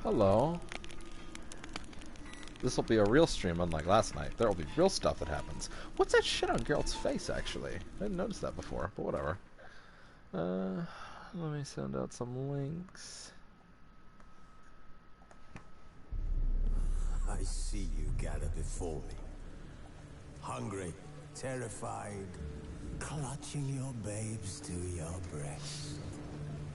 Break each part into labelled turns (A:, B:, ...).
A: Hello. This will be a real stream, unlike last night. There will be real stuff that happens. What's that shit on Geralt's face, actually? I didn't notice that before, but whatever. Let me send out some links.
B: I see you gather before me. Hungry, terrified, clutching your babes to your breast.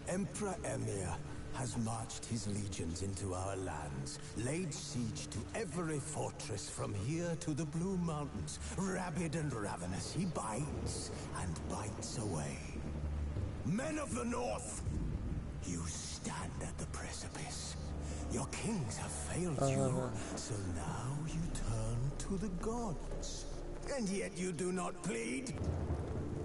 B: Emperor Emir has marched his legions into our lands, laid siege to every fortress from here to the Blue Mountains. Rabid and ravenous, he bites and bites away. Men of the North, you stand at the precipice. Your kings have failed you, so now you turn to the gods. And yet you do not plead.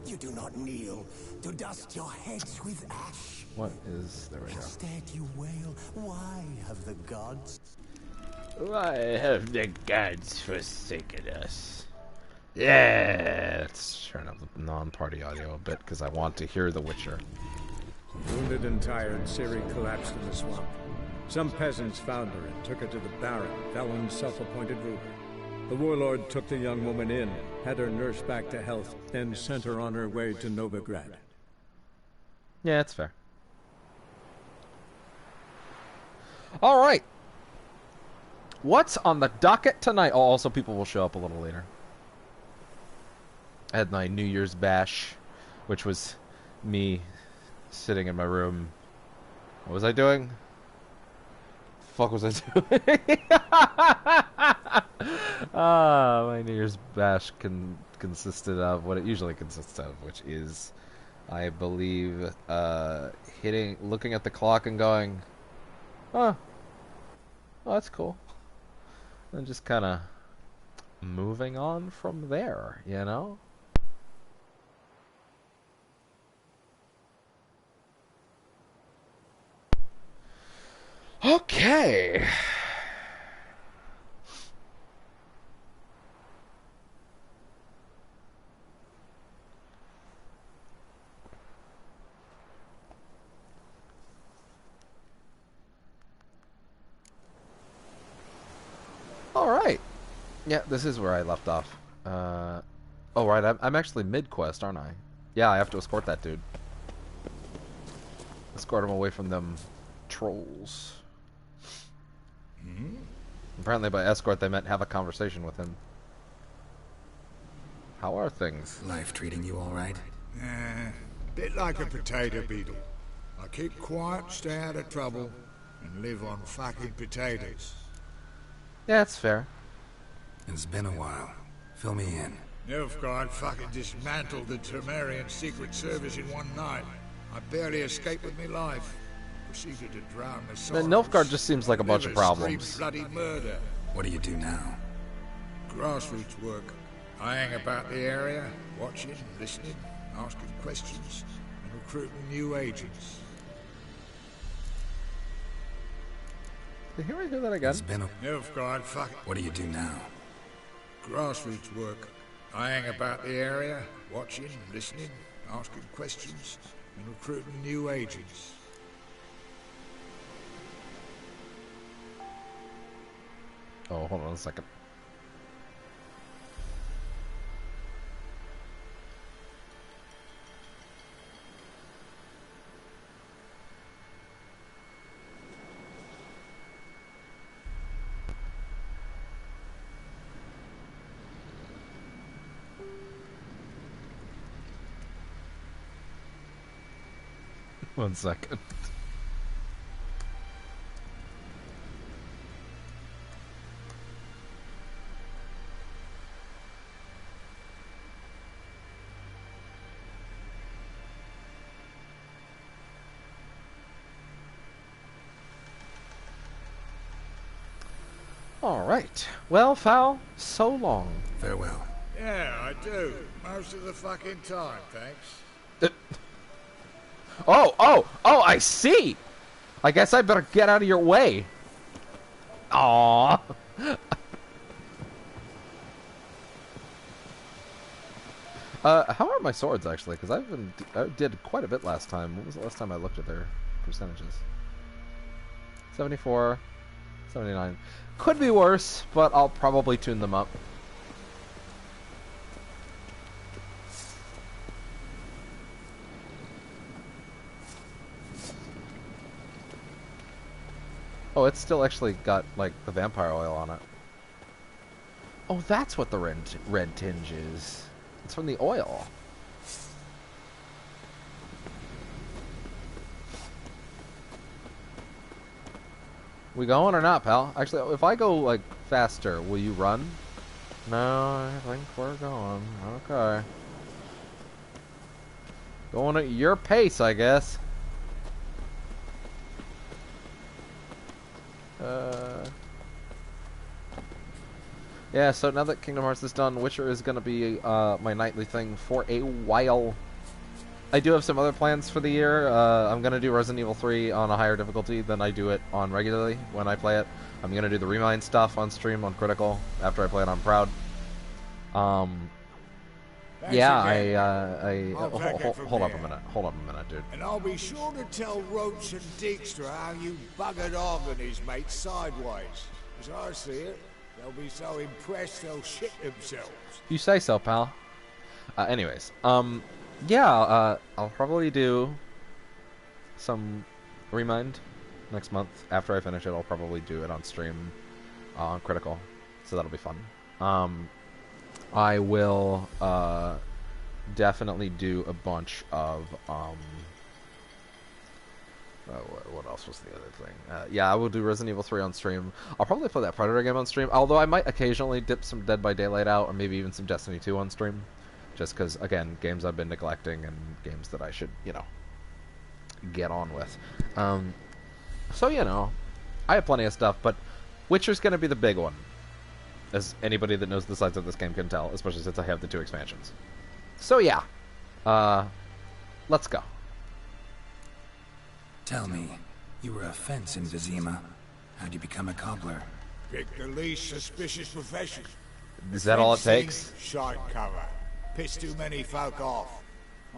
B: You do not kneel to dust your heads with ash.
A: What is... There we go.
B: Instead you wail, why have the gods...
A: Why have the gods forsaken us? Yeah! Let's turn up the non-party audio a bit, because I want to hear The Witcher.
C: Wounded and tired, Ciri collapsed in the swamp. Some peasants found her and took her to the Baron, Felon's self-appointed ruler. The warlord took the young woman in, had her nursed back to health, then sent her on her way to Novigrad.
A: Yeah, that's fair. Alright. What's on the docket tonight? Oh, also people will show up a little later. I had my New Year's bash, which was me sitting in my room. What was I doing? Fuck was I doing? My New Year's bash consisted of what it usually consists of, which is, I believe, looking at the clock and going, oh, that's cool, and just kind of moving on from there, you know? Okay. Alright. Yeah, this is where I left off. Oh, right, I'm actually mid-quest, aren't I? Yeah, I have to escort that dude. Escort him away from them trolls. Apparently by escort they meant have a conversation with him. How are things?
D: Life treating you all right?
E: Bit like a potato beetle. I keep quiet, stay out of trouble, and live on fucking potatoes.
A: Yeah, that's fair.
D: It's been a while. Fill me in.
E: Nilfgaard fucking dismantled the Tremerian Secret Service in one night. I barely escaped with my life. Proceeded to drown the sorrows.
A: Nilfgaard just seems like a bunch of problems.
E: Bloody murder.
D: What do you do now?
E: Grassroots work. I hang about the area, watching, listening, asking questions, and recruiting new agents.
A: Did you hear that again?
D: It's been a...
E: Nilfgaard fucking...
D: What do you do now?
E: Grassroots work. I hang about the area, watching, listening, asking questions, and recruiting new agents.
A: Oh, hold on a second. One second. Alright. Well, Fowl, so long.
D: Farewell.
E: Yeah, I do. Most of the fucking time, thanks.
A: Oh, I see! I guess I better get out of your way. Aww. How are my swords actually? Because I did quite a bit last time. When was the last time I looked at their percentages? 74, 79. Could be worse, but I'll probably tune them up. Oh, it's still actually got, like, the vampire oil on it. Oh, that's what the red tinge is. It's from the oil. We going or not, pal? Actually, if I go, like, faster, will you run? No, I think we're going. Okay. Going at your pace, I guess. Yeah, so now that Kingdom Hearts is done, Witcher is going to be my nightly thing for a while. I do have some other plans for the year. I'm going to do Resident Evil 3 on a higher difficulty than I do it on regularly when I play it. I'm going to do the Remind stuff on stream on Critical after I play it on Proud. Yeah, hold up a minute. Hold up a minute, dude.
E: And I'll be sure to tell Roach and Dijkstra how you buggered Og and his mates sideways. As I see it, they'll be so impressed they'll shit themselves.
A: You say so, pal. Anyways, yeah, I'll probably do some Remind next month. After I finish it, I'll probably do it on stream on Critical, so that'll be fun. I will definitely do a bunch of what else was the other thing? Yeah, I will do Resident Evil 3 on stream. I'll probably play that Predator game on stream, although I might occasionally dip some Dead by Daylight out, or maybe even some Destiny 2 on stream. Just because, again, games I've been neglecting and games that I should, you know, get on with. So, you know, I have plenty of stuff, but Witcher's going to be the big one. As anybody that knows the size of this game can tell, especially since I have the 2 expansions. So, yeah. Let's go.
D: Tell me, you were a fence in Vizima. How'd you become a cobbler?
E: Pick the least suspicious profession.
A: Is that all it takes?
E: Shite cover. Pissed too many folk off.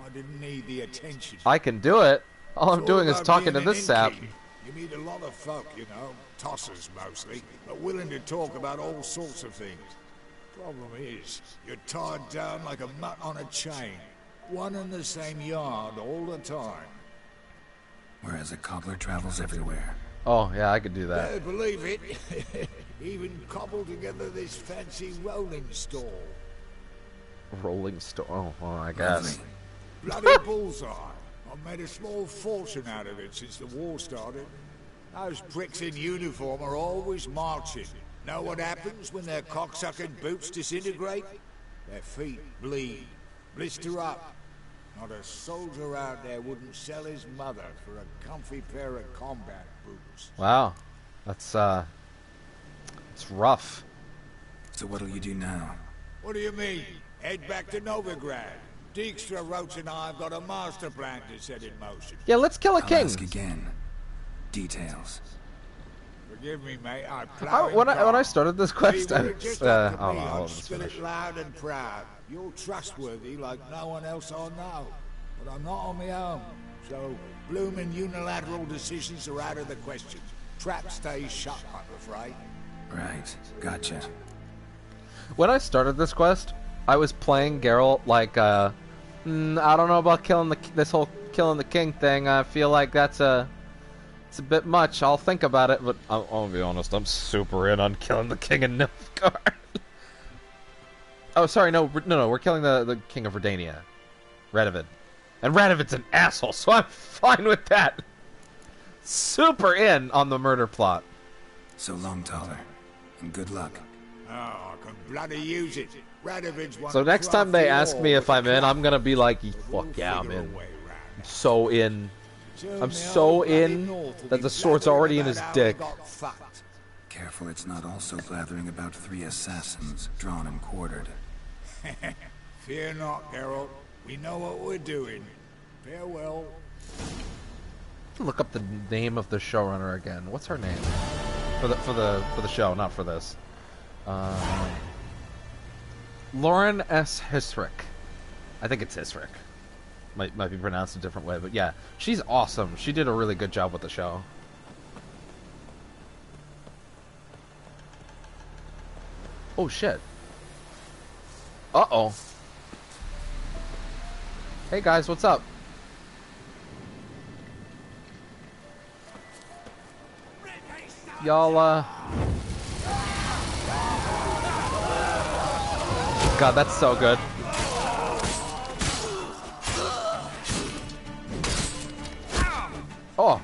E: I didn't need the attention.
A: I can do it. All I'm
E: It's
A: doing is
E: about
A: talking to
E: being an
A: this sap.
E: innkeeper. You meet a lot of folk, you know, tossers mostly, but willing to talk about all sorts of things. Problem is, you're tied down like a mutt on a chain. One and the same yard all the time.
D: Whereas a cobbler travels everywhere.
A: Oh, yeah, I could do that.
E: Yeah, believe it. Even cobbled together this fancy rolling stall.
A: Rolling stone. Oh, well, I guess.
D: Lovely.
E: Bloody bullseye. I've made a small fortune out of it since the war started. Those pricks in uniform are always marching. Know what happens when their cocksucking boots disintegrate? Their feet bleed, blister up. Not a soldier out there wouldn't sell his mother for a comfy pair of combat boots.
A: Wow. That's, it's rough.
D: So what'll you do now?
E: What do you mean? Head back to Novigrad. Dijkstra, Roach, and I have got a master plan to set in motion.
A: Yeah, let's kill a
D: I'll
A: king.
D: ask again. Details.
E: Forgive me, mate. I plow
A: When I
E: guard.
A: started this quest,
E: See,
A: I
E: were it just up to
A: don't
E: me,
A: know. I'll
E: I'd
A: just
E: spill
A: finish.
E: it loud and proud. You're trustworthy like no one else I know. But I'm not on my own. So, bloomin' unilateral decisions are out of the question. Trap stays shut, I'm afraid.
D: Right. Gotcha.
A: When I started this quest, I was playing Geralt like, I don't know about killing this whole killing the king thing. I feel like it's a bit much. I'll think about it, but I'll be honest, I'm super in on killing the king in Nilfgaard. Oh, sorry, no, we're killing the king of Redania, Radovid. And Radovid's an asshole, so I'm fine with that. Super in on the murder plot.
D: So long, Taller. And good luck.
E: Oh, I can bloody use it. Radovid's one
A: So next time they
E: crafty
A: ask me
E: all
A: if I'm
E: with a
A: in, I'm gonna be like,
E: We'll
A: fuck yeah, I'm
E: figure a
A: in.
E: way round.
A: So in.
E: Soon
A: I'm
E: the
A: so
E: old bloody
A: in
E: North will
A: that
E: be
A: the sword's
E: blathering
A: already in
E: about
A: his
E: how
A: dick.
E: we got fucked.
D: Careful it's not also blathering about 3 assassins, drawn and quartered.
E: Fear not, Geralt. We know what we're doing. Farewell.
A: Look up the name of the showrunner again. What's her name? For the show, not for this. Lauren S. Hissrich. I think it's Isric. Might be pronounced a different way, but yeah, she's awesome. She did a really good job with the show. Oh shit. Uh-oh. Hey guys, what's up? Y'all, God, that's so good. Oh.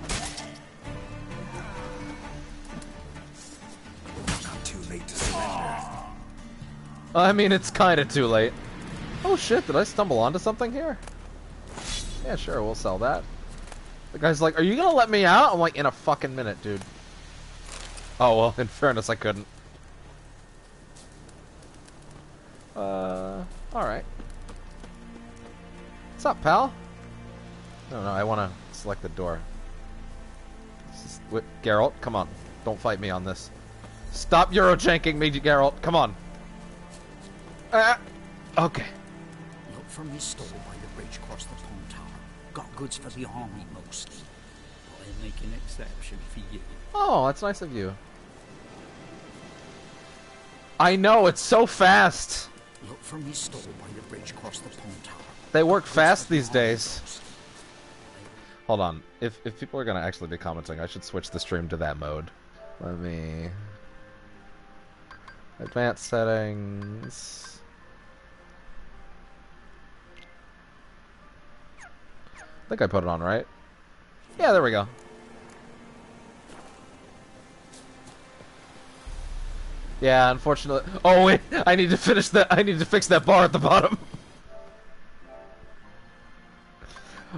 D: Not too late to surrender.
A: I mean, it's kind of too late. Oh shit, did I stumble onto something here? Yeah, sure, we'll sell that. The guy's like, are you gonna let me out? I'm like, in a fucking minute, dude. Oh, well, in fairness, I couldn't. Alright. What's up, pal? No, I want to select the door. Geralt, come on. Don't fight me on this. Stop Eurojanking me, Geralt. Come on. Okay.
F: Look from his store by the bridge across the pond tower. Got goods for the army mostly. But I'll make an exception for you.
A: Oh, that's nice of you. I know, it's so fast.
F: Look from his store by the bridge across the pond tower.
A: They work fast these days. Hold on. If people are going to actually be commenting, I should switch the stream to that mode. Let me... Advanced settings... I think I put it on, right? Yeah, there we go. Yeah, unfortunately... Oh, wait! I need to finish that... I need to fix that bar at the bottom.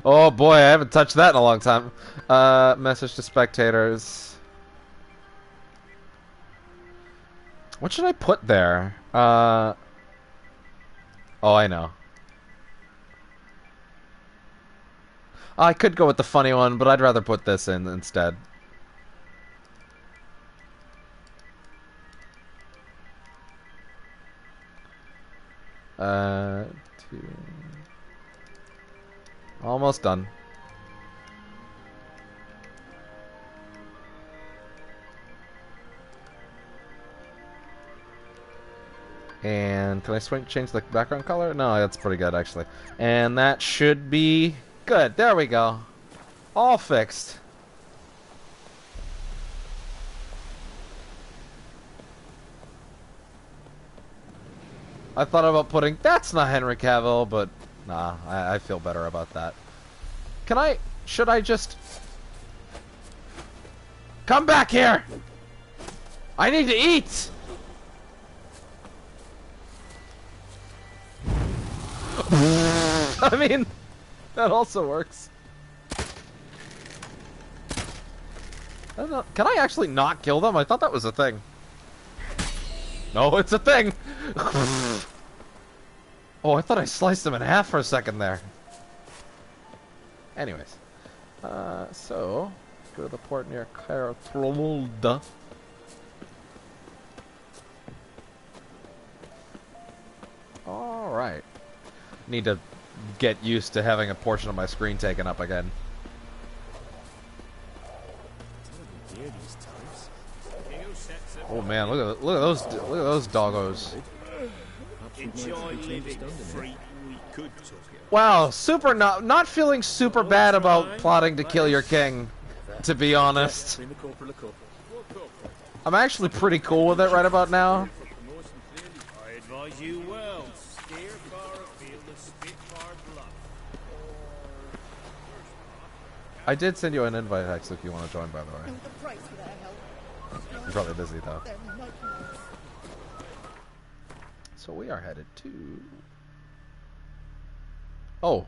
A: Oh boy, I haven't touched that in a long time. Message to spectators. What should I put there? Oh, I know. I could go with the funny one, but I'd rather put this in instead. Almost done. And can I change the background color? No, that's pretty good actually. And that should be good. There we go. All fixed. I thought about putting, that's not Henry Cavill, but nah, I feel better about that. Should I just... Come back here! I need to eat! I mean, that also works. I don't know. Can I actually not kill them? I thought that was a thing. No, it's a thing! Oh, I thought I sliced them in half for a second there. Anyways. So, go to the port near Caertrolda. Alright. Need to get used to having a portion of my screen taken up again. Oh man, look at those doggos. Wow, not feeling super bad about plotting to kill your king, to be honest. I'm actually pretty cool with it right about now.
G: I advise you well. Steer far afield and spit far bluff.
A: I did send you an invite, Hex, if you want to join, by the way. You're probably busy though. So we are headed to... Oh,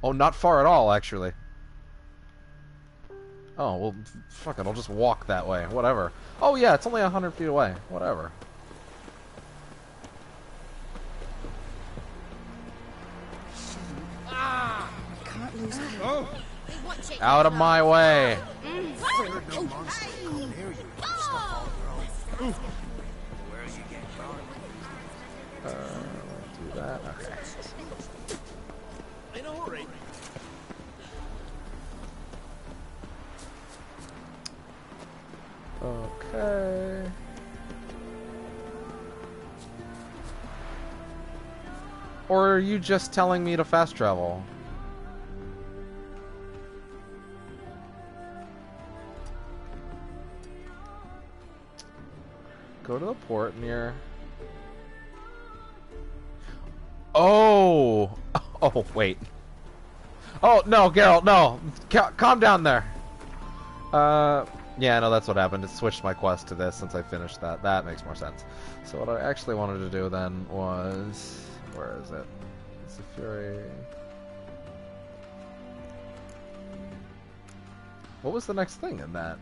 A: not far at all, actually. Oh, well, fuck it, I'll just walk that way. Whatever. Oh yeah, it's only 100 feet away. Whatever.
H: Can't lose it.
G: Oh!
A: Out of my way. Do that. Okay. Okay. Or are you just telling me to fast travel? Go to the port near... Oh! Oh, wait. Oh, no, Geralt, no! Calm down there! Yeah, no, that's what happened. It switched my quest to this since I finished that. That makes more sense. So what I actually wanted to do then was... Where is it? It's the Fury... What was the next thing in that?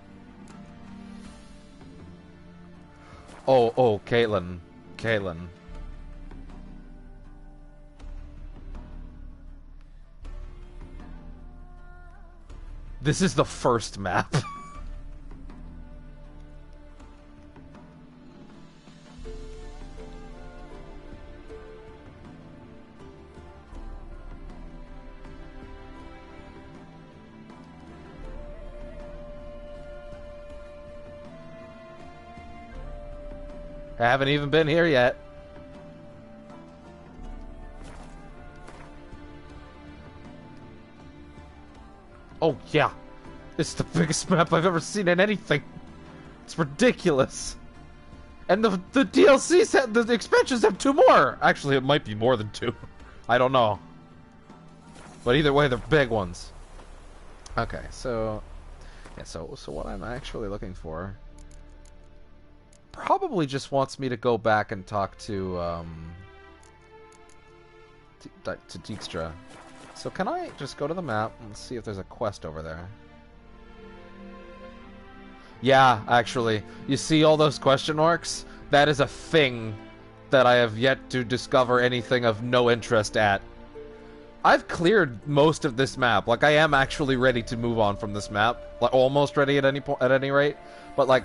A: Oh, Caitlin. Caitlin. This is the first map. I haven't even been here yet. Oh, yeah. This is the biggest map I've ever seen in anything. It's ridiculous. And the DLCs have, the expansions have 2 more. Actually, it might be more than 2. I don't know. But either way, they're big ones. Okay, so... Yeah, so what I'm actually looking for... Probably just wants me to go back and talk to Dijkstra. So can I just go to the map and see if there's a quest over there? Yeah, actually. You see all those question marks? That is a thing that I have yet to discover anything of no interest at. I've cleared most of this map. Like, I am actually ready to move on from this map. Like, almost ready at any rate. But, like...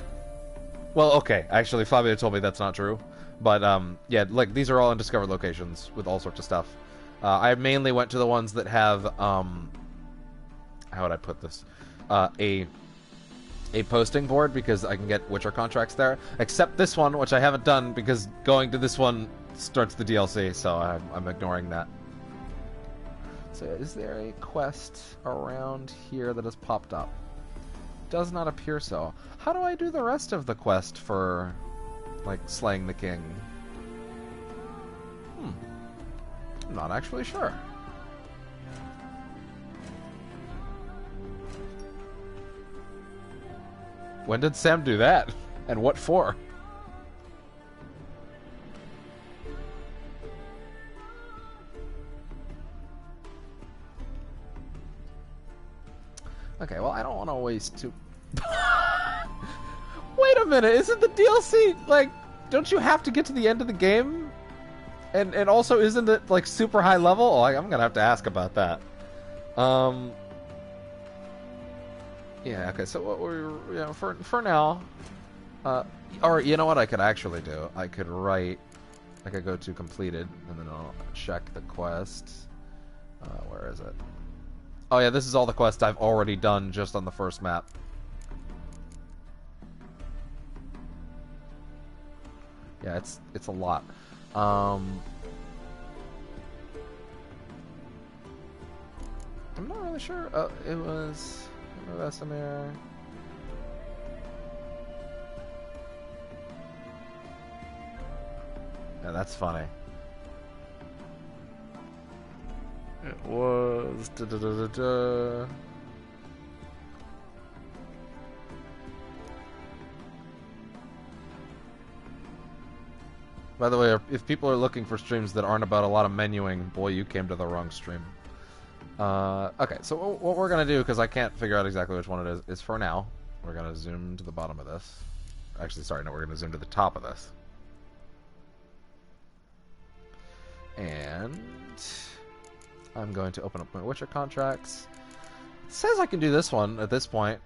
A: Well, okay. Actually, Fabio told me that's not true. But, yeah, like, these are all undiscovered locations with all sorts of stuff. I mainly went to the ones that have, how would I put this? A posting board, because I can get Witcher contracts there. Except this one, which I haven't done, because going to this one starts the DLC, so I'm ignoring that. So, is there a quest around here that has popped up? Does not appear so. How do I do the rest of the quest for, like, slaying the king? I'm not actually sure. When did Sam do that? And what for? Okay, well, I don't want to waste too... Wait a minute, isn't the DLC, like, don't you have to get to the end of the game? And also, isn't it, like, super high level? Oh, I'm gonna have to ask about that. Yeah, okay, so what we're, you know, for now, or, you know what I could actually do? I could write, I could go to completed, and then I'll check the quest. Where is it? Oh yeah, this is all the quests I've already done just on the first map. Yeah, it's a lot. I'm not really sure. It was Vesemir. Yeah, that's funny. It was By the way, if people are looking for streams that aren't about a lot of menuing, boy, you came to the wrong stream. Okay, so what we're going to do, because I can't figure out exactly which one it is for now, we're going to zoom to the bottom of this. Actually, sorry, no, we're going to zoom to the top of this. And I'm going to open up my Witcher contracts. It says I can do this one at this point.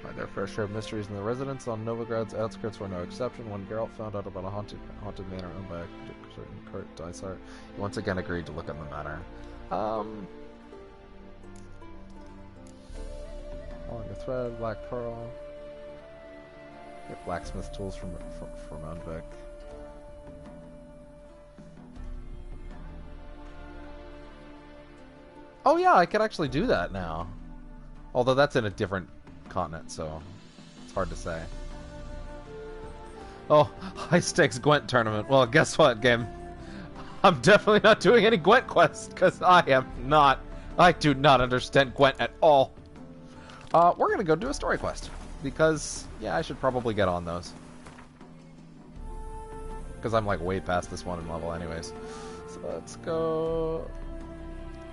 A: Find their fair share of mysteries, and the residents on Novigrad's outskirts were no exception. When Geralt found out about a haunted manor owned by a certain Kurt Dysart, he once again agreed to look at the matter. Along the thread, Black Pearl. Get blacksmith tools from Unvik. Oh yeah, I could actually do that now. Although that's in a different continent, so it's hard to say. Oh, high stakes Gwent tournament. Well, guess what, game? I'm definitely not doing any Gwent quests because I do not understand Gwent at all. We're gonna go do a story quest because yeah, I should probably get on those because I'm like way past this one in level, anyways. So let's go.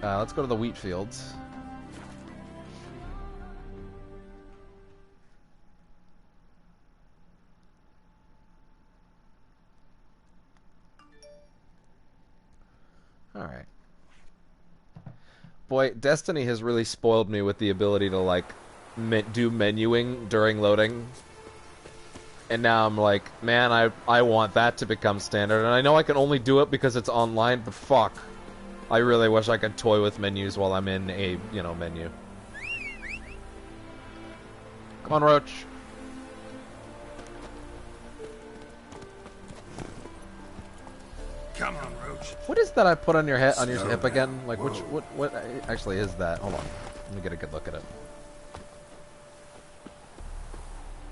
A: Let's go to the wheat fields. Alright. Boy, Destiny has really spoiled me with the ability to, like, do menuing during loading. And now I'm like, man, I want that to become standard. And I know I can only do it because it's online, but fuck. I really wish I could toy with menus while I'm in a, menu. Come on, Roach.
B: Come on, Roach.
A: What is that I put on your head, on your hip again? Like, what actually is that? Hold on. Let me get a good look at it.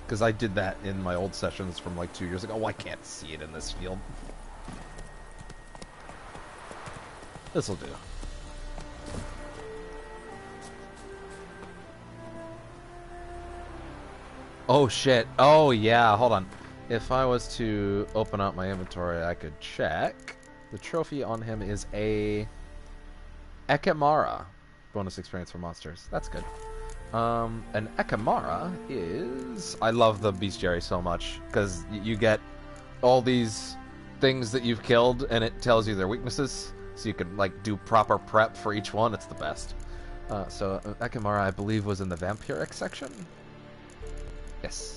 A: Because I did that in my old sessions from like 2 years ago. Oh, I can't see it in this field. This'll do. Oh shit. Oh yeah, hold on. If I was to open up my inventory, I could check. The trophy on him is a Ekimara. Bonus experience for monsters. That's good. An Ekimara is... I love the bestiary so much, because you get all these things that you've killed, and it tells you their weaknesses, so you can, like, do proper prep for each one. It's the best. So, Ekimara, I believe, was in the vampiric section? Yes.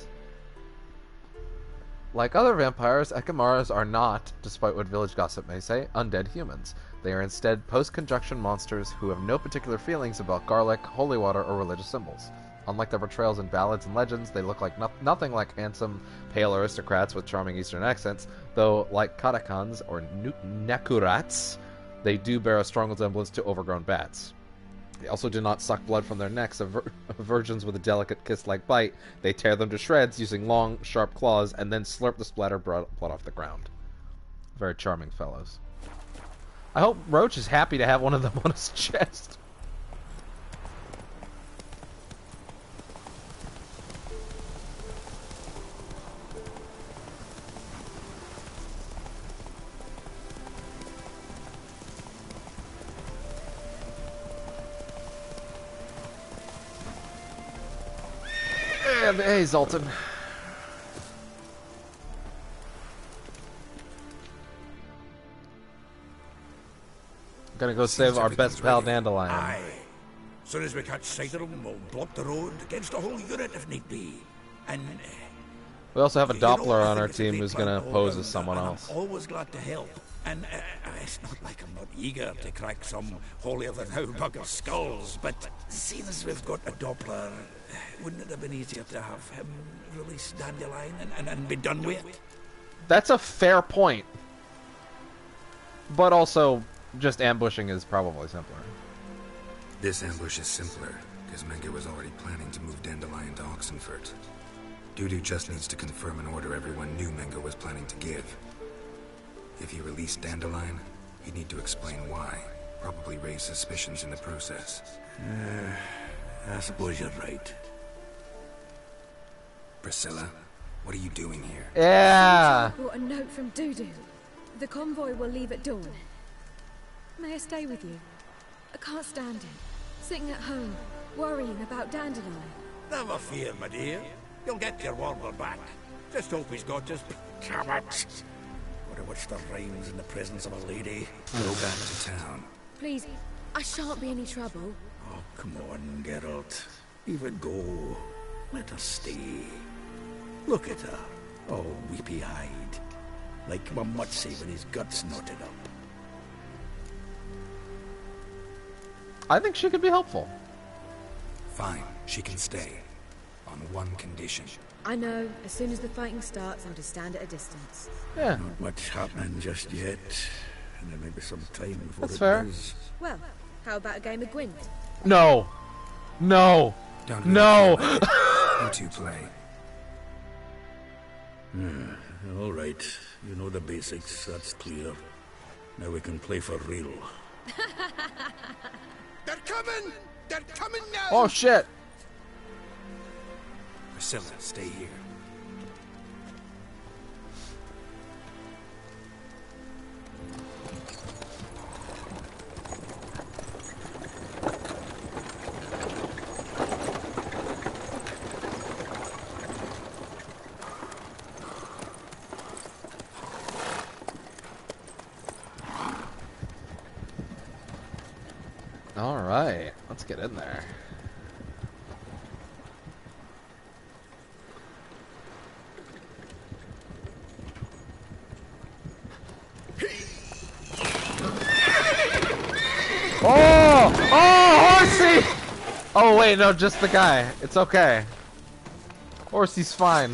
A: Like other vampires, Ekimaras are not, despite what village gossip may say, undead humans. They are instead post-conjunction monsters who have no particular feelings about garlic, holy water, or religious symbols. Unlike their portrayals in ballads and legends, they look like nothing like handsome, pale aristocrats with charming Eastern accents, though, like katakans or nekurats, they do bear a strong resemblance to overgrown bats. They also do not suck blood from their necks, virgins with a delicate kiss-like bite. They tear them to shreds using long, sharp claws, and then slurp the splattered blood off the ground. Very charming fellows. I hope Roach is happy to have one of them on his chest. Hey, Zoltan. Gonna go save our best pal Dandelion.
B: Aye. Soon as we catch sight of him, we'll block the road against a whole unit if need be. And
A: we also have a
B: you know,
A: Doppler
B: I
A: on
B: think
A: our
B: it's a
A: team
B: great
A: who's
B: plan
A: gonna
B: all
A: pose
B: round,
A: as someone
B: and
A: else.
B: I'm always glad to help. And it's not like I'm not eager to crack some holier-than-thou bug of skulls, but seeing as we've got a Doppler, wouldn't it have been easier to have him release Dandelion and be done with it?
A: That's a fair point. But also, just ambushing is probably simpler.
D: This ambush is simpler, because Menge was already planning to move Dandelion to Oxenfurt. Dudu just needs to confirm an order everyone knew Menge was planning to give. If he released Dandelion, he'd need to explain why. Probably raise suspicions in the process.
B: I suppose you're right.
D: Priscilla, what are you doing here?
A: Yeah!
H: Brought a note from Dudu. The convoy will leave at dawn. May I stay with you? I can't stand it. Sitting at home, worrying about Dandelion.
B: Never fear, my dear. You'll get your warmer back. Just hope he's got his carrots. Wonder what's the rhymes in the presence of a lady.
D: Go back to town.
H: Please, I shan't be any trouble.
B: Oh, come on, Geralt. Leave it go. Let her stay. Look at her, all weepy-eyed. Like Mamutsi with his guts knotted up.
A: I think she could be helpful.
D: Fine, she can stay. On one condition.
H: I know, as soon as the fighting starts, I'm to stand at a distance.
A: Yeah,
I: Not much happening just yet. And there may be some time before
A: that's
I: it
A: fair.
I: does.
H: Well, how about a game of Gwent?
A: No. No.
D: Don't
A: No.
D: really feel like it. You two play.
I: All right. You know the basics. That's clear. Now we can play for real.
B: They're coming! They're coming now!
A: Oh shit.
D: Priscilla, stay here.
A: All right, let's get in there. Oh! Oh, Horsey! Oh, wait, no, just the guy. It's okay. Horsey's fine.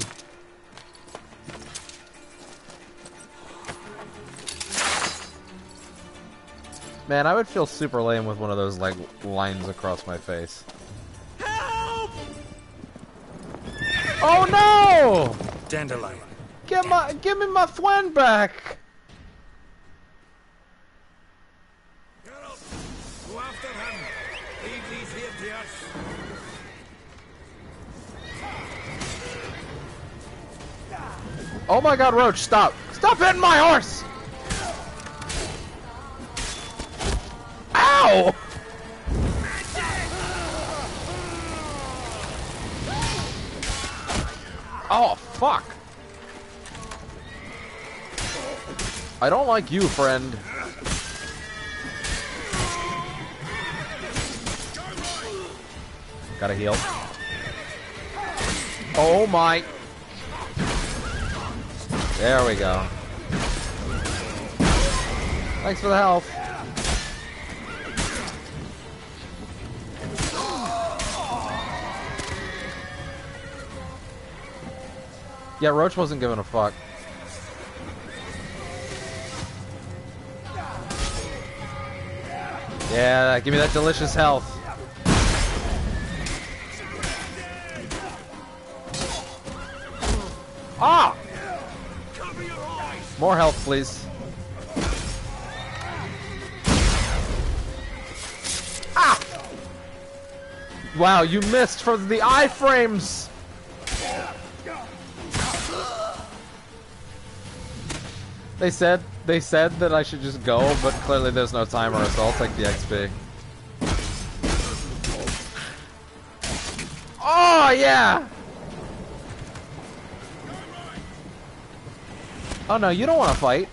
A: Man, I would feel super lame with one of those, like, lines across my face.
G: Help!
A: Oh, no!
D: Dandelion.
A: Give me my friend back!
E: Geralt, go after him. Leave these here to us.
A: Oh my god, Roach, stop! Stop hitting my horse! Ow! Oh, fuck. I don't like you, friend. Gotta heal. Oh my. There we go. Thanks for the health. Yeah, Roach wasn't giving a fuck. Yeah, give me that delicious health. Ah! More health, please. Ah! Wow, you missed for the iframes! They said that I should just go, but clearly there's no timer, so I'll take the XP. Oh yeah! Oh no, you don't want to fight.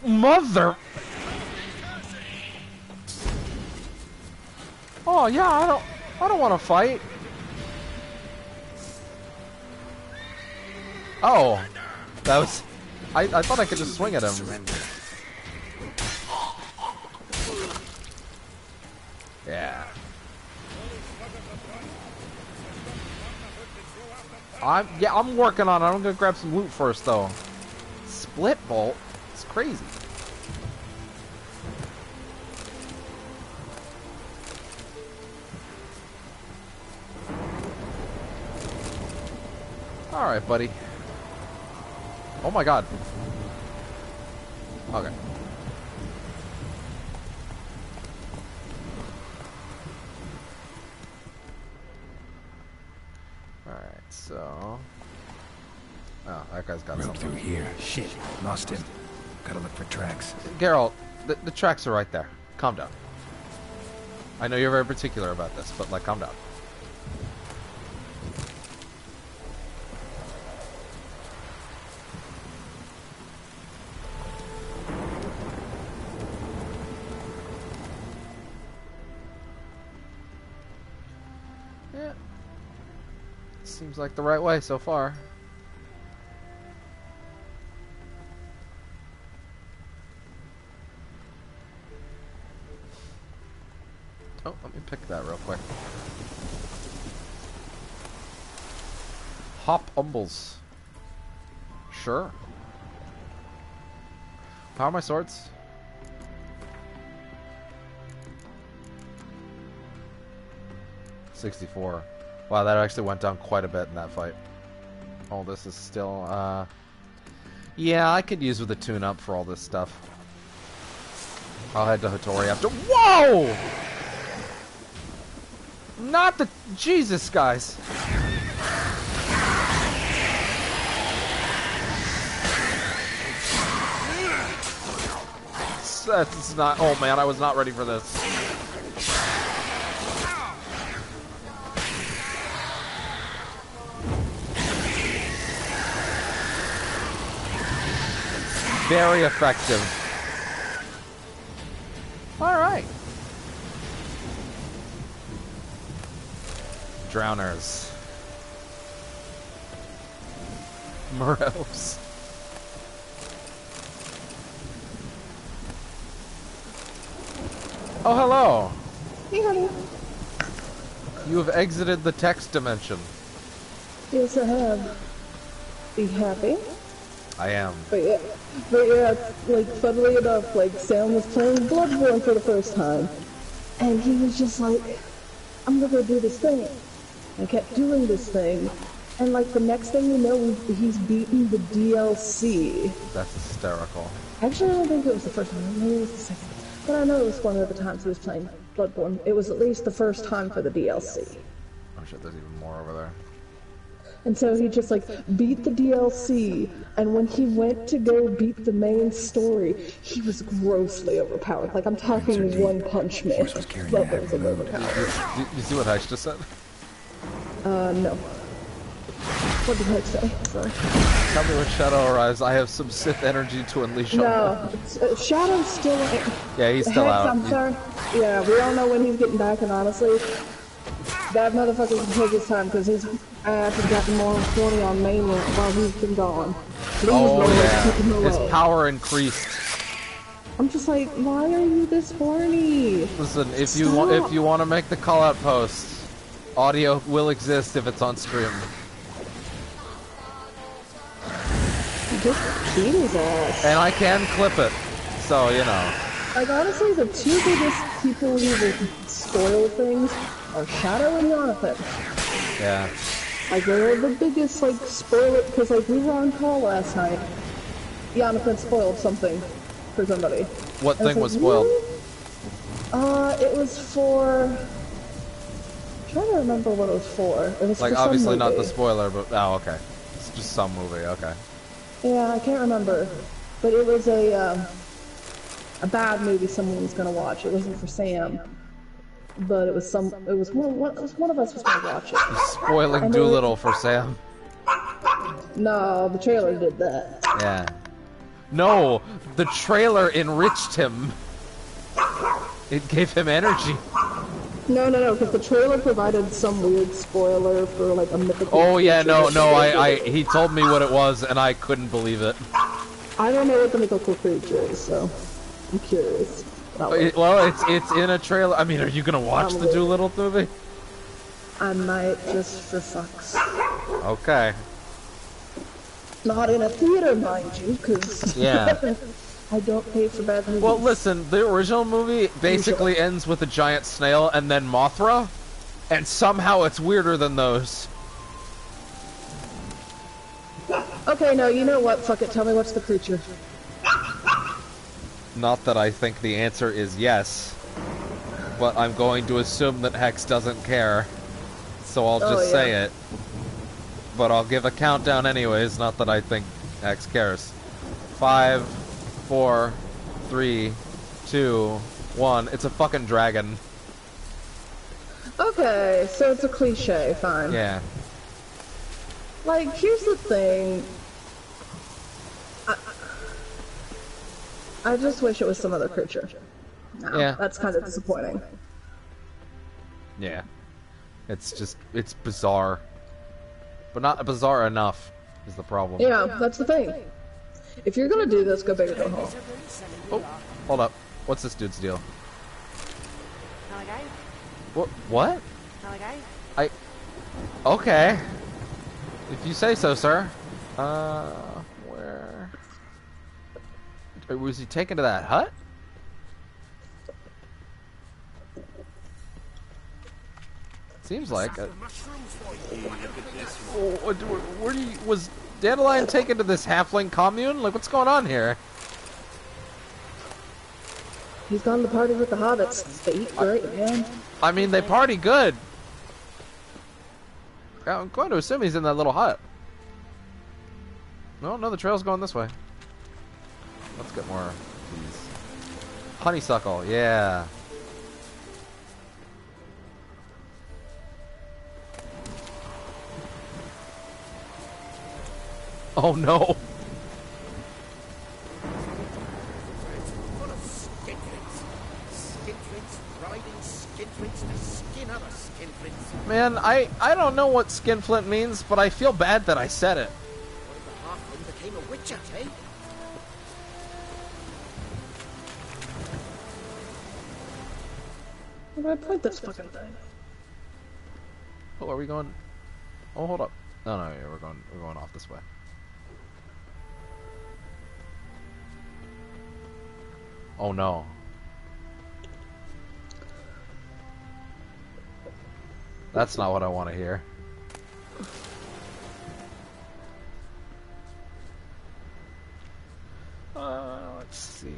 A: Mother! Oh yeah, I don't want to fight. Oh, that was. I thought I could just swing at him.
D: Surrender.
A: Yeah. I'm working on it. I'm gonna grab some loot first though. Split bolt? It's crazy. Alright, buddy. Oh my god. Okay. Alright, so... Oh, that guy's got
D: Rope
A: something.
D: through here. Shit, lost him. Gotta look for tracks.
A: Geralt, the tracks are right there. Calm down. I know you're very particular about this, but, like, calm down. Yeah. Seems like the right way so far. Oh, let me pick that real quick. Hop umbles. Sure. How are my swords? $64. Wow, that actually went down quite a bit in that fight. Oh, this is still, yeah, I could use with a tune-up for all this stuff. I'll head to Hattori after- Whoa! Not the- Jesus, guys! That's not- oh man, I was not ready for this. Very effective. Alright. Drowners. Moros. Oh, hello.
J: Hey, honey.
A: You have exited the text dimension.
J: Yes, I have. Be happy.
A: I am.
J: But yeah, like, funnily enough, like, Sam was playing Bloodborne for the first time. And he was just like, I'm gonna go do this thing. I kept doing this thing. And, like, the next thing you know, he's beaten the DLC.
A: That's hysterical.
J: Actually, I don't think it was the first time. Maybe it was the second. But I know it was one of the times he was playing Bloodborne. It was at least the first time for the DLC.
A: Oh shit, there's even more over there.
J: And so he just, like, beat the DLC, and when he went to go beat the main story, he was grossly overpowered. Like, I'm talking One Punch Man levels of overpowered.
A: You see what Hex just said?
J: No. What did Hex say? Sorry.
A: Tell me when Shadow arrives, I have some Sith energy to unleash on
J: No, Shadow's still...
A: Yeah, he's still
J: Hex,
A: out.
J: I'm sorry. Yeah, we all know when he's getting back, and honestly, that motherfucker can take his time, because his ass has gotten more horny on mainland while he's been gone. Please,
A: Oh
J: Lord,
A: yeah,
J: keep him away.
A: his power increased.
J: I'm just like, why are you this horny?
A: Listen, if you want to make the call out post, audio will exist if it's on stream.
J: Just beat his ass.
A: And I can clip it, so you know.
J: Like, honestly, the two biggest people who will spoil things are Shadow and Jonathan.
A: Yeah.
J: Like, they're the biggest, like, spoil it, because, like, we were on call last night. Jonathan spoiled something for somebody.
A: What
J: And
A: thing
J: it's
A: was
J: like,
A: spoiled?
J: really? It was for... I'm trying to remember what it was for. It was
A: Like,
J: for some
A: obviously not the
J: movie.
A: spoiler, but oh, okay. It's just some movie. Okay.
J: Yeah, I can't remember. But it was a bad movie someone was gonna watch. It wasn't for Sam. But it was one of us was gonna watch it.
A: Spoiling
J: And
A: Doolittle for Sam.
J: No, the trailer did that.
A: Yeah. No, the trailer enriched him. It gave him energy.
J: No, because the trailer provided some weird spoiler for like a mythical.
A: Oh yeah,
J: creature
A: no, he told me what it was and I couldn't believe it.
J: I don't know what the mythical creature is, so I'm curious.
A: Well, it's in a trailer. I mean, are you gonna watch the Doolittle movie?
J: I might, just for fucks.
A: Okay.
J: Not in a theater, mind you, because
A: Yeah.
J: I don't pay for bad movies.
A: Well, listen, the original movie basically ends with a giant snail and then Mothra, and somehow it's weirder than those.
J: Okay, no, you know what? Fuck it. Tell me what's the creature.
A: Not that I think the answer is yes, but I'm going to assume that Hex doesn't care, so I'll just say it. But I'll give a countdown anyways, not that I think Hex cares. 5, 4, 3, 2, 1. It's a fucking dragon.
J: Okay, so it's a cliche, fine.
A: Yeah.
J: Like, here's the thing. I just wish it was some other creature. No,
A: Yeah.
J: that's kind of disappointing.
A: Yeah. It's bizarre. But not bizarre enough, is the problem.
J: Yeah, that's the thing. If you're gonna do this, go big or go home.
A: Oh, hold up. What's this dude's deal? What? Okay. If you say so, sir. Where? Or was he taken to that hut? Seems like. Where do you, was Dandelion taken to this halfling commune? Like, what's going on here?
J: He's gone to party with the hobbits. They eat great, man.
A: I mean, they party good. I'm going to assume he's in that little hut. No, the trail's going this way. Let's get more of these. Honeysuckle, yeah. Oh no. Man, I don't know what skinflint means, but I feel bad that I said it.
F: Became a witcher, eh?
J: Where do I point this fucking thing?
A: Oh, are we going? Oh, hold up. No, yeah, we're going off this way. Oh no. That's not what I want to hear. Let's see.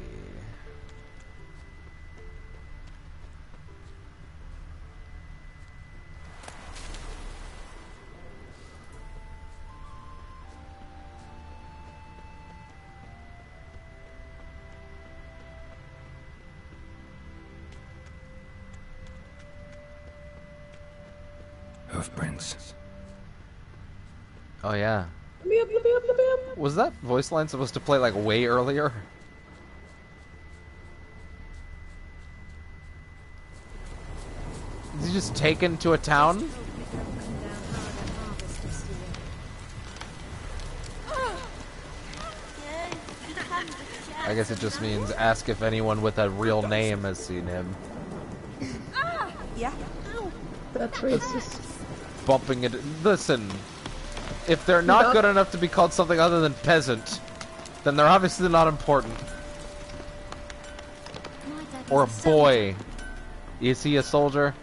D: Hoofprints.
A: Oh yeah. Was that voice line supposed to play like way earlier? Is he just taken to a town? I guess it just means ask if anyone with a real name has seen him.
K: Yeah.
J: That's racist.
A: Bumping it. Listen, if they're not good enough to be called something other than peasant, then they're obviously not important. Or a boy. Is he a soldier?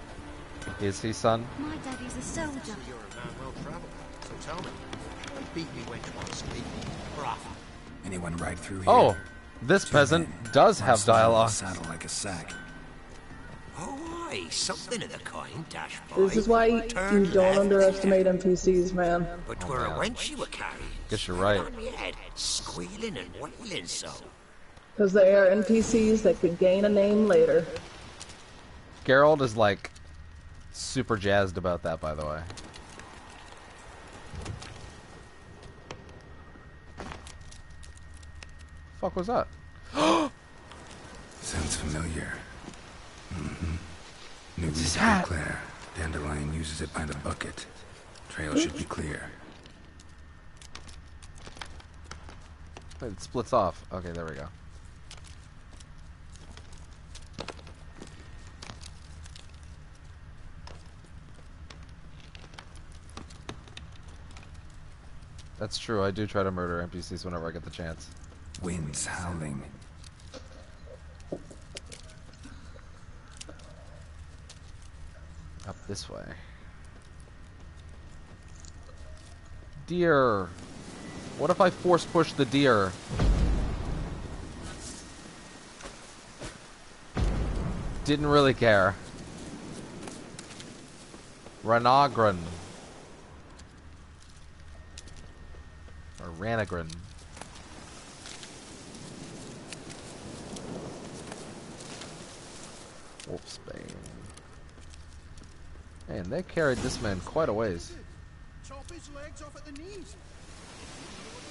A: Is he, son?
K: My daddy's a soldier.
F: You're a man well traveled, so tell me. Why beat me wench once, beat me, brother?
D: Anyone ride through here?
A: Oh, this peasant does have dialogue.
D: Saddle like a sack.
F: Oh, aye, something of the kind, dash boy.
J: This is why you don't underestimate NPCs, man.
F: But 'twere a wench you were carrying.
A: Guess you're right.
F: On your head, squealing and wailing so.
J: Because they are NPCs that could gain a name later.
A: Geralt is like super jazzed about that, by the way. Fuck was that?
D: Sounds familiar. Mm-hmm. New
A: It's his
D: reason
A: hat.
D: Claire. Dandelion uses it by the bucket. Trail should be clear.
A: It splits off. Okay, there we go. That's true, I do try to murder NPCs whenever I get the chance.
D: Winds howling.
A: Up this way. Deer. What if I force push the deer? Didn't really care. Ranagran. Or Ranagran. Wolfsbane. Man, they carried this man quite a ways.
L: Chop his legs off at the knees.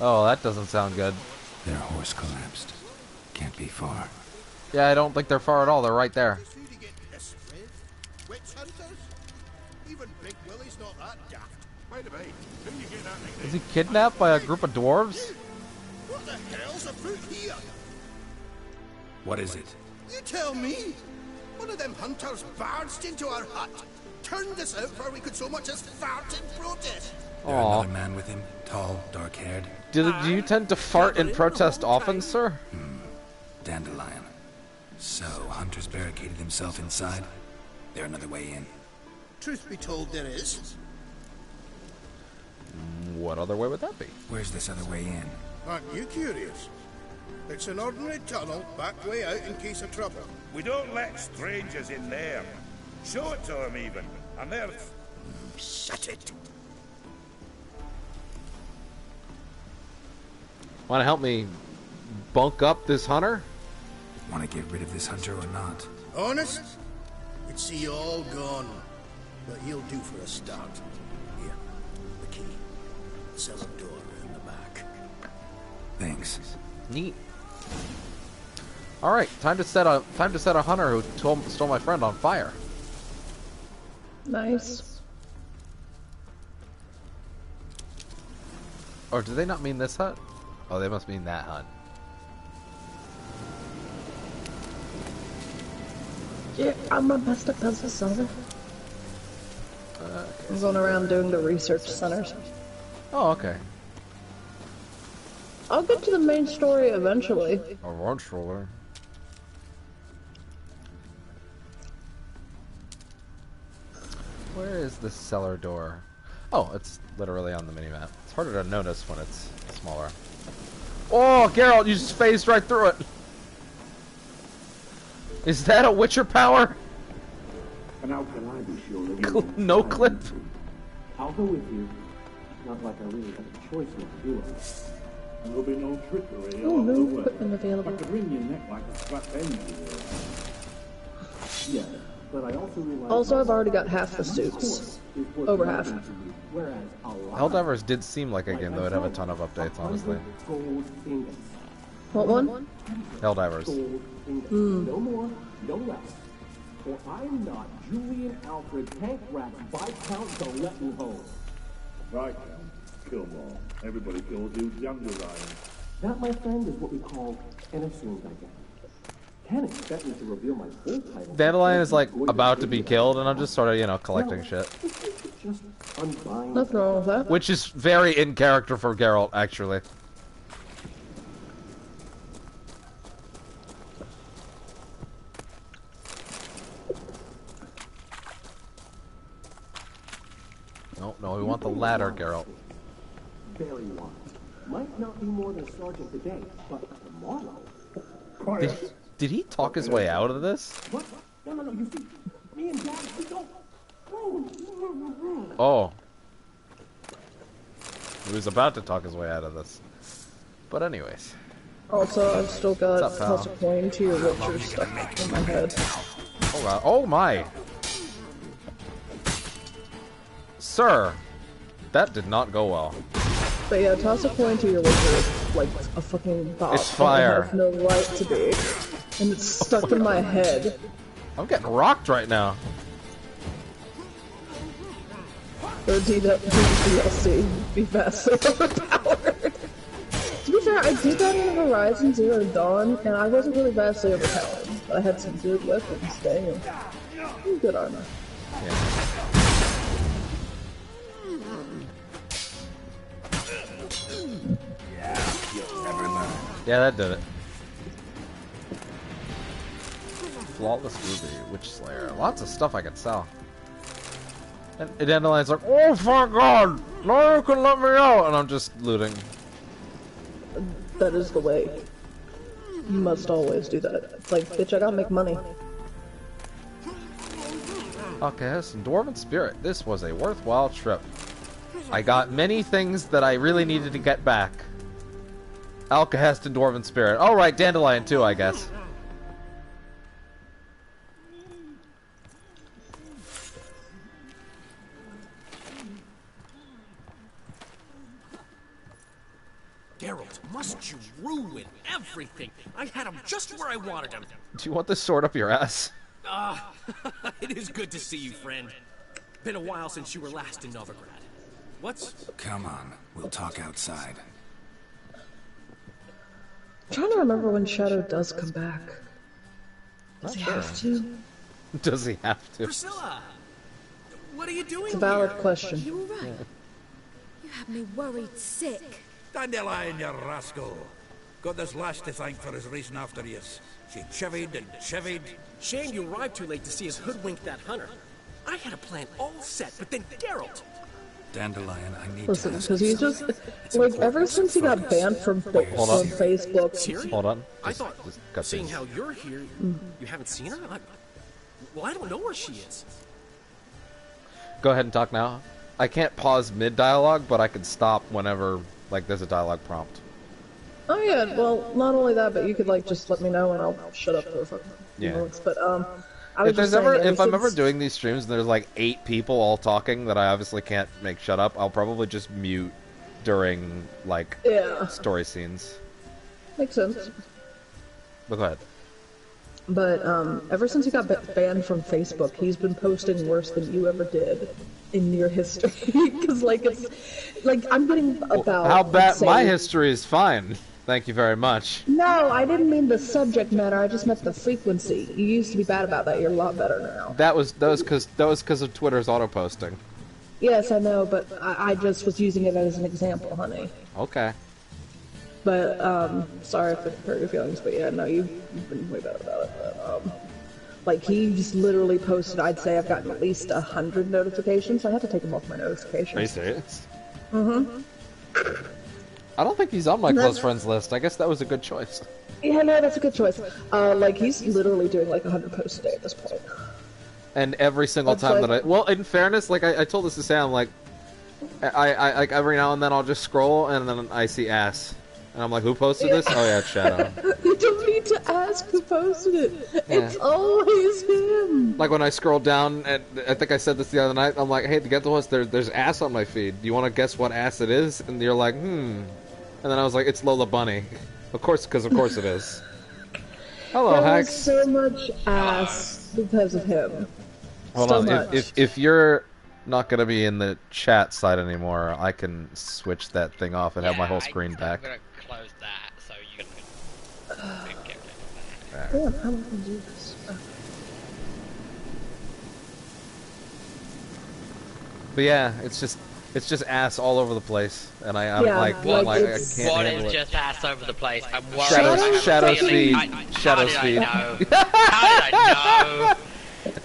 A: Oh, that doesn't sound good.
D: Their horse collapsed. Can't be far.
A: Yeah, I don't think they're far at all. They're right there.
L: Who do you get this with? Witch hunters? Even Big Willie's not that daft. Wait a minute. Who you get that nickname?
A: Is he kidnapped by a group of dwarves?
L: What the hell's afoot here?
D: What is it?
L: You tell me. One of them hunters barged into our hut, turned us out before we could so much as fart in protest.
D: There another man with him, tall, dark-haired.
A: Do you tend to fart in protest often, sir?
D: Dandelion. So, Hunter's barricaded himself inside? There another way in?
L: Truth be told, there is.
A: What other way would that be?
D: Where's this other way in?
L: Aren't you curious? It's an ordinary tunnel, back way out in case of trouble.
G: We don't let strangers in there. Show it to them even, and they're...
L: Shut it.
A: Want to help me bunk up this hunter?
D: Want to get rid of this hunter or not?
L: Honest? You'd see you all gone. But he'll do for a start. Here, the key. Cellar door in the back.
D: Thanks.
A: Neat. All right, time to set a hunter who stole my friend on fire.
J: Nice.
A: Or do they not mean this hut? Oh, they must mean that hut.
J: Yeah, I'm my best at puzzle solver. I'm going around doing the research centers.
A: Oh, okay.
J: I'll get to the main story eventually.
A: Eventually. Where is the cellar door? Oh, it's literally on the minimap. It's harder to notice when it's smaller. Oh, Geralt, you just phased right through it. Is that a Witcher power?
M: And how can I be sure that you
A: No clip.
M: I'll go with you. Not like I really have a choice not to do it. There will be no trickery
J: Oh,
M: along the
J: no
M: way.
J: equipment available.
M: I could wring your neck like a flat end. Yeah, but I also realize...
J: Also, I've already got half the suits. Over half.
A: Helldivers did seem like a game that would have a ton of updates, honestly.
J: What one?
A: Helldivers.
M: No more, no less. For I'm not Julian Alfred Tank Rat Viscount Galeton Home. Right, kill them all. Everybody kills you, younger Ryan. That, my friend, is what we call an assumed identity. Can't expect me to reveal my full title.
A: Dandelion is like about to be killed, and I'm just sort of, you know, collecting shit.
M: Just unbind.
J: Nothing wrong with that.
A: Which is very in character for Geralt, actually. No, we want the ladder, Geralt.
M: Very wise. Might not be more than sergeant today, but tomorrow.
A: Did he talk his way out of this?
M: What? No, you see, me and Dad, we don't.
A: Oh. He was about to talk his way out of this. But anyways.
J: Also, I've still got
A: What's up, pal?
J: toss a coin to your Witcher stuck in my head.
A: Oh god. Oh my! Sir! That did not go well.
J: But yeah, toss a coin to your Witcher is like a fucking bop.
A: It's fire.
J: It has no right to be. And it's stuck in my head.
A: I'm getting rocked right now.
J: The DLC be vastly overpowered. To be fair, I did that in Horizon Zero Dawn, and I wasn't really vastly overpowered. But I had some good weapons, damn. Good armor.
A: Yeah, that did it. Flawless Ruby, Witch Slayer. Lots of stuff I could sell. And Dandelion's like, oh my god! Now you can let me out! And I'm just looting.
J: That is the way. You must always do that. It's like, bitch, I gotta make money.
A: Alcahest and Dwarven Spirit. This was a worthwhile trip. I got many things that I really needed to get back. Alcahest and Dwarven Spirit. Oh right, Dandelion too, I guess.
N: Geralt, must you ruin everything? I had him just where I wanted him.
A: Do you want this sword up your ass?
N: It is good to see you, friend. Been a while since you were last in Novigrad. What's...
D: Come on, we'll talk outside.
J: I'm trying to remember when Shadow does come back. Does he have to?
A: Does he have to?
N: Priscilla! What are you doing
J: It's a valid
N: here?
J: question.
H: You all right? You had me worried sick.
I: Dandelion, you rascal. Got this lass to thank for his racing after yous. She chivied and chivied.
N: Shame you arrived too late to see us hoodwink that hunter. I had a plan all set, but then Geralt.
D: Dandelion, I need
J: Listen,
D: to ask
J: because
D: you
J: he's
D: something.
J: just
D: It's
J: like
D: important.
J: ever since he got
D: Focus.
J: banned from
A: Hold on.
J: Facebook.
N: Tyrion?
A: Hold on.
N: I thought,
A: cut
N: seeing
A: this.
N: how you're here, you haven't seen her? Well, I don't know where she is.
A: Go ahead and talk now. I can't pause mid-dialogue, but I can stop whenever, like, there's a dialogue prompt.
J: Oh yeah, well, not only that, but you could like just let me know and I'll shut up for a few
A: Yeah.
J: moments. But I was
A: If
J: just
A: there's
J: saying,
A: ever, if I'm ever
J: since-
A: doing these streams and there's like 8 people all talking that I obviously can't make shut up, I'll probably just mute during like
J: Yeah.
A: story scenes.
J: Makes sense.
A: But go ahead.
J: But ever since he got banned from Facebook, he's been posting worse than you ever did in your history. Because like it's like I'm getting about
A: How bad?
J: say-
A: My history is fine. Thank you very much.
J: No, I didn't mean the subject matter. I just meant the frequency. You used to be bad about that. You're a lot better now.
A: That was because of Twitter's auto posting.
J: Yes, I know, but I just was using it as an example, honey.
A: Okay.
J: But sorry if it hurt your feelings, but yeah, no, you've been way better about it. But, like he just literally posted, I'd say I've gotten at least 100 notifications. I had to take them off my notifications.
A: Are you serious?
J: Mm-hmm.
A: I don't think he's on my close friends list. I guess that was a good choice.
J: Yeah, no, that's a good choice. Like he's literally doing like 100 posts a day at this point.
A: And every single
J: That's
A: time
J: like-
A: that well, in fairness, like I told this to Sam, like I like every now and then I'll just scroll and then I see ass, and I'm like, who posted this? Oh yeah, it's Shadow.
J: You don't need to ask who posted it. It's always him.
A: Like when I scroll down, and I think I said this the other night. I'm like, hey, get the list. There's ass on my feed. Do you want to guess what ass it is? And you're like, And then I was like, it's Lola Bunny. Of course it is. Hello,
J: There was
A: Hax.
J: so much ass because of him.
A: Hold
J: so
A: on.
J: Much.
A: If you're not gonna be in the chat side anymore, I can switch that thing off and have my whole screen back.
O: I'm gonna close that so you can get rid of that.
J: Damn, how am I gonna do this?
A: But yeah, it's just ass all over the place, and I'm
J: Yeah,
A: like,
J: like
A: I
J: it's-
A: can't
O: What
A: handle
O: is
A: it.
O: just ass over the place? I'm worried.
A: Shadow's feed. Shadow's
O: How
A: feed.
O: did I know? How did I know?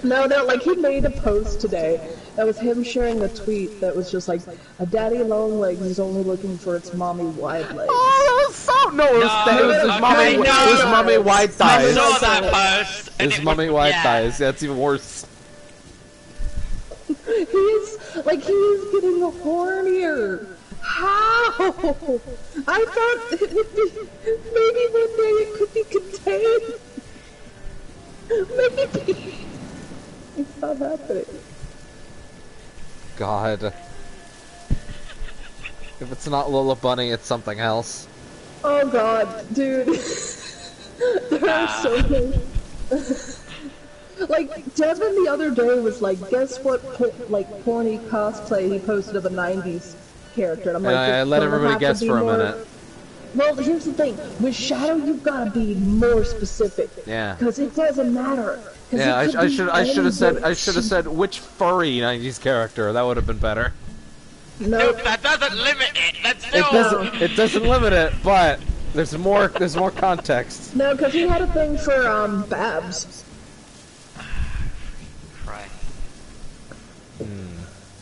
J: No, like he made a post today that was him sharing a tweet that was just like, a daddy long legs is only looking for its mommy wide legs.
A: Oh, that was so no, it was his mommy.
J: no.
A: It was mommy wide
O: I
A: thighs.
O: saw that post. and
A: His
O: it
A: mommy
O: was-
A: wide
O: yeah.
A: thighs. That's even worse.
J: He's getting hornier. How? I thought maybe one day it could be contained. Maybe it's not happening.
A: God. If it's not Lola Bunny, it's something else.
J: Oh God, dude. There are so many. Like Devin the other day was like, guess what? Porny cosplay he posted of a '90s character. And I'm like,
A: I
J: it's
A: let
J: gonna
A: everybody
J: have to
A: guess
J: be
A: for a
J: more-
A: minute.
J: Well, here's the thing. With Shadow, you've got to be more specific.
A: Yeah.
J: Because it doesn't matter. 'Cause
A: Yeah,
J: it could
A: I
J: be
A: should have
J: anybody.
A: said which furry '90s character. That would have been better.
J: No,
O: That doesn't limit it. That's
A: It
O: still.
A: doesn't limit it, but there's more context.
J: no, because he had a thing for Babs.
O: Right.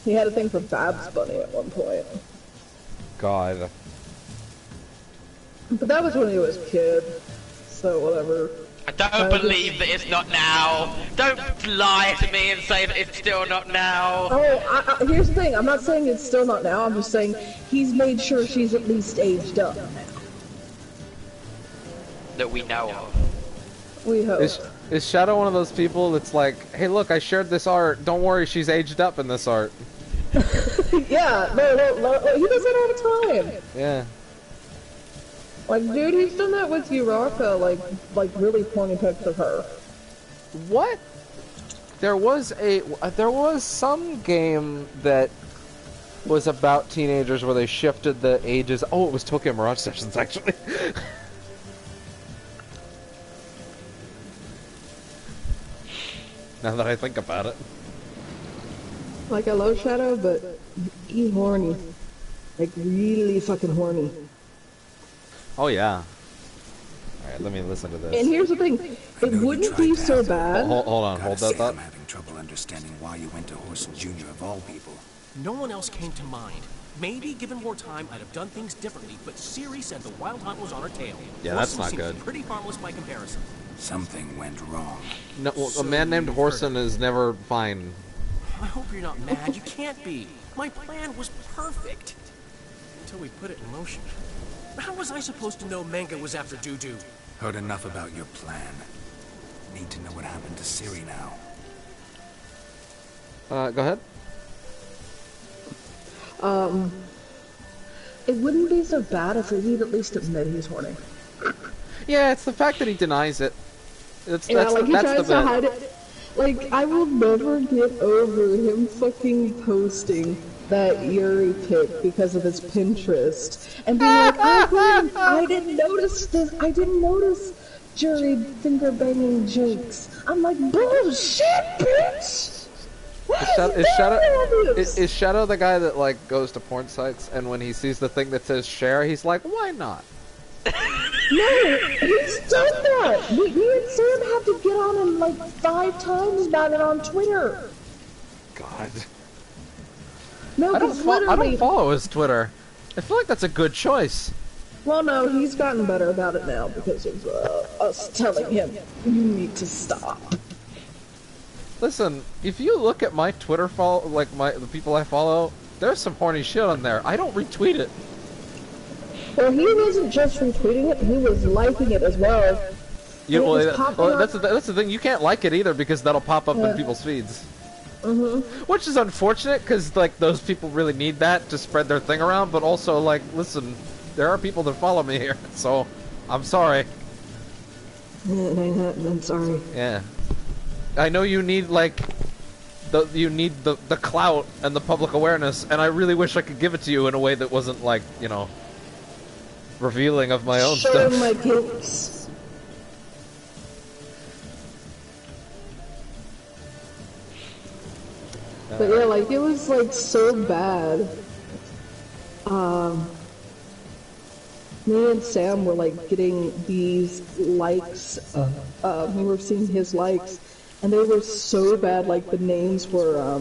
J: He had a thing for Babs Bunny at one point.
A: God.
J: But that was when he was a kid. So whatever.
O: I don't believe that it's not now. Don't lie to me and say that it's still not now.
J: Oh, here's the thing. I'm not saying it's still not now. I'm just saying he's made sure she's at least aged up.
O: That we know of.
J: We hope.
A: Is Shadow one of those people that's like, hey, look, I shared this art. Don't worry, she's aged up in this art.
J: Yeah, no, he does that all the time.
A: Yeah.
J: Like, dude, he's done that with Urarka, like really porny pics of her.
A: What? There was some game that was about teenagers where they shifted the ages. Oh, it was Tokyo Mirage Sessions, actually. Now that I think about it.
J: Like, I love Shadow, but he horny. Like, really fucking horny.
A: Oh yeah. Alright, let me listen to this.
J: And here's the thing, it wouldn't be so bad.
A: Hold on, hold that thought.
D: I'm having trouble understanding why you went to Horse Jr. of all people.
N: No one else came to mind. Maybe given more time, I'd have done things differently, but Siri said the Wild Hunt was on her tail.
A: Yeah, that's
N: Orson
A: not
N: seems
A: good.
N: Pretty harmless by comparison.
D: Something went wrong.
A: No, well, a man named Horson is never fine.
N: I hope you're not mad. You can't be. My plan was perfect. Until we put it in motion. How was I supposed to know Manga was after Dudu?
D: Heard enough about your plan. Need to know what happened to Siri now.
A: Go ahead.
J: It wouldn't be so bad if he'd at least admit he's horny.
A: Yeah, it's the fact that he denies it. That's
J: Yeah, like, he
A: that's
J: tries
A: the
J: to
A: bit.
J: hide it. Like, I will never get over him fucking posting that Yuri pic because of his Pinterest. And being like, I didn't notice this. I didn't notice Yuri finger banging jokes. I'm like, bullshit, bitch!
A: Is Shadow the guy that like goes to porn sites and when he sees the thing that says share, he's like, why not?
J: No, he's done that! Me and Sam have to get on him like 5 times about it on Twitter.
A: God.
J: No,
A: I don't,
J: because literally...
A: I don't follow his Twitter. I feel like that's a good choice.
J: Well, no, he's gotten better about it now because of us telling him, you need to stop.
A: Listen, if you look at my Twitter follow, like the people I follow, there's some horny shit on there. I don't retweet it.
J: Well, he wasn't just retweeting it; he was liking it as well.
A: That's the thing. You can't like it either because that'll pop up in people's feeds. Which is unfortunate because like those people really need that to spread their thing around. But also, like, listen, there are people that follow me here, so I'm sorry.
J: I'm sorry.
A: Yeah. I know you need like the clout and the public awareness, and I really wish I could give it to you in a way that wasn't like, you know, revealing of my own stuff.
J: Showing my kinks. But yeah, like it was like so bad. Me and Sam were like getting these likes. We were seeing his likes. And they were so bad, like the names were,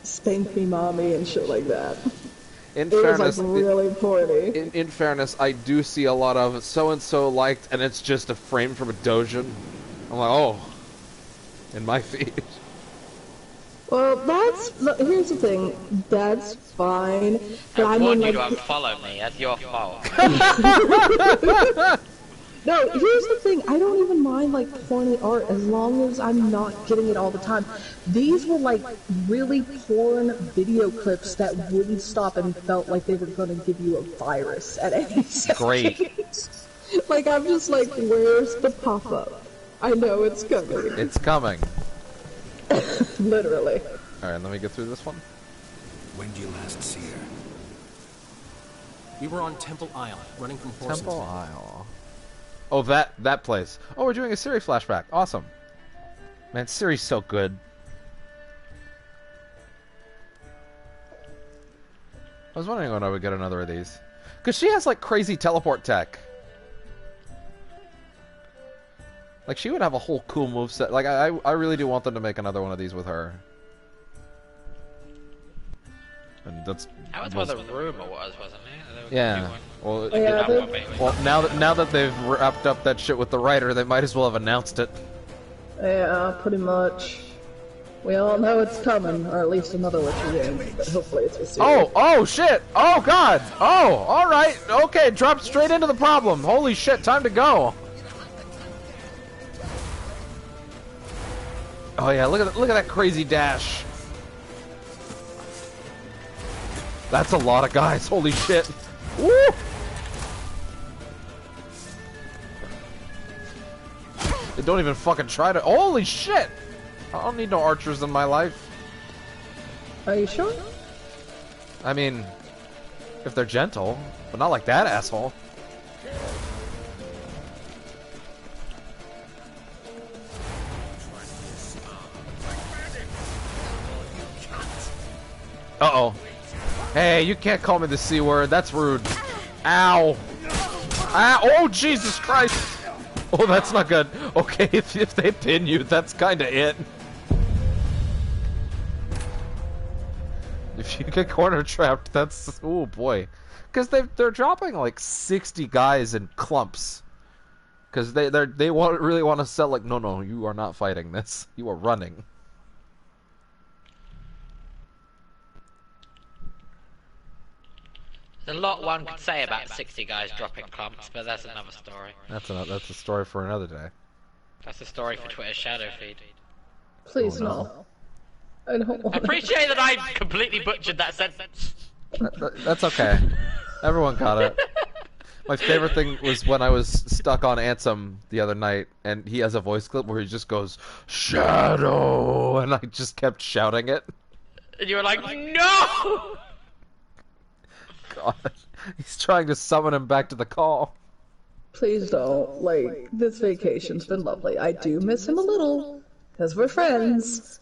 J: Spank Me Mommy and shit like that.
A: In
J: it
A: fairness,
J: was like really porny.
A: In fairness, I do see a lot of so-and-so liked, and it's just a frame from a doujin. I'm like, oh, in my feed.
J: Well, here's the thing, that's fine, but I
O: warned
J: mean,
O: you
J: like...
O: to unfollow me, that's your fault.
J: No, here's the thing, I don't even mind, like, porny art as long as I'm not getting it all the time. These were, like, really porn video clips that wouldn't stop and felt like they were gonna give you a virus at any second.
A: Great.
J: Like, I'm just like, where's the pop-up? I know it's coming.
A: It's coming.
J: Literally.
A: Alright, let me get through this one.
D: When did you last see her?
N: We were on Temple Isle, running from Horson's
A: Temple
N: men.
A: Isle. Oh, that place. Oh, we're doing a Siri flashback. Awesome. Man, Siri's so good. I was wondering when I would get another of these. Because she has, like, crazy teleport tech. Like, she would have a whole cool moveset. Like, I really do want them to make another one of these with her. And that's...
O: That was what the rumor was, wasn't it?
A: Yeah. Well,
J: Yeah,
A: now that they've wrapped up that shit with the writer, they might as well have announced it.
J: Yeah, pretty much. We all know it's coming, or at least another Witcher game, but hopefully it's a series.
A: Oh shit! Oh god! Oh, alright, okay, drop straight into the problem. Holy shit, time to go. Oh yeah, look at that crazy dash. That's a lot of guys, holy shit. Woo! They don't even fucking try to. Holy shit! I don't need no archers in my life.
J: Are you sure?
A: I mean, if they're gentle, but not like that asshole. Uh-oh. Hey, you can't call me the C word. That's rude. Ow. Ow. Oh, Jesus Christ. Oh, that's not good. Okay, if they pin you, that's kind of it. If you get corner trapped, that's... Oh, boy. Because they're dropping like 60 guys in clumps. Because they really want to sell like, no, you are not fighting this. You are running.
O: There's a lot one could say about 60 guys dropping clumps, but that's another story.
A: That's a story for another day.
O: That's a story for Twitter's shadow feed.
J: Please no. I don't want
O: I appreciate that I completely butchered that sentence.
A: That's okay. Everyone got it. My favorite thing was when I was stuck on Ansem the other night, and he has a voice clip where he just goes, "Shadow!" and I just kept shouting it.
O: And you were like, no!
A: God. He's trying to summon him back to the call.
J: Please don't. Like, this vacation's been lovely. I do miss him a little, because we're friends.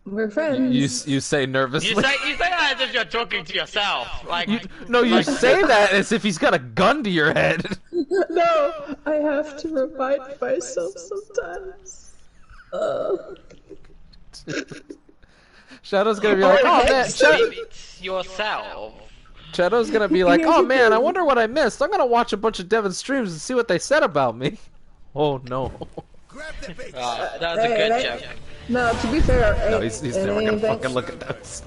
J: We're friends.
A: You say nervously.
O: You say that as if you're talking to yourself. Like
A: you say that as if he's got a gun to your head.
J: No, I have to remind myself sometimes.
A: Shadow's gonna be like, oh man,
O: yourself.
A: Shadow's gonna be like, oh man, I wonder what I missed. I'm gonna watch a bunch of Devon streams and see what they said about me. Oh no.
O: That was a good joke.
J: No, to be fair,
A: no, he's never gonna fucking look at those.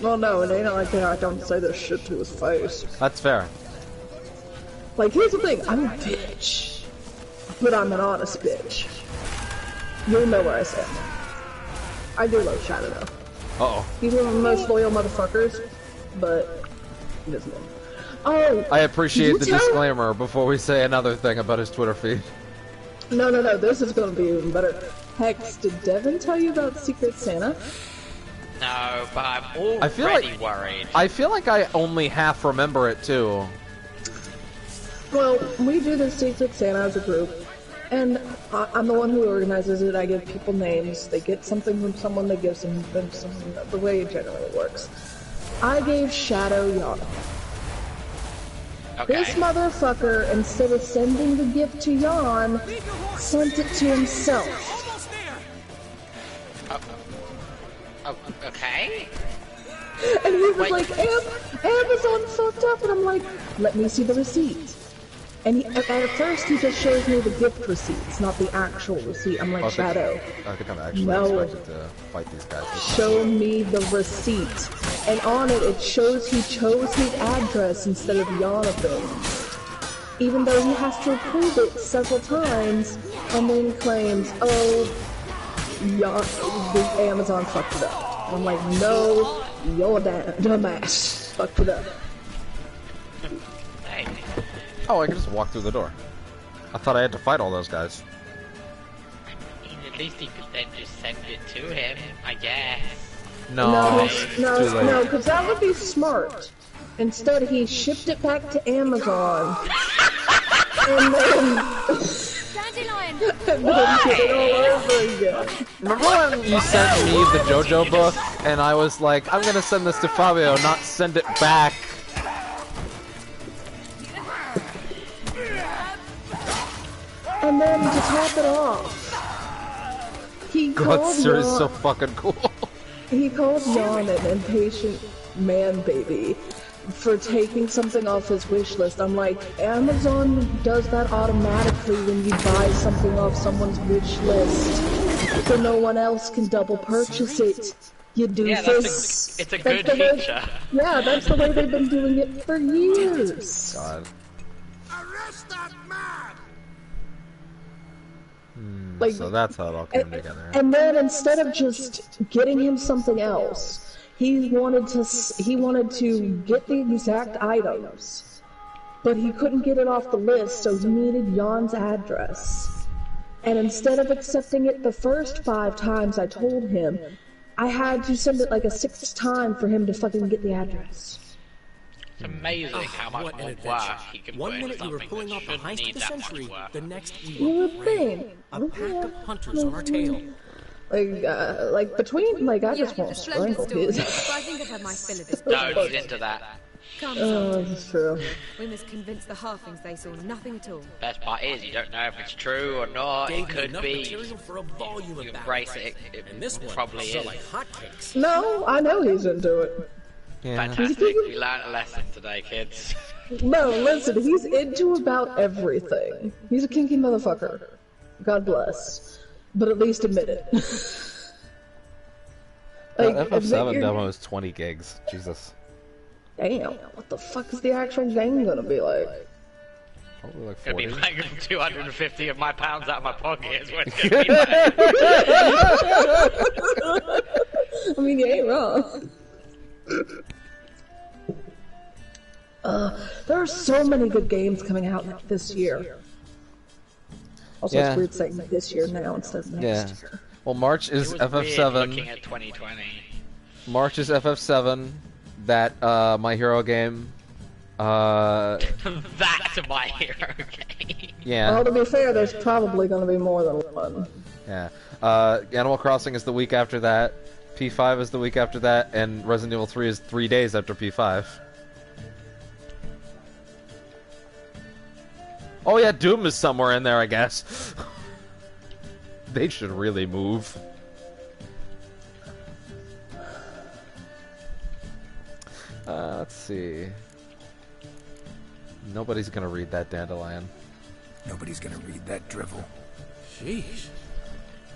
J: Well, no, it ain't like I don't say this shit to his face.
A: That's fair.
J: Like, here's the thing, I'm a bitch. But I'm an honest bitch. You'll know where I stand. I do love Shadow, though.
A: Uh-oh.
J: He's one of the most loyal motherfuckers, but he doesn't know. Oh!
A: I appreciate the disclaimer before we say another thing about his Twitter feed.
J: No, this is gonna be even better. Hex, did Devin tell you about Secret Santa?
O: No, but I'm already worried.
A: I feel like I only half remember it, too.
J: Well, we do this Secret Santa as a group, and I'm the one who organizes it. I give people names. They get something from someone, they give them something, the way it generally works. I gave Shadow Yana.
O: Okay.
J: This motherfucker, instead of sending the gift to Jan, sent it to himself.
O: Okay.
J: And he was like, Amazon fucked up, and I'm like, let me see the receipt. And at first he just shows me the gift receipts, not the actual receipt. I'm like, Shadow.
A: I think I'm actually expected to fight these guys.
J: Show me the receipt. And on it, it shows he chose his address instead of Jonathan's. Even though he has to approve it several times, and then claims, oh, the Amazon fucked it up. And I'm like, no, you're dumbass. Fucked it up.
O: Hey.
A: Oh, I can just walk through the door. I thought I had to fight all those guys.
O: I mean, at least he could then just send it to him, I guess.
A: No,
J: because that would be smart. Instead, he shipped it back to Amazon. And then...
H: Dandelion!
J: and then did it all over again.
A: Remember when you sent me the JoJo book, and I was like, I'm gonna send this to Fabio, not send it back.
J: And then to top it off, he called
A: Sir is so fucking cool.
J: He called Jan an impatient man baby for taking something off his wish list. I'm like, Amazon does that automatically when you buy something off someone's wish list, so no one else can double purchase it. You do this.
O: It's a good feature.
J: Yeah, that's the way they've been doing it for years.
A: God.
E: Arrest that man!
J: Like,
A: so that's how it all came together.
J: And then instead of just getting him something else, he wanted to get the exact items, but he couldn't get it off the list, so he needed Jan's address. And instead of accepting it the first 5 times I told him, I had to send it like a 6th time for him to fucking get the address.
O: It's amazing how much more work he can put into
N: you were
O: something
N: pulling
O: that
N: off the
O: shouldn't
N: heist of
O: need
N: the
O: that much
N: century,
O: work.
N: the next
J: You would think.
N: a pack of hunters on our tail.
J: Like between, like, I just
H: Yeah,
J: want to
H: splendid
J: strangle
H: story,
J: his
H: but I think I've had my fill of this.
O: No, he's into that.
H: Come,
J: Oh,
H: Sultan.
J: this is true.
H: We must convince the halflings they saw nothing at all.
O: Best part is you don't know if it's true or not.
N: Gave
O: It
N: me
O: could
N: enough
O: be.
N: material for a volume
O: You
N: of
O: embrace it.
N: and this one
O: probably
N: sell
O: is.
N: like hotcakes.
J: No, I know he's into it.
A: Yeah.
O: Fantastic. We learned a lesson today, kids.
J: No, listen, he's into about everything. He's a kinky motherfucker. God bless. But at least admit it.
A: That
J: Like,
A: FF7
J: admit
A: demo
J: you're-
A: is 20 gigs. Jesus.
J: Damn, what the fuck is the actual game gonna be like?
A: Probably like
O: Gonna
A: 40.
O: be like 250 of my pounds out of my pocket is what it's gonna be like.
J: I mean, you ain't wrong. There are so many good games coming out this year. Also,
A: Yeah.
J: it's weird saying this year now instead of next year.
A: Well, March
O: It
A: is
O: was weird
A: FF7.
O: looking at 2020.
A: March is FF7. That My Hero game.
O: That's my hero game.
A: Yeah.
J: Well, to be fair, there's probably going to be more than one.
A: Yeah. Animal Crossing is the week after that. P5 is the week after that, and Resident Evil 3 is 3 days after P5. Oh yeah, Doom is somewhere in there, I guess. They should really move. Let's see. Nobody's gonna read that Dandelion.
D: Nobody's gonna read that drivel.
N: Sheesh.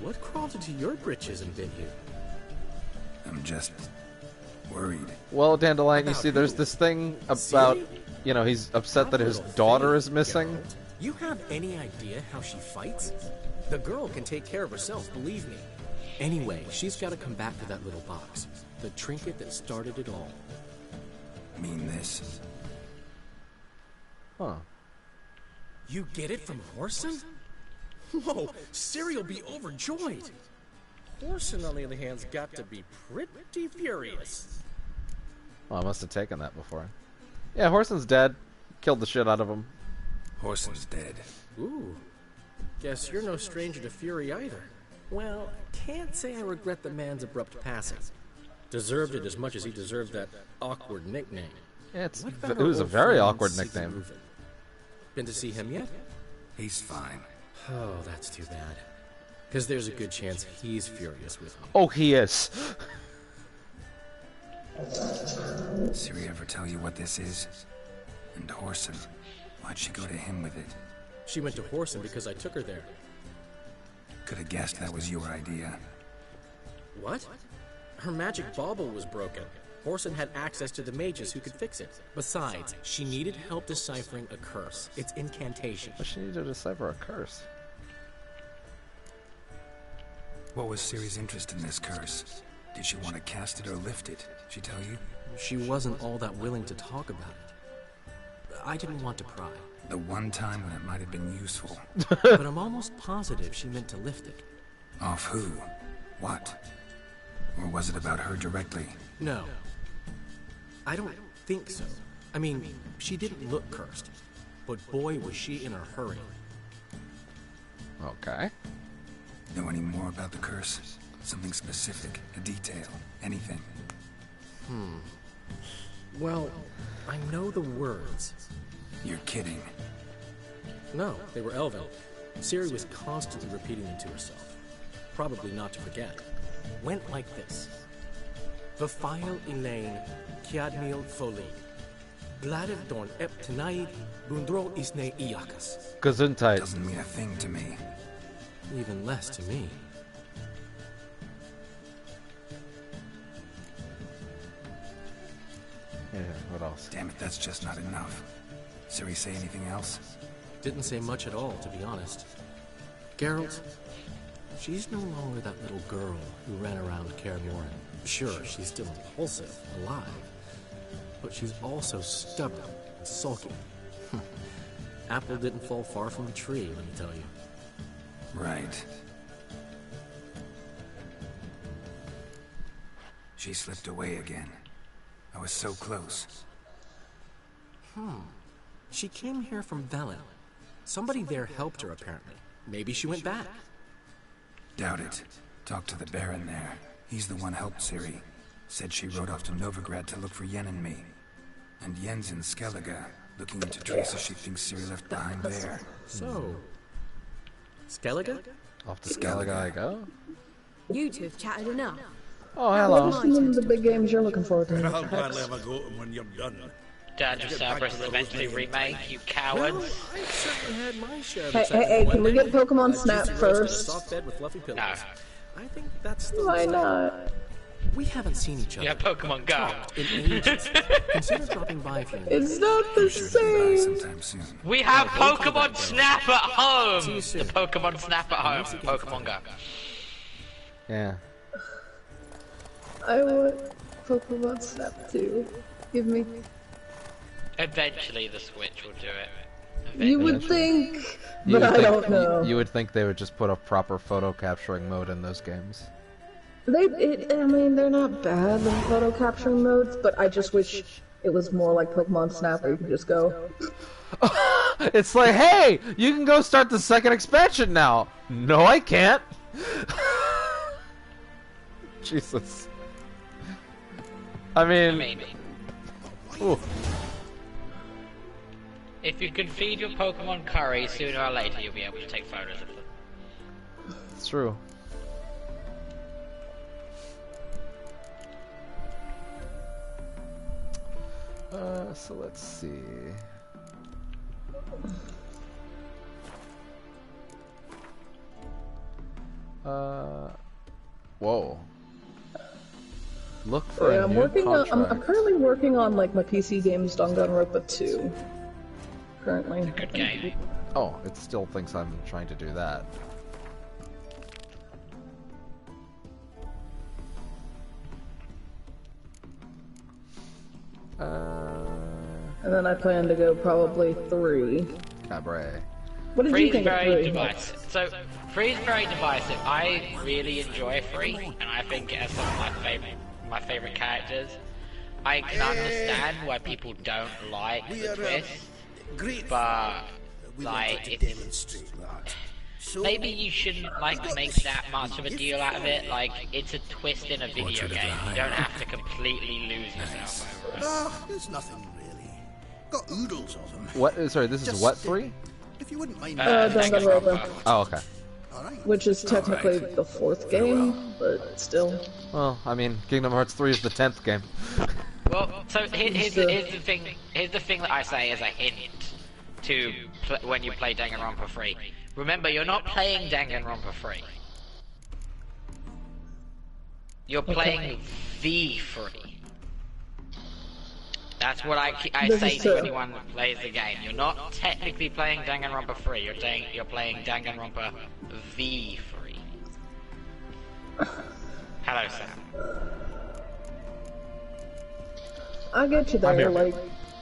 N: What crawled into your britches and bit you?
D: I'm just worried.
A: Well, Dandelion, you
N: About
A: see, there's
N: who?
A: this thing about,
N: Siri?
A: you know, he's upset that his
N: Little
A: daughter
N: thing,
A: is missing.
N: Geralt. You have any idea how she fights? The girl can take care of herself, believe me. Anyway, she's got to come back to that little box. The trinket that started it all.
D: Mean this?
A: Huh.
N: You get it from Horson? Whoa, Ciri'll be overjoyed. Horson, on the other hand, has got to be pretty furious.
A: Well, I must have taken that before. Yeah, Horson's dead. Killed the shit out of him.
D: Horson's dead.
N: Ooh, guess you're no stranger to fury either. Well, can't say I regret the man's abrupt passing. Deserved it as much as he deserved that awkward nickname.
A: Yeah, it
N: What about
A: was
N: our
A: a
N: old
A: very
N: friend
A: awkward
N: Sigurd
A: nickname.
N: Reuven? Been to see him yet?
D: He's fine.
N: Oh, that's too bad. Because there's a good chance he's furious with me.
A: Oh, he is.
D: Ciri ever tell you what this is? And Horson, why'd she go to him with it?
N: She went to Horson because I took her there.
D: Could have guessed that was your idea.
N: What? Her magic bauble was broken. Horson had access to the mages who could fix it. Besides, she needed help deciphering a curse. It's incantation.
A: But she needed to decipher a curse.
D: What was Ciri's interest in this curse? Did she want to cast it or lift it? She tell you?
N: She wasn't all that willing to talk about it. I didn't want to pry.
D: The one time when it might have been useful.
N: But I'm almost positive she meant to lift it.
D: Off who? What? Or was it about her directly?
N: No. I don't think so. I mean, she didn't look cursed. But boy, was she in a hurry.
A: Okay.
D: Know any more about the curse? Something specific, a detail, anything?
N: Well, I know the words.
D: You're kidding.
N: No, they were Elven. Ciri was constantly repeating them to herself. Probably not to forget. Went like this. Vafile Elaine, Kiadmil Foli. Gladev Dorn Ep Tanaid, Bundro Isne Iakas.
A: Gesundheit.
D: Doesn't mean a thing to me.
N: Even less to me.
A: Yeah, what else?
D: Damn it, that's just not enough. Ciri say anything else?
N: Didn't say much at all, to be honest. Geralt, she's no longer that little girl who ran around Kaer Morhen. Sure, she's still impulsive, alive. But she's also stubborn and sulky. Apple didn't fall far from the tree, let me tell you.
D: Right. She slipped away again. I was so close.
N: She came here from Velen. Somebody there helped her, apparently. Maybe she went back.
D: Doubt it. Talked to the Baron there. He's the one helped Ciri. Said she rode off to Novigrad to look for Yen and me. And Yen's in Skellige, looking into traces she thinks Ciri left behind there.
N: So... Skellige?
A: Off to Skellige I go?
H: You two have chatted enough.
A: Oh, hello.
J: What's one of the big games you're looking forward to?
I: I'll gladly have a go at 'em when you're done.
O: Dungeon of Cerberus is eventually remade, you cowards.
N: Well, I certainly had my share of
J: Hey, can we get Pokemon Snap first?
N: Soft bed with fluffy pillows.
O: No.
N: I think that's the
J: Why not?
N: We haven't seen each other.
O: Yeah, Pokemon Go.
N: In ages. Consider dropping by if you need.
J: It's not the same.
D: Sometime soon.
O: We have Pokemon Snap at home!
N: See you soon.
O: The Pokemon Snap at home. Pokemon Go.
A: Yeah.
J: I want Pokemon Snap too. Give me.
O: Eventually the Switch will do it.
J: You would think, but I don't know.
A: You would think they would just put a proper photo capturing mode in those games.
J: I mean, they're not bad in photo capturing modes, but I just wish it was more like Pokemon Snap where you could just go.
A: It's like, hey, you can go start the second expansion now. No, I can't. Jesus. I mean, ooh.
O: If you can feed your Pokemon curry, sooner or later you'll be able to take photos of them.
A: It's true. So let's see. Whoa. Look for a new contract.
J: I'm currently working on like my PC games Danganronpa 2. Currently.
O: Good game.
A: Oh, it still thinks I'm trying to do that.
J: And then I plan to go probably 3.
A: Cabaret.
J: What did you think of 3?
O: Divisive. So, 3 is very divisive. I really enjoy 3, and I think it has some of my favorite characters. I can understand why people don't like the twist, but like it's maybe you shouldn't like make that much of a deal out of it. Like it's a twist in a video game. You don't have to completely lose yourself over it.
L: No, there's nothing really. Got oodles of them.
A: What? Sorry, this is what 3?
L: If you wouldn't mind.
J: Danganronpa.
A: Oh, okay.
J: Which is technically the 4th game, but still.
A: Well, I mean, Kingdom Hearts 3 is the 10th game.
O: Well, so here's the thing. Here's the thing that I say as a hint to when you play Danganronpa 3. Remember, you're not playing Danganronpa 3. You're playing the 3. That's what I say to anyone that plays the game. You're not technically playing Danganronpa 3. You're playing Danganronpa V3. Hello, Sam.
J: I get you there, like,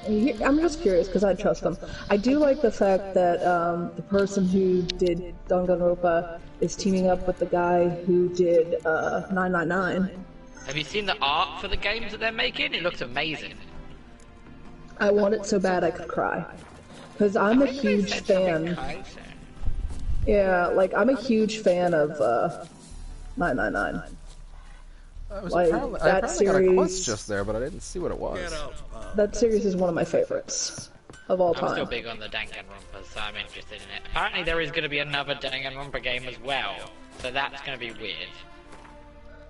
J: I'm just curious because I trust them. I do like the fact that the person who did Danganronpa is teaming up with the guy who did 999.
O: Have you seen the art for the games that they're making? It looks amazing.
J: I want it so bad I could cry. Because I'm a huge fan. Yeah, like, I'm a huge fan of 999.
A: Like, that
J: series,
A: got a quest just there, but I didn't see what it was.
J: That series is one of my favorites of all time.
O: I'm still big on the Danganronpa, so I'm interested in it. Apparently there is going to be another Danganronpa game as well, so that's going to be weird.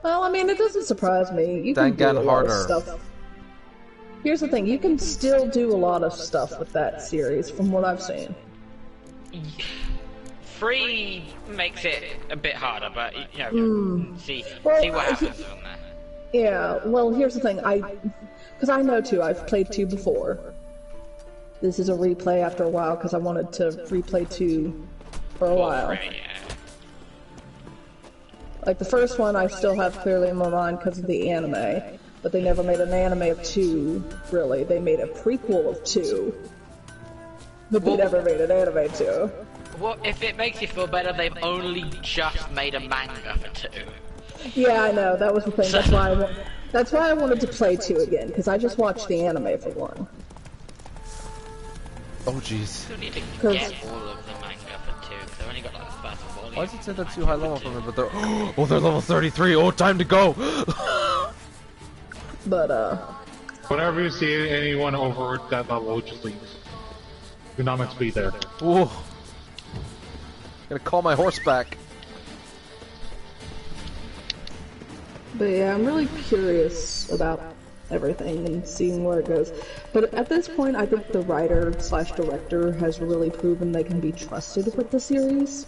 J: Well, I mean, it doesn't surprise me. You can do a lot of stuff. Here's the thing, you can still do a lot of stuff with that series, from what I've seen.
O: 3 makes it a bit harder, but, you know, see what happens on there.
J: Yeah, well, here's the thing, because I know too, I've played 2 before. This is a replay after a while, because I wanted to replay 2 for a while. Like, the first one I still have clearly in my mind because of the anime, but they never made an anime of 2, really. They made a prequel of 2, but they never made an anime 2.
O: Well, if it makes you feel better, they've only just made a manga for 2.
J: Yeah, I know, that was the thing, that's why I wanted to play 2 again, because I just watched the anime for 1.
A: Oh, jeez.
O: Still need to get all of the manga for 2, because I've only got like the first volume.
A: Why does it say that's too high level for me? But they're they're level 33. Oh, time to go.
J: But
M: whenever you see anyone over that level, just leave. You're not meant to be there.
A: Ooh. Gotta call my horse back.
J: But yeah, I'm really curious about everything and seeing where it goes. But at this point, I think the writer/director has really proven they can be trusted with the series.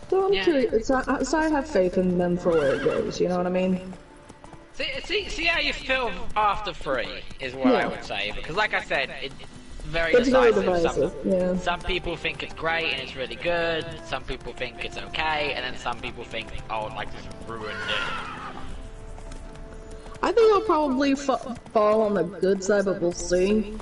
J: So I'm curious. So I have faith in them for where it goes. You know what I mean?
O: See how you feel after 3 is what I would say, because like I said, it's very
J: divisive.
O: Some people think it's great and it's really good. Some people think it's okay, and then some people think, oh, like this ruined it.
J: I think I'll probably fall on the good side, but we'll see.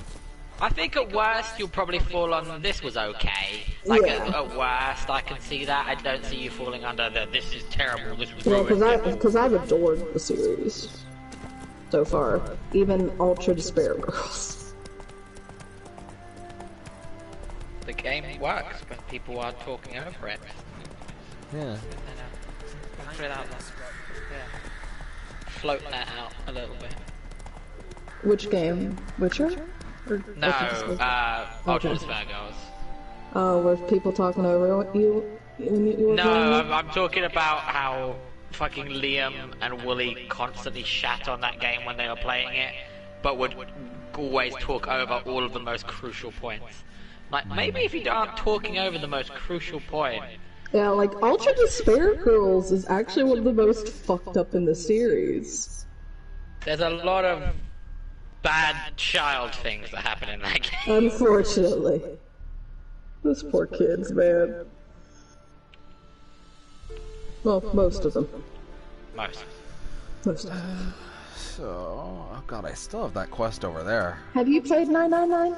O: I think at worst you'll probably fall on this was okay. Like at worst, I can see that. I don't see you falling under the this is terrible. This was ruined.
J: Because I've adored the series so far, even Ultra Despair Girls.
O: The game works when people are talking over it.
A: Yeah.
O: Put it out there. Float that out a little bit.
J: Which game? Witcher? Or
O: No, Ultra
J: okay.
O: Despair Girls.
J: Oh, were people talking over you when you were
O: No,
J: playing it?
O: I'm talking about how fucking Liam and Wooly constantly shat on that game when they were playing it, but would always talk over all of the most crucial points. Like, maybe if you aren't talking over the most crucial point.
J: Yeah, like, Ultra Despair Girls is actually one of the most fucked up in the series.
O: There's a lot of bad child things that happen in that game.
J: Unfortunately. Those poor kids, man. Well, most of them.
O: Most.
J: Most of them.
A: So, oh god, I still have that quest over there.
J: Have you played 999?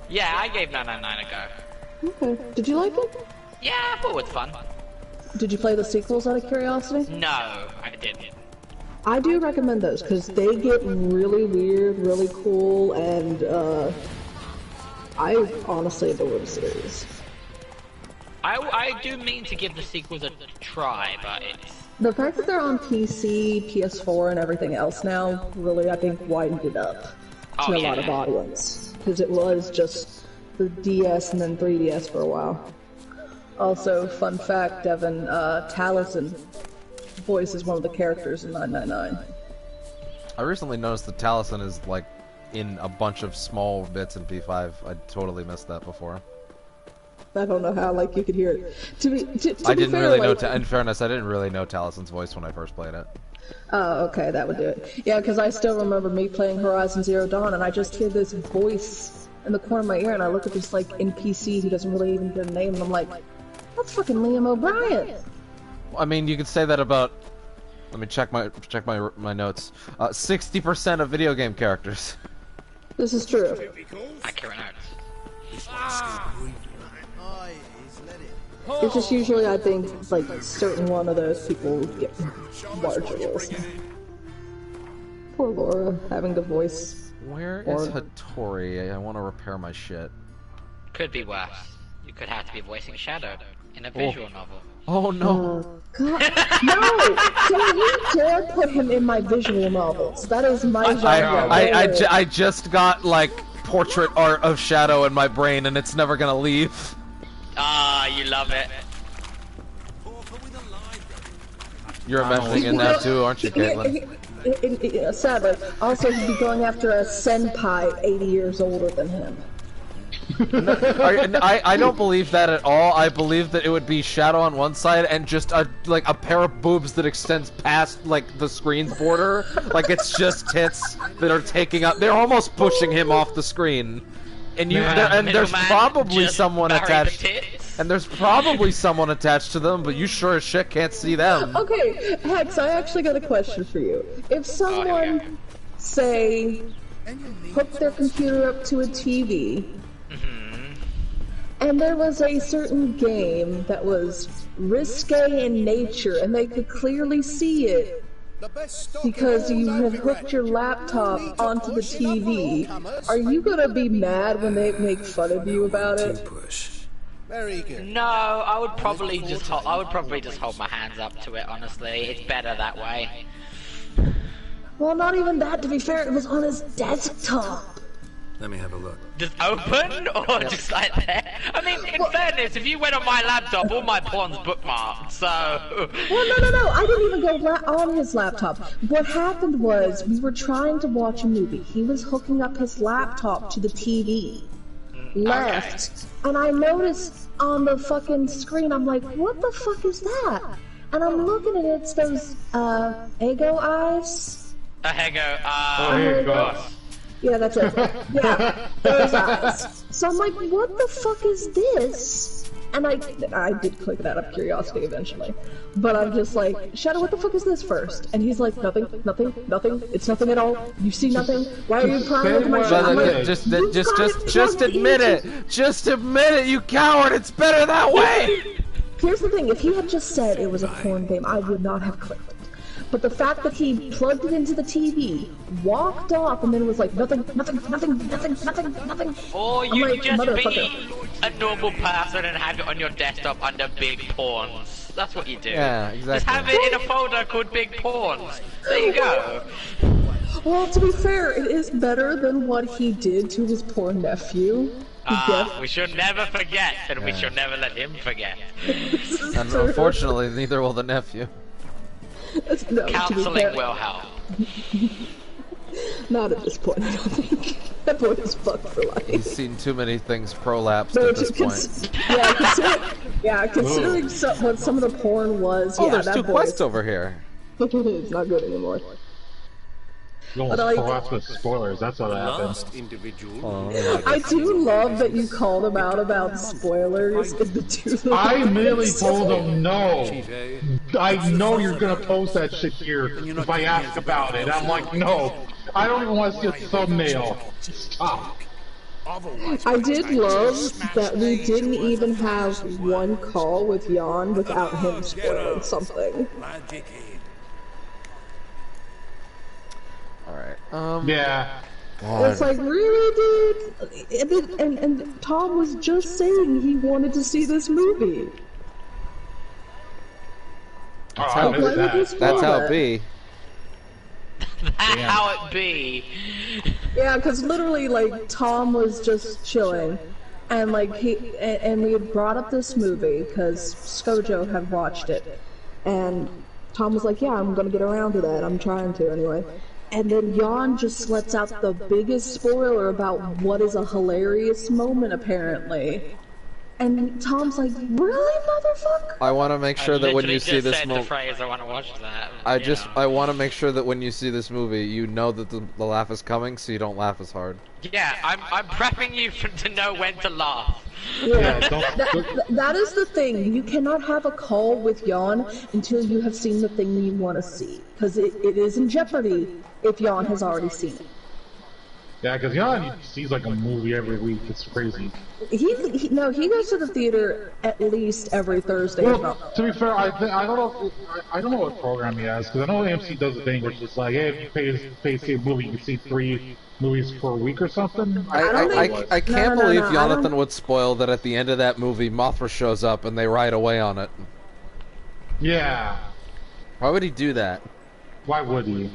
O: Yeah, I gave 999 a go.
J: Okay. Did you like it?
O: Yeah, I thought it was fun.
J: Did you play the sequels out of curiosity?
O: No, I didn't.
J: I do recommend those, because they get really weird, really cool, and I honestly adore the series.
O: I do mean to give the sequels a try, but it's...
J: The fact that they're on PC, PS4, and everything else now really, I think, widened it up to a lot of audience. Because it was just the DS and then 3DS for a while. Also, fun fact, Devin, Taliesin voices one of the characters in 999.
A: I recently noticed that Taliesin is, like, in a bunch of small bits in P5. I totally missed that before.
J: I don't know how, like, you could hear it.
A: I didn't really know, in fairness, I didn't really know Taliesin's voice when I first played it.
J: Oh, okay, that would do it. Yeah, because I still remember me playing Horizon Zero Dawn, and I just hear this voice in the corner of my ear, and I look at this, like, NPC who doesn't really even get a name, and I'm like, that's fucking Liam O'Brien!
A: I mean, you could say that about... Let me check my notes. 60% of video game characters.
J: This is true.
O: Accurate notes.
J: It's just usually, I think, like, certain one of those people get larger roles. Poor Laura, having the voice.
A: Where is Hattori? I want to repair my shit.
O: Could be worse. You could have to be voicing Shadow in a visual novel.
A: Oh no!
J: God. No! Don't you dare put him in my visual novels. That is my genre.
A: I just got, like, portrait art of Shadow in my brain, and it's never gonna leave.
O: Ah, you love it.
A: You're investing in that too, aren't you, Caitlin?
J: Sadly. Also, he'd be going after a senpai 80 years older than him.
A: I don't believe that at all. I believe that it would be Shadow on one side and just a pair of boobs that extends past, like, the screen's border. Like, it's just tits that are taking up. They're almost pushing him off the screen. And there's probably someone attached. And there's probably someone attached to them, but you sure as shit can't see them.
J: Okay, Hex, I actually got a question for you. If someone, say, hooked their computer up to a TV, and there was a certain game that was risque in nature, and they could clearly see it because you had hooked your laptop onto the TV, are you gonna be mad when they make fun of you about it?
L: Very good.
O: No, I would probably just hold my hands up to it. Honestly, it's better that way.
J: Well, not even that, to be fair, it was on his desktop.
D: Let me have a look.
O: Just open, or just like that? I mean, in fairness, if you went on my laptop, all my porn's bookmarked, so...
J: Well, no, I didn't even go on his laptop. What happened was, we were trying to watch a movie. He was hooking up his laptop to the TV. Left. And I noticed on the fucking screen, I'm like, what the fuck is that? And I'm looking at it, it's those, Ego eyes.
O: Ego,
P: here it goes.
J: Yeah, that's it. Yeah, those eyes. So I'm like, what the fuck is this? And I did click that out of curiosity eventually. But I'm just like, Shadow, what the fuck is this first? And he's like, nothing, it's nothing at all. You see nothing? Why are you prying into my shit? Like,
A: just admit it! Just admit it, you coward! It's better that way!
J: Here's the thing, if he had just said it was a porn game, I would not have clicked it. But the fact that he plugged it into the TV, walked off, and then was like, nothing.
O: Or you like, just be a normal person and have it on your desktop under big porns. That's what you do.
A: Yeah, exactly.
O: Just have it in a folder called big porns. There you go.
J: Well, to be fair, it is better than what he did to his poor nephew.
O: We should never forget, and we should never let him forget.
A: And unfortunately, neither will the nephew.
J: No,
O: counseling will help.
J: Not at this point, I don't think. That boy is fucked for life.
A: He's seen too many things prolapsed at this point.
J: Considering what some of the porn was.
A: Oh, there's 2 quests over here.
J: It's not good anymore.
P: You almost collapsed with spoilers, that's what happened.
J: I do love that you called him out about spoilers in the 2
P: I merely told him no. I know you're gonna post that shit here if I ask about it. I'm like, no. I don't even want to see a thumbnail. Stop.
J: I did love that we didn't even have one call with Jan without him spoiling something.
A: Alright,
P: yeah.
A: God.
J: It's like, really, dude? And Tom was just saying he wanted to see this movie.
A: That's how it be.
O: That's how it be.
J: Yeah, because literally, like, Tom was just chilling, and like and we had brought up this movie because Skojo had watched it, and Tom was like, "Yeah, I'm gonna get around to that. I'm trying to anyway." And then Jan just lets out the biggest spoiler about what is a hilarious moment, apparently. And Tom's like, really, motherfucker?
A: I want to make sure that when you see this movie,
O: I want to watch that.
A: I want to make sure that when you see this movie, you know that the laugh is coming, so you don't laugh as hard.
O: Yeah, I'm prepping you to know when to laugh.
J: Yeah, that is the thing. You cannot have a call with Jan until you have seen the thing you want to see, because it is in jeopardy if Jan has already seen it.
P: Yeah, because Jan sees like a movie every week. It's crazy.
J: He goes to the theater at least every Thursday.
P: Well, to be fair, I don't know what program he has, because I know AMC does a thing where it's just like, hey, if you pay to see a movie, you can see 3 movies per week or something.
A: I can't believe Jonathan would spoil that at the end of that movie, Mothra shows up and they ride away on it.
P: Yeah.
A: Why would he do that?
P: Why would he?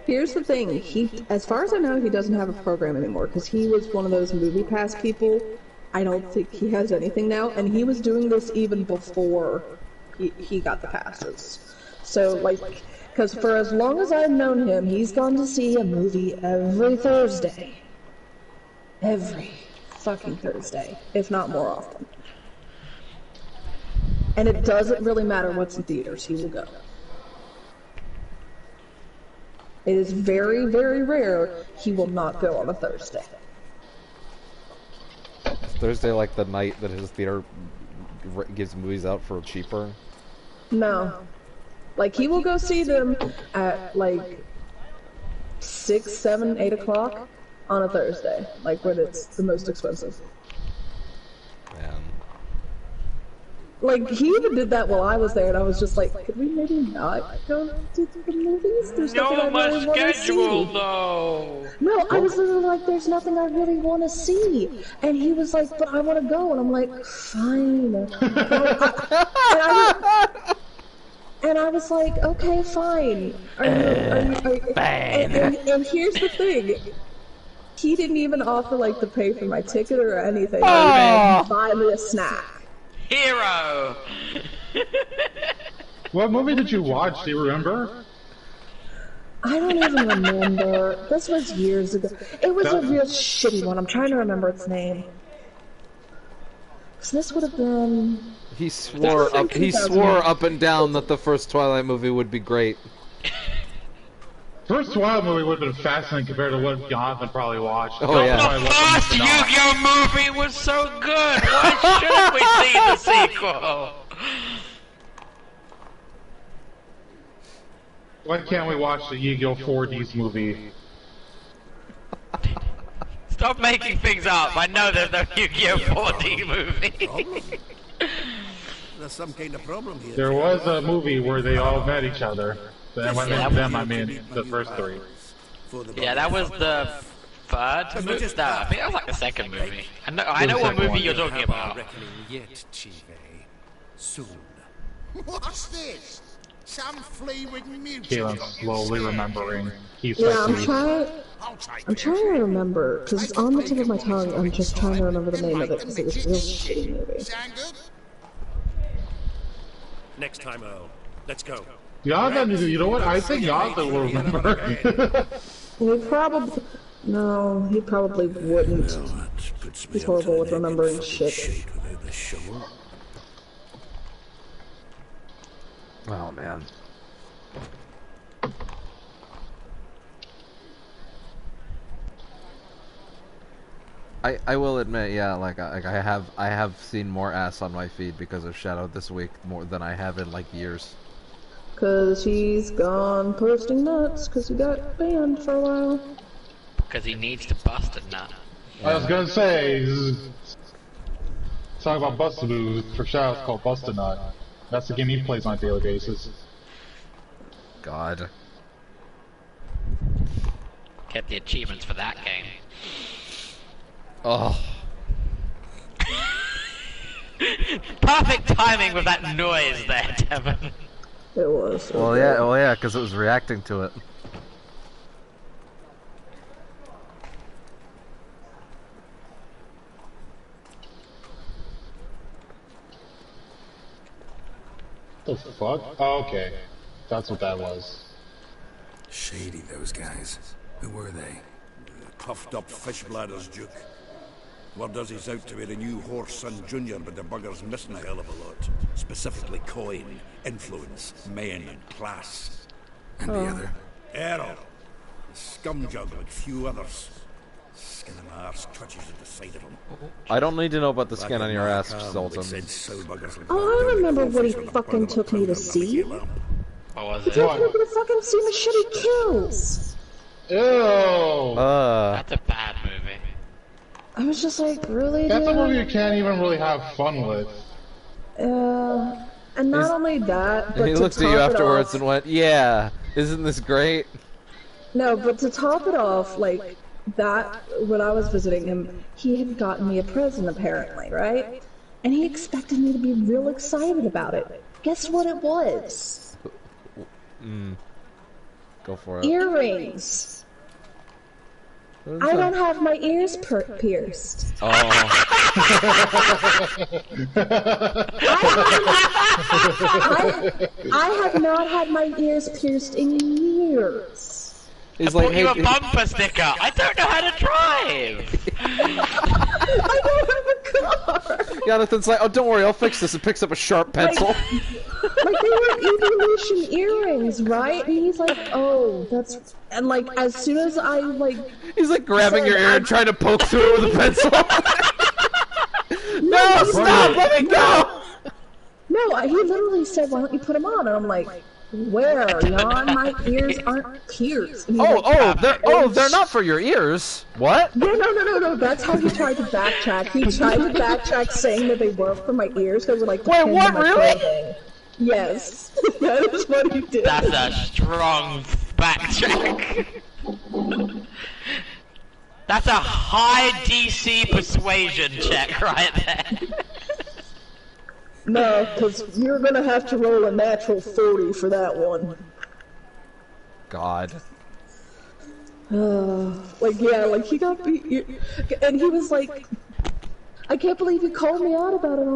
J: Here's the thing, as far as I know, he doesn't have a program anymore, because he was one of those movie pass people. I don't think he has anything now, and he was doing this even before he got the passes. So, like, because for as long as I've known him, he's gone to see a movie every Thursday. Every fucking Thursday, if not more often. And it doesn't really matter what's in theaters, he will go. It is very, very rare he will not go on a Thursday.
A: Thursday, like the night that his theater gives movies out for cheaper?
J: No. Like, he will go see them at, like, 6, 7, 8 o'clock on a Thursday. Like, when it's the most expensive.
A: Man.
J: Like, he even did that while I was there, and I was just like, could we maybe not go to the movies? There's nothing I really want to see.
O: No.
J: No, I was literally like, there's nothing I really want to see. And he was like, but I want to go. And I'm like, fine. And I was like, okay, fine. And here's the thing. He didn't even offer, like, to pay for my ticket or anything. Or buy me a snack.
O: Hero!
P: What movie did you watch? Do you remember?
J: I don't even remember. This was years ago. It was a real shitty one. I'm trying to remember its name. So this would have been...
A: He swore up and down that the first Twilight movie would be great.
P: First Twilight movie would have been fascinating compared to what Jonathan probably watched.
A: Oh, yeah.
O: The first Yu-Gi-Oh movie was so good! Why shouldn't we see the sequel?
P: Why can't we watch the Yu-Gi-Oh 4D's movie?
O: Stop making things up. I know there's no Yu-Gi-Oh 4D movie.
L: There's some kind of problem here.
P: There was a movie where they all met each other. And when I mean them, I mean the first three.
O: Yeah, that was the third movie? No, I think that was like the second movie. I know what movie you're talking about.
L: Yet, Chive. Soon.
E: What's this? Some flea-winged mutant.
P: Caelan's slowly remembering.
J: Yeah, I'm trying to remember, because it's on the tip of my tongue. I'm just trying to remember the name of it, because it was a real shitty movie.
M: Next time, Earl. Let's go.
P: Jonathan, you know what? I think Jonathan will remember.
J: He probably... No, he probably wouldn't. He's horrible with remembering shit.
A: Oh, man. I will admit, yeah, like I have seen more ass on my feed because of Shadow this week more than I have in like years.
J: Cause he's gone posting nuts, cause he got banned for a while.
O: Because he needs to bust a nut.
P: I was gonna say, song about Busta Boo for Shadow's called Bust a Nut. That's the game he plays on a daily basis.
A: God.
O: Get the achievements for that game.
A: Oh.
O: Perfect timing with that noise there, Devin.
J: It was.
A: Well, yeah, because it was reacting to it.
P: The fuck? Oh, okay. That's what that was.
D: Shady, those guys. Who were they?
I: Puffed up fish bladders, Duke. Word does he's out to be the new horse son junior, but the bugger's missing a hell of a lot. Specifically coin, influence, men, and class.
D: And the other?
I: Errol. A scumjug like few others. Skin of my arse twitches at the sight of him.
A: I don't need to know about the skin on your ass, Sultan.
J: Oh, I remember what he fucking took me to see.
O: What was
J: He
O: it?
J: took me to fucking see Machete Kills.
P: Ew!
O: That's a bad movie.
J: I was just like, really,
P: That's a
J: dude?
P: movie you can't even really have fun with.
J: And not only that, but
A: He
J: to
A: looked at you
J: top it
A: afterwards
J: off,
A: and went, "Yeah, isn't this great?"
J: no, but to top it off, like, that, when I was visiting him, he had gotten me a present, apparently, right? And he expected me to be real excited about it. Guess what it was?
A: Go for it.
J: Earrings. I don't have my ears pierced.
A: Oh.
J: I have not had my ears pierced in years.
A: He's
O: I
A: like,
O: bought you a bumper sticker. I don't know how to drive.
J: I don't have a car.
A: Jonathan's like, "Oh, don't worry, I'll fix this." And picks up a sharp pencil.
J: Like, they were evolution earrings, right? And he's like, "Oh, that's..." And like, as soon as I like,
A: he's like grabbing your ear and trying to poke through it with a pencil. No, stop! Let me go!
J: No, he literally said, "Why don't you put them on?" And I'm like, Where, Jan? My ears aren't pierced. And he's
A: They're not for your ears. What?
J: Yeah, no. That's how he tried to backtrack. He tried to backtrack saying that they were for my ears. They were like,
A: wait, what? Really?
J: Clothing. Yes, that is what he did.
O: That's a strong backtrack. That's a high DC persuasion check right there.
J: No, because you're gonna have to roll a natural 40 for that one.
A: God.
J: Like he got beat, and he was like, I can't believe you called me out about it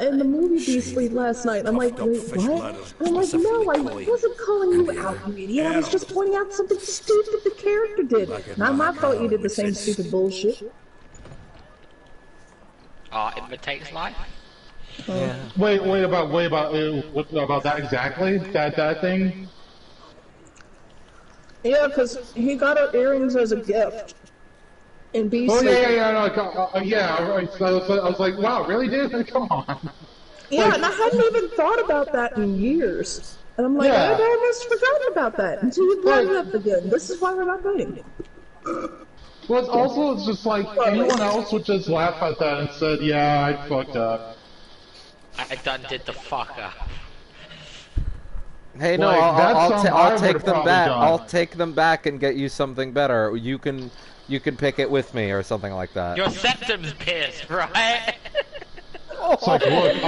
J: in the movie Beastly last night. I'm like, wait, what? I'm like, no, I wasn't calling you out, you idiot. I was just pointing out something stupid the character did. Not my fault you did the same stupid bullshit.
O: Art imitates life.
P: Yeah. Wait about that exactly? That thing?
J: Yeah, because he got her earrings as a gift. In BC.
P: Oh I was like, wow, really, dude? Come on.
J: Yeah, and I hadn't even thought about that in years. And I'm like, I'd almost forgotten about that until you brought it up again. This is why we're not dating.
P: Well, it's just like anyone else would just laugh at that and said, yeah, I fucked up.
O: I done did the fucker.
A: Hey, no, I'll take them back. I'll take them back and get you something better. You can pick it with me or something like that.
O: Your septum's pierced, right?
P: It's like, look,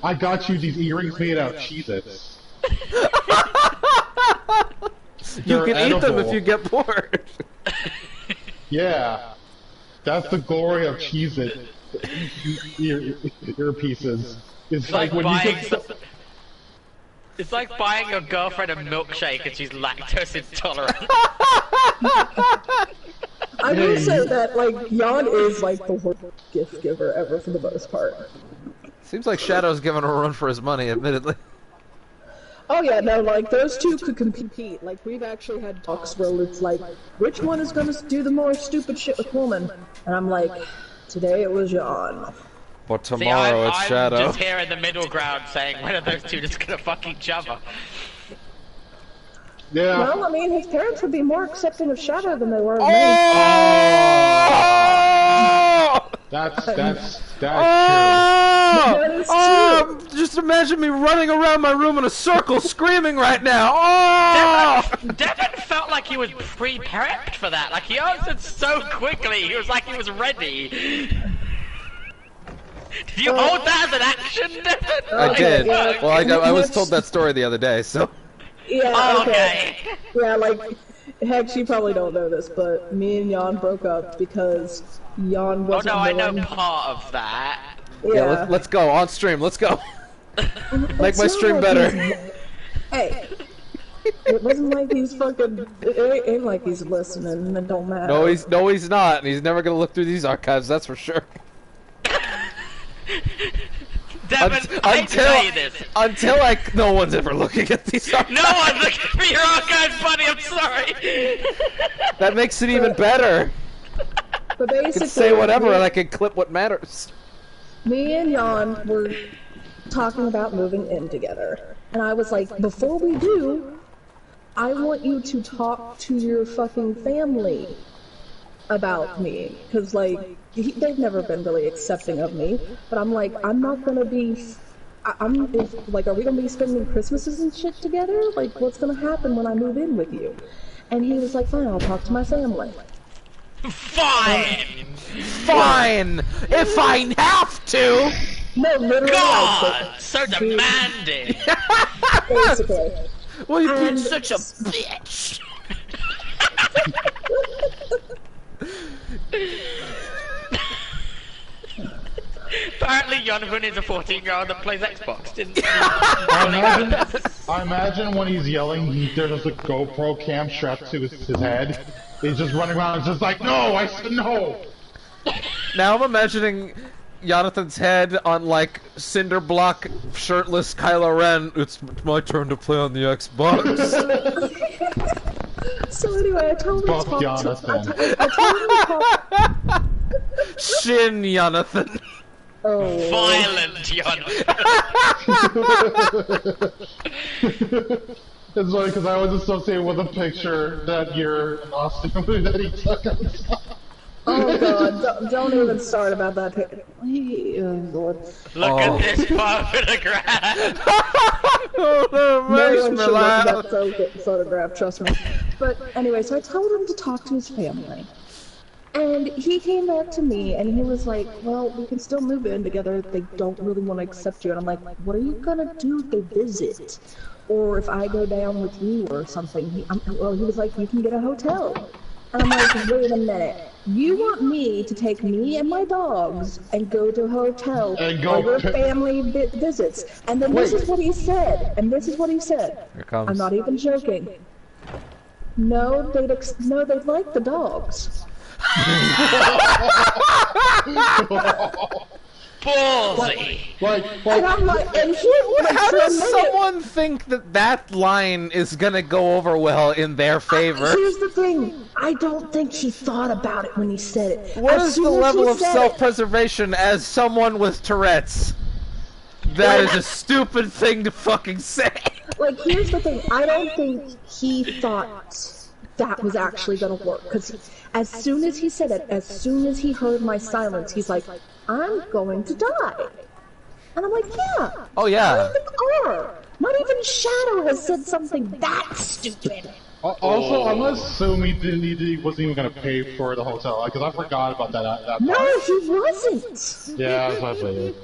P: I got you these earrings made out of Cheez-Its.
A: You can eat them if you get bored.
P: Yeah, that's the glory of Cheez-It earpieces. It's like when you get...
O: It's like buying your girlfriend a milkshake and she's lactose intolerant.
J: I will say that, like, Jan is, like, the worst gift giver ever for the most part.
A: Seems like Shadow's giving a run for his money, admittedly.
J: Oh yeah, no, like, those two could compete. Like, we've actually had talks where it's like, which one is gonna do the more stupid shit with woman? And I'm like, today it was Jan.
A: But tomorrow it's Shadow.
O: I'm just here in the middle ground saying, when are those two just gonna fuck each other?
P: Yeah.
J: Well, I mean, his parents would be more accepting of Shadow than they were of me.
P: That's
J: true.
A: Just imagine me running around my room in a circle screaming right now.
O: Devin felt like he was pre-prepped for that. Like, he answered so quickly. He was like he was ready. Did you hold that as an action, Devin?
A: I did. Well, I was told that story the other day, so...
J: Yeah,
O: okay.
J: Yeah, like, heck, you probably don't know this, but me and Jan broke up because Jan wasn't
O: I know part of that.
A: Yeah, let's go, on stream, let's go. Make my stream better.
J: Hey, it wasn't like he's fucking, it ain't like he's listening, and it don't matter.
A: No, he's not, and he's never gonna look through these archives, that's for sure.
O: Devin, I hate to tell you this.
A: Until no one's ever looking at these archives.
O: No one's looking for your archives, buddy, I'm sorry.
A: That makes it even better.
J: But basically,
A: I can say whatever and I can clip what matters.
J: Me and Jan were talking about moving in together. And I was like, before we do, I want you to talk to your fucking family about me. Because, like, they've never been really accepting of me. But I'm like, I'm not gonna be... are we gonna be spending Christmases and shit together? Like, what's gonna happen when I move in with you? And he was like, fine, I'll talk to my family.
O: Fine!
A: Fine! If I have to!
J: No, literally.
O: God! So demanding!
J: Basically.
A: Well, you've been such a bitch!
O: Apparently Jonathan is a 14-year-old that plays Xbox, didn't
P: I imagine when he's yelling, there's a GoPro cam strapped to his head. He's just running around just like, no, I said no!
A: Now I'm imagining Jonathan's head on, like, cinder block, shirtless Kylo Ren. It's my turn to play on the Xbox.
J: So anyway, I told him to talk
P: Jonathan.
J: I told him to talk...
A: Shin Jonathan.
J: Oh.
O: Violent, Yon.
P: It's funny because I was associated with a picture that year in Austin that he took.
J: Oh god, don't even start about that picture. Oh lord.
O: Look at this photograph!
J: No one should look at that photograph, trust me. But anyway, so I told him to talk to his family. And he came back to me and he was like, well, we can still move in together if they don't really want to accept you. And I'm like, what are you gonna do if they visit? Or if I go down with you or something? He was like, you can get a hotel. And I'm like, wait a minute. You want me to take me and my dogs and go to a hotel where your family visits? And then this is what he said. And this is what he said.
A: Here comes.
J: I'm not even joking. No, they'd like the dogs.
O: Ballsy.
J: And I'm like, and
A: how does someone think that line is gonna go over well in their favor?
J: Here's the thing. I don't think he thought about it when he said it.
A: What is the level of self-preservation as someone with Tourette's? That is a stupid thing to fucking say.
J: Like, here's the thing. I don't think he thought that was actually gonna work. Because as soon as he said it, as soon as he heard my silence, he's like, I'm going to die. And I'm like, yeah.
A: Oh, yeah.
J: Not even R. Not even Shadow has said something that stupid.
P: Also, I'm assuming he wasn't even going to pay for the hotel, because I forgot about that
J: No,
P: part.
J: he wasn't.
P: Yeah, that's what I figured.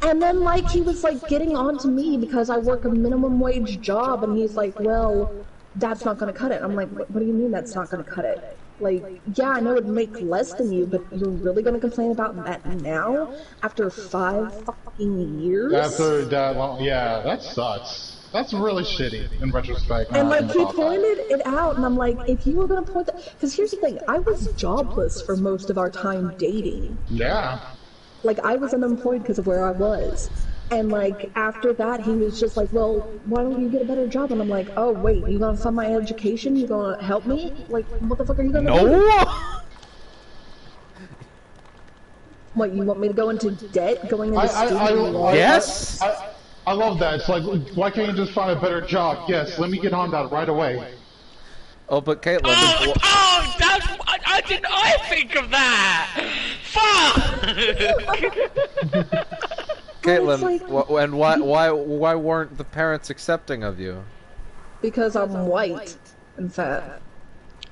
J: And then, like, he was, like, getting on to me because I work a minimum wage job, and he's like, well, that's not going to cut it. I'm like, what do you mean that's not going to cut it? Like, yeah, I know it'd make less than you, but you're really gonna complain about that now? After 5 fucking years?
P: After that long, yeah, that sucks. That's really shitty, in retrospect.
J: And, like, he pointed it out, and I'm like, if you were gonna point that... Because here's the thing, I was jobless for most of our time dating.
P: Yeah.
J: Like, I was unemployed because of where I was. And, like, after that, he was just like, well, why don't you get a better job? And I'm like, oh, wait, you gonna fund my education? You gonna help me? Like, what the fuck are you gonna do? What, you want me to go into debt? Going into student loan?
A: Yes?
P: I love that. It's like, why can't you just find a better job? Yes, let me get on that right away.
A: Oh, but Caitlin...
O: How did I think of that? Fuck!
A: Caitlin, and why weren't the parents accepting of you?
J: Because I'm white and fat.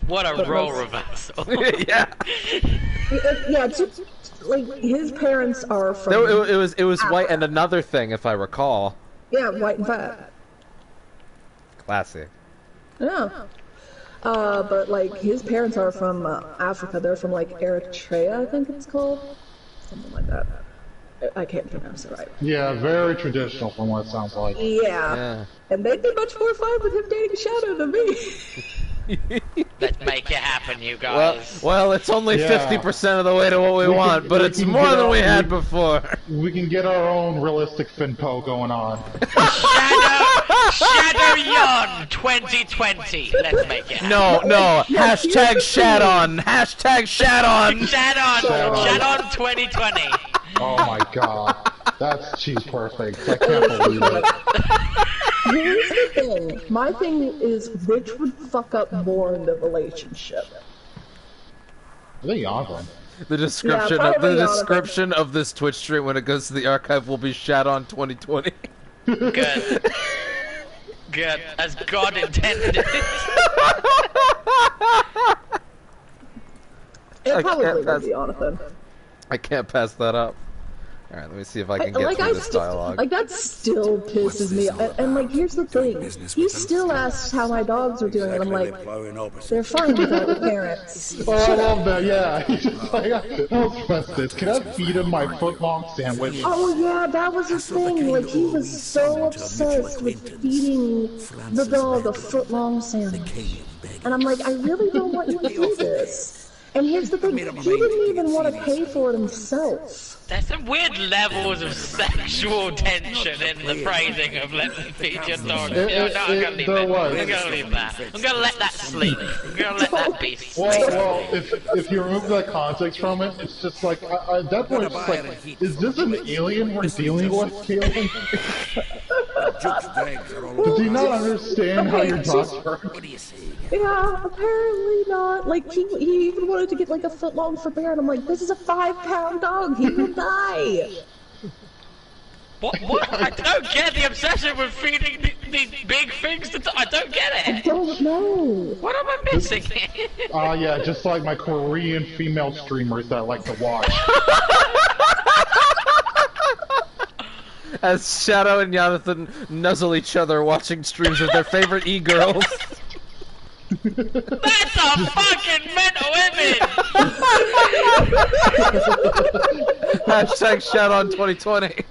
O: What a role reversal.
A: Yeah.
J: Yeah, just, like, his parents are from...
A: No, it was white and another thing, if I recall.
J: Yeah, white and fat.
A: Classic.
J: Yeah. But, like, his parents are from Africa. They're from, like, Eritrea, I think it's called. Something like that. I can't pronounce it right.
P: Yeah, very traditional from what it sounds like.
J: Yeah. And they'd be much more fine with him dating Shadow than me.
O: Let's make it happen, you guys.
A: Well, it's only 50% of the way to what we want, but it's more than we had before.
P: We can get our own realistic Finpo going on.
O: Shadow Yon 2020. Let's make it happen.
A: No. Hashtag Shadon. Hashtag Shadon.
O: Shadon 2020.
P: Oh my god. That's cheap perfect. I can't believe it.
J: Here's the thing. My thing is, which would fuck up more in the relationship?
P: I think Yonvin.
A: The description of this Twitch stream when it goes to the archive will be Shadon 2020.
O: Good. Good. As God intended.
J: It probably would be, Jonathan.
A: I can't pass that up. Alright, let me see if I can get through this dialogue.
J: Like, that still pisses me off. And, like, here's the thing. He still asks how my dogs are doing, and I'm like, they're fine without their parents.
P: Oh, I love that, yeah. He's just like, I'll press this. Can I feed him my foot-long sandwich?
J: Oh, yeah, that was his thing. Like, he was so obsessed with feeding the dog a foot-long sandwich. And I'm like, I really don't want you to do this. And here's the thing, he didn't even want to pay for it himself.
O: There's some weird levels of sexual tension in the phrasing of "let me feed your dog." I'm gonna leave that. I'm gonna leave that. I'm gonna let that sleep. I'm gonna let that be.
P: Well, if you remove that context from it, it's just like at that point, it's just like, is this an alien we're dealing with, Caitlin? Does he not understand how your dogs work?
L: What do you say?
J: Yeah, apparently not. Like, he even wanted to get like a foot long for Bear, and I'm like, this is a 5-pound dog, he will die.
O: What? I don't get the obsession with feeding these big things to I don't get it.
J: I don't know.
O: What am I missing?
P: Yeah, just like my Korean female streamers that I like to watch.
A: As Shadow and Jonathan nuzzle each other watching streams of their favorite e-girls.
O: That's a fucking mental image!
A: Hashtag Shadow 2020.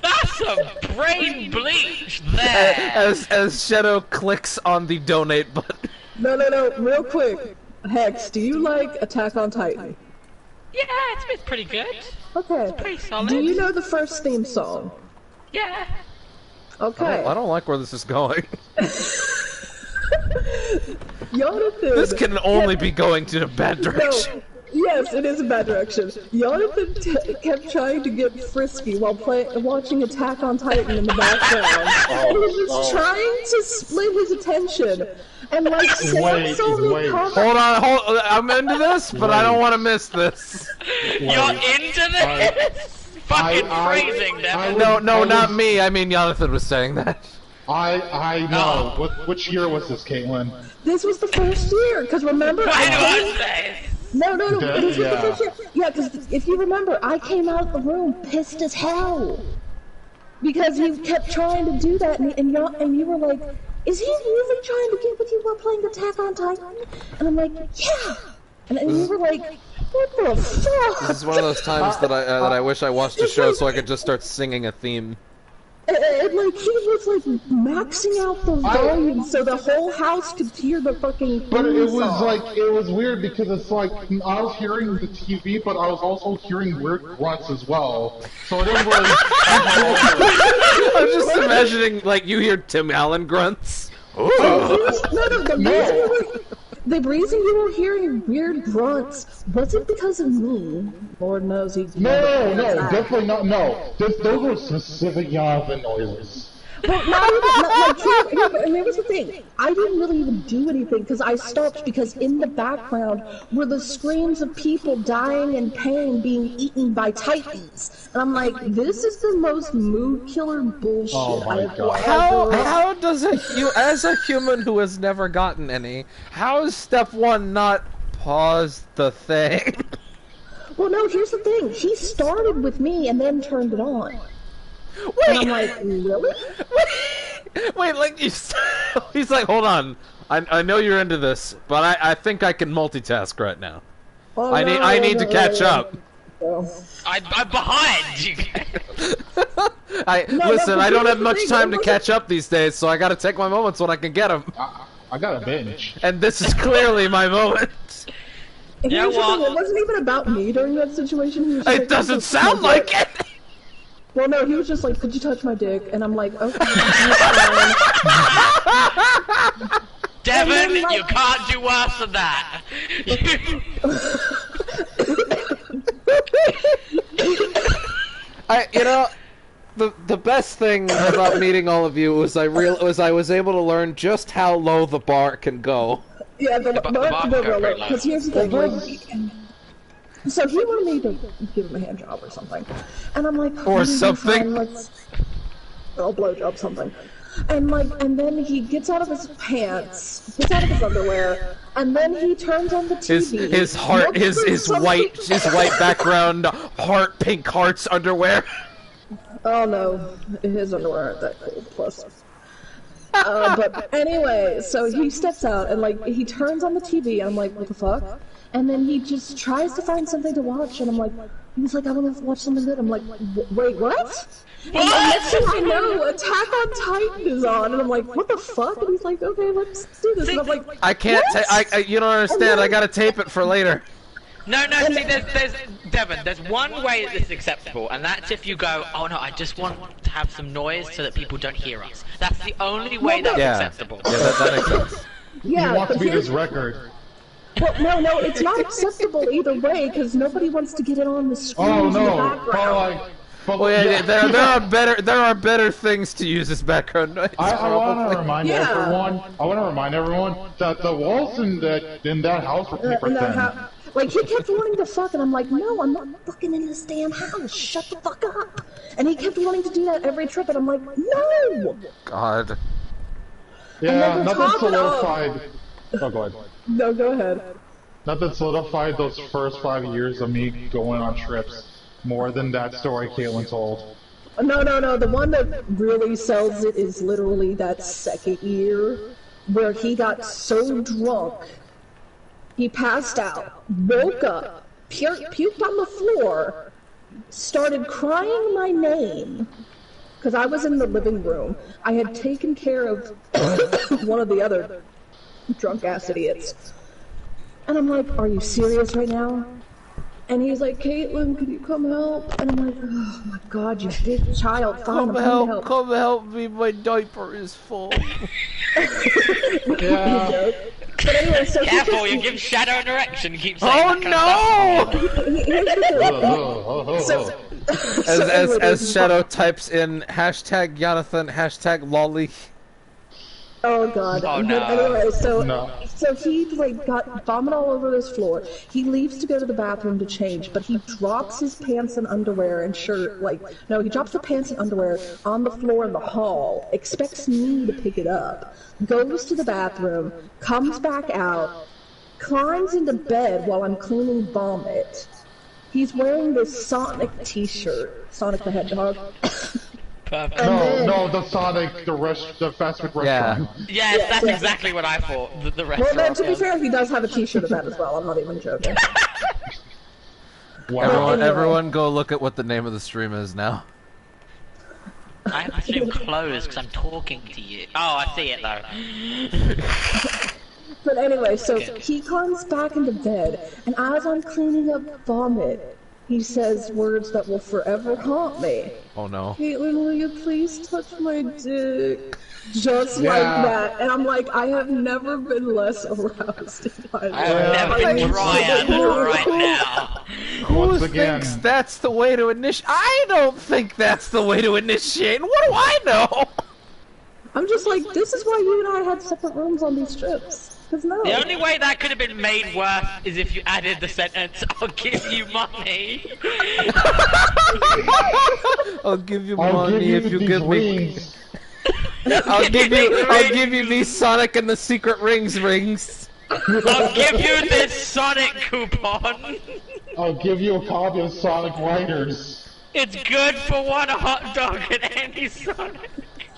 O: That's a brain bleach there!
A: As Shadow clicks on the donate button.
J: No, real quick. Hex, do you like Attack on Titan?
O: Yeah, it's pretty good.
J: Okay.
O: It's pretty solid.
J: Do you know the first theme song?
O: Yeah.
J: Okay.
A: I don't like where this is going.
J: Jonathan.
A: This can only be going to a bad direction.
J: No. Yes, it is a bad direction. Jonathan kept trying to get frisky while watching Attack on Titan in the background. And he was trying to split his attention. And like,
P: wait.
A: Hold on, I'm into this, but I don't want to miss this.
O: You're into this? Fucking phrasing, Devin.
A: No, not me. I mean, Jonathan was saying that.
P: I know. Which year was this, Caitlin?
J: This was the first year, because remember...
O: Why do I say?
J: No, this was the first year. Yeah, because if you remember, I came out of the room pissed as hell. Because he kept trying to do that, and you were like, is he really trying to get with you while playing Attack on Titan? And I'm like, yeah! And you were like, what the fuck?
A: This is one of those times that I wish I watched a show so I could just start singing a theme.
J: And like, he was like maxing out the volume so the whole house could hear the fucking
P: But it was
J: song.
P: like, it was weird because it's like, I was hearing the TV, but I was also hearing weird grunts as well. So I didn't really...
A: I'm just imagining, like, you hear Tim Allen grunts.
J: The reason you were hearing weird grunts wasn't because of me. Lord knows he's...
P: No, definitely not, no. Those were specific Jonathan noises.
J: But and there was the thing. I didn't really even do anything because I stopped because in the background were the screams of people dying in pain being eaten by titans. And I'm like, this is the most mood killer bullshit.
P: Oh my god.
A: How does you as a human who has never gotten any, how is step one not pause the thing?
J: Well, no, here's the thing. He started with me and then turned it on.
A: Wait.
J: And I'm like, really?
A: Wait, like, he's like, hold on. I know you're into this, but I think I can multitask right now.
J: Oh,
A: I need to catch up.
O: I'm behind you.
A: Listen, I don't have much time to catch up these days, so I gotta take my moments when I can get them.
P: I got a binge.
A: And this is clearly my moment.
J: It wasn't even about me during that situation.
A: It doesn't sound like it!
J: Well, no, he was just like, could you touch my dick? And I'm like, okay.
O: Devin, you can't do worse than that.
A: The best thing about meeting all of you was I was able to learn just how low the bar can go.
J: Yeah, the bar because here's the thing. So he wanted me to give him a hand job or something, and I'm like,
A: or something,
J: or a blowjob, something, and then he gets out of his pants, gets out of his underwear, and then he turns on the TV.
A: His heart, his white background, pink hearts underwear.
J: Oh no, his underwear aren't that cool. Plus. But anyway, so he steps out and like he turns on the TV, and I'm like, what the fuck? And then he just tries to find something to watch, and I'm like, He was like, I want to watch something good. I'm like, wait, what? And the next thing I know, Attack on Titan is on, and I'm like, what the fuck? And he's like, okay, let's do this. And I'm like,
A: I can't. You don't understand. I gotta tape it for later.
O: No, see, there's Devon, there's one way that this is acceptable, and that's if you go, oh no, I just want to have some noise so that people don't hear us. That's the only way that's acceptable.
A: Yeah, that makes sense.
J: Yeah,
P: you want to beat his record.
J: Well, no, it's not acceptable either way, because nobody wants to get it on the screen in the background.
A: There are better things to use as background noise.
P: I want to remind everyone that the walls in that house were paper thin.
J: Like, he kept wanting to fuck, and I'm like, no, I'm not fucking in this damn house. Shut the fuck up. And he kept wanting to do that every trip, and I'm like, no.
A: God.
P: Yeah, nothing solidified. Oh, go ahead.
J: No, go ahead.
P: Nothing solidified those first 5 years of me going on trips more than that story Caitlin told.
J: No, the one that really sells it is literally that second year, where he got so drunk, he passed out, woke up, puked on the floor, started crying my name, because I was in the living room. I had taken care of one of the other drunk-ass idiots. And I'm like, are you serious right now? And he's like, Caitlin, can you come help? And I'm like, oh my god, you big child,
A: come help me, my diaper is full.
J: Yeah. But anyway, so
O: careful, you give Shadow an erection. Keep
A: Oh
O: saying
A: no! As Shadow types in hashtag Jonathan, hashtag lolly.
J: Oh god.
O: Oh no.
J: Anyway, so he like got vomit all over this floor. He leaves to go to the bathroom to change, but he drops his pants and underwear and shirt. He drops the pants and underwear on the floor in the hall. Expects me to pick it up. Goes to the bathroom, comes back out, climbs into bed while I'm cleaning vomit. He's wearing this Sonic t-shirt, Sonic the Hedgehog.
P: No, the Sonic, the fast food restaurant.
O: Yes, that's exactly what I thought. The restaurant.
J: Well, then, to be fair, he does have a t-shirt of that as well. I'm not even joking.
P: Wow.
A: Everyone go look at what the name of the stream is now.
O: I have the stream closed because I'm talking to you. Oh, I see it though.
J: But anyway, so he comes back into bed, and as I'm cleaning up vomit, he says words that will forever haunt me.
A: Oh no.
J: Caitlin, will you please touch my dick? Just like that. And I'm like, I have never been less aroused in my life.
O: I have never been right now.
A: Who thinks that's the way to initiate? I don't think that's the way to initiate. What do I know?
J: I'm just like, this is why you and I had separate rooms on these trips. No.
O: The only way that could have been made worse is if you added the sentence, I'll give you money.
A: I'll give you money if you give me... I'll give you these Sonic and the Secret rings.
O: I'll give you this Sonic coupon.
P: I'll give you a copy of Sonic Riders.
O: It's good for one hot dog at any Sonic.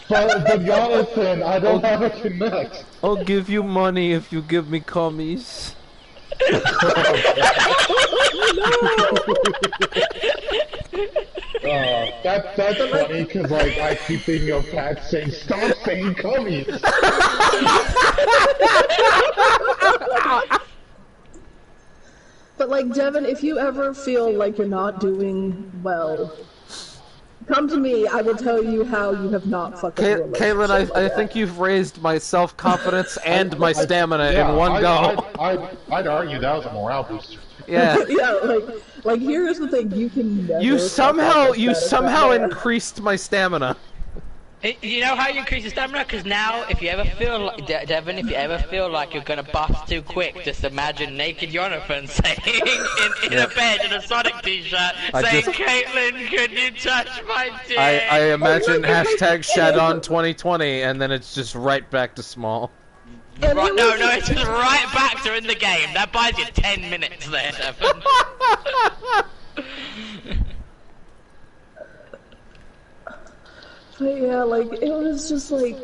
P: But Jonathan, I don't have a connect.
A: I'll give you money if you give me commies.
P: That's funny because like I keep thinking of Pat saying, "Stop saying commies."
J: But like Devin, if you ever feel like you're not doing well, come to me. I will tell you how you have not fucking.
A: Caitlin, I think you've raised my self-confidence and my stamina in one go.
P: I'd argue that was a morale booster.
A: Yeah.
J: Yeah, like here's the thing: you can never.
A: You somehow increased my stamina.
O: You know how you increase your stamina? Because now, if you ever feel like, Devin, if you ever feel like you're gonna bust too quick, just imagine naked Jonathan saying in a bed in a Sonic t-shirt, saying, "Caitlin, can you touch my dick?"
A: I imagine hashtag Shadon 2020, and then it's just right back to small.
O: Right, no, it's just right back to in the game. That buys you 10 minutes there, Devin.
J: But yeah, like, it was just like,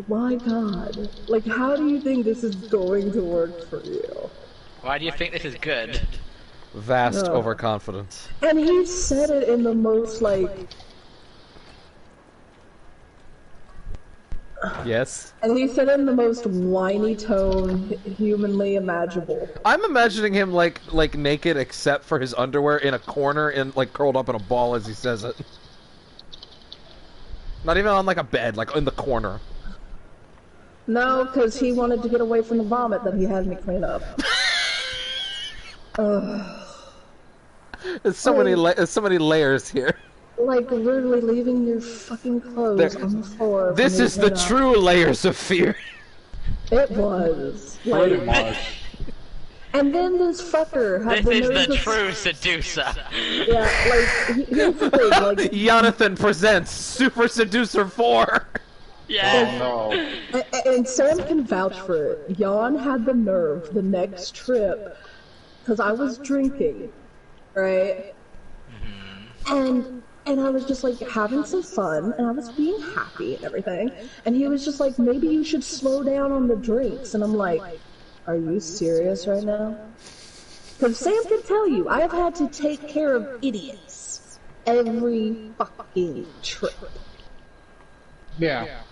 J: my god. Like, how do you think this is going to work for you?
O: Why do you think this is good?
A: Vast
J: Ugh.
A: overconfidence.
J: And he said it in the most, like...
A: Yes?
J: And he said it in the most whiny tone humanly imaginable.
A: I'm imagining him like naked except for his underwear in a corner and like curled up in a ball as he says it. Not even on like a bed, like in the corner.
J: No, because he wanted to get away from the vomit that he had me clean up.
A: There's so many layers here.
J: Like literally leaving your fucking clothes on the floor.
A: This is the true layers of fear.
J: It was.
P: Pretty
J: Like,
P: much.
J: and then this fucker had
O: This
J: the
O: is
J: nerve
O: the
J: to-
O: true seducer.
J: Yeah, like here's the thing, like
A: Jonathan presents Super Seducer 4.
O: Yeah.
P: Oh no.
J: and Sam can vouch for it. Jan had the nerve the next trip, because I was drinking, right? And I was just like having some fun, and I was being happy and everything. And he was just like, maybe you should slow down on the drinks. And I'm like, are you serious right now? Because Sam can tell you, I have had to take care of idiots every fucking trip.
P: Yeah.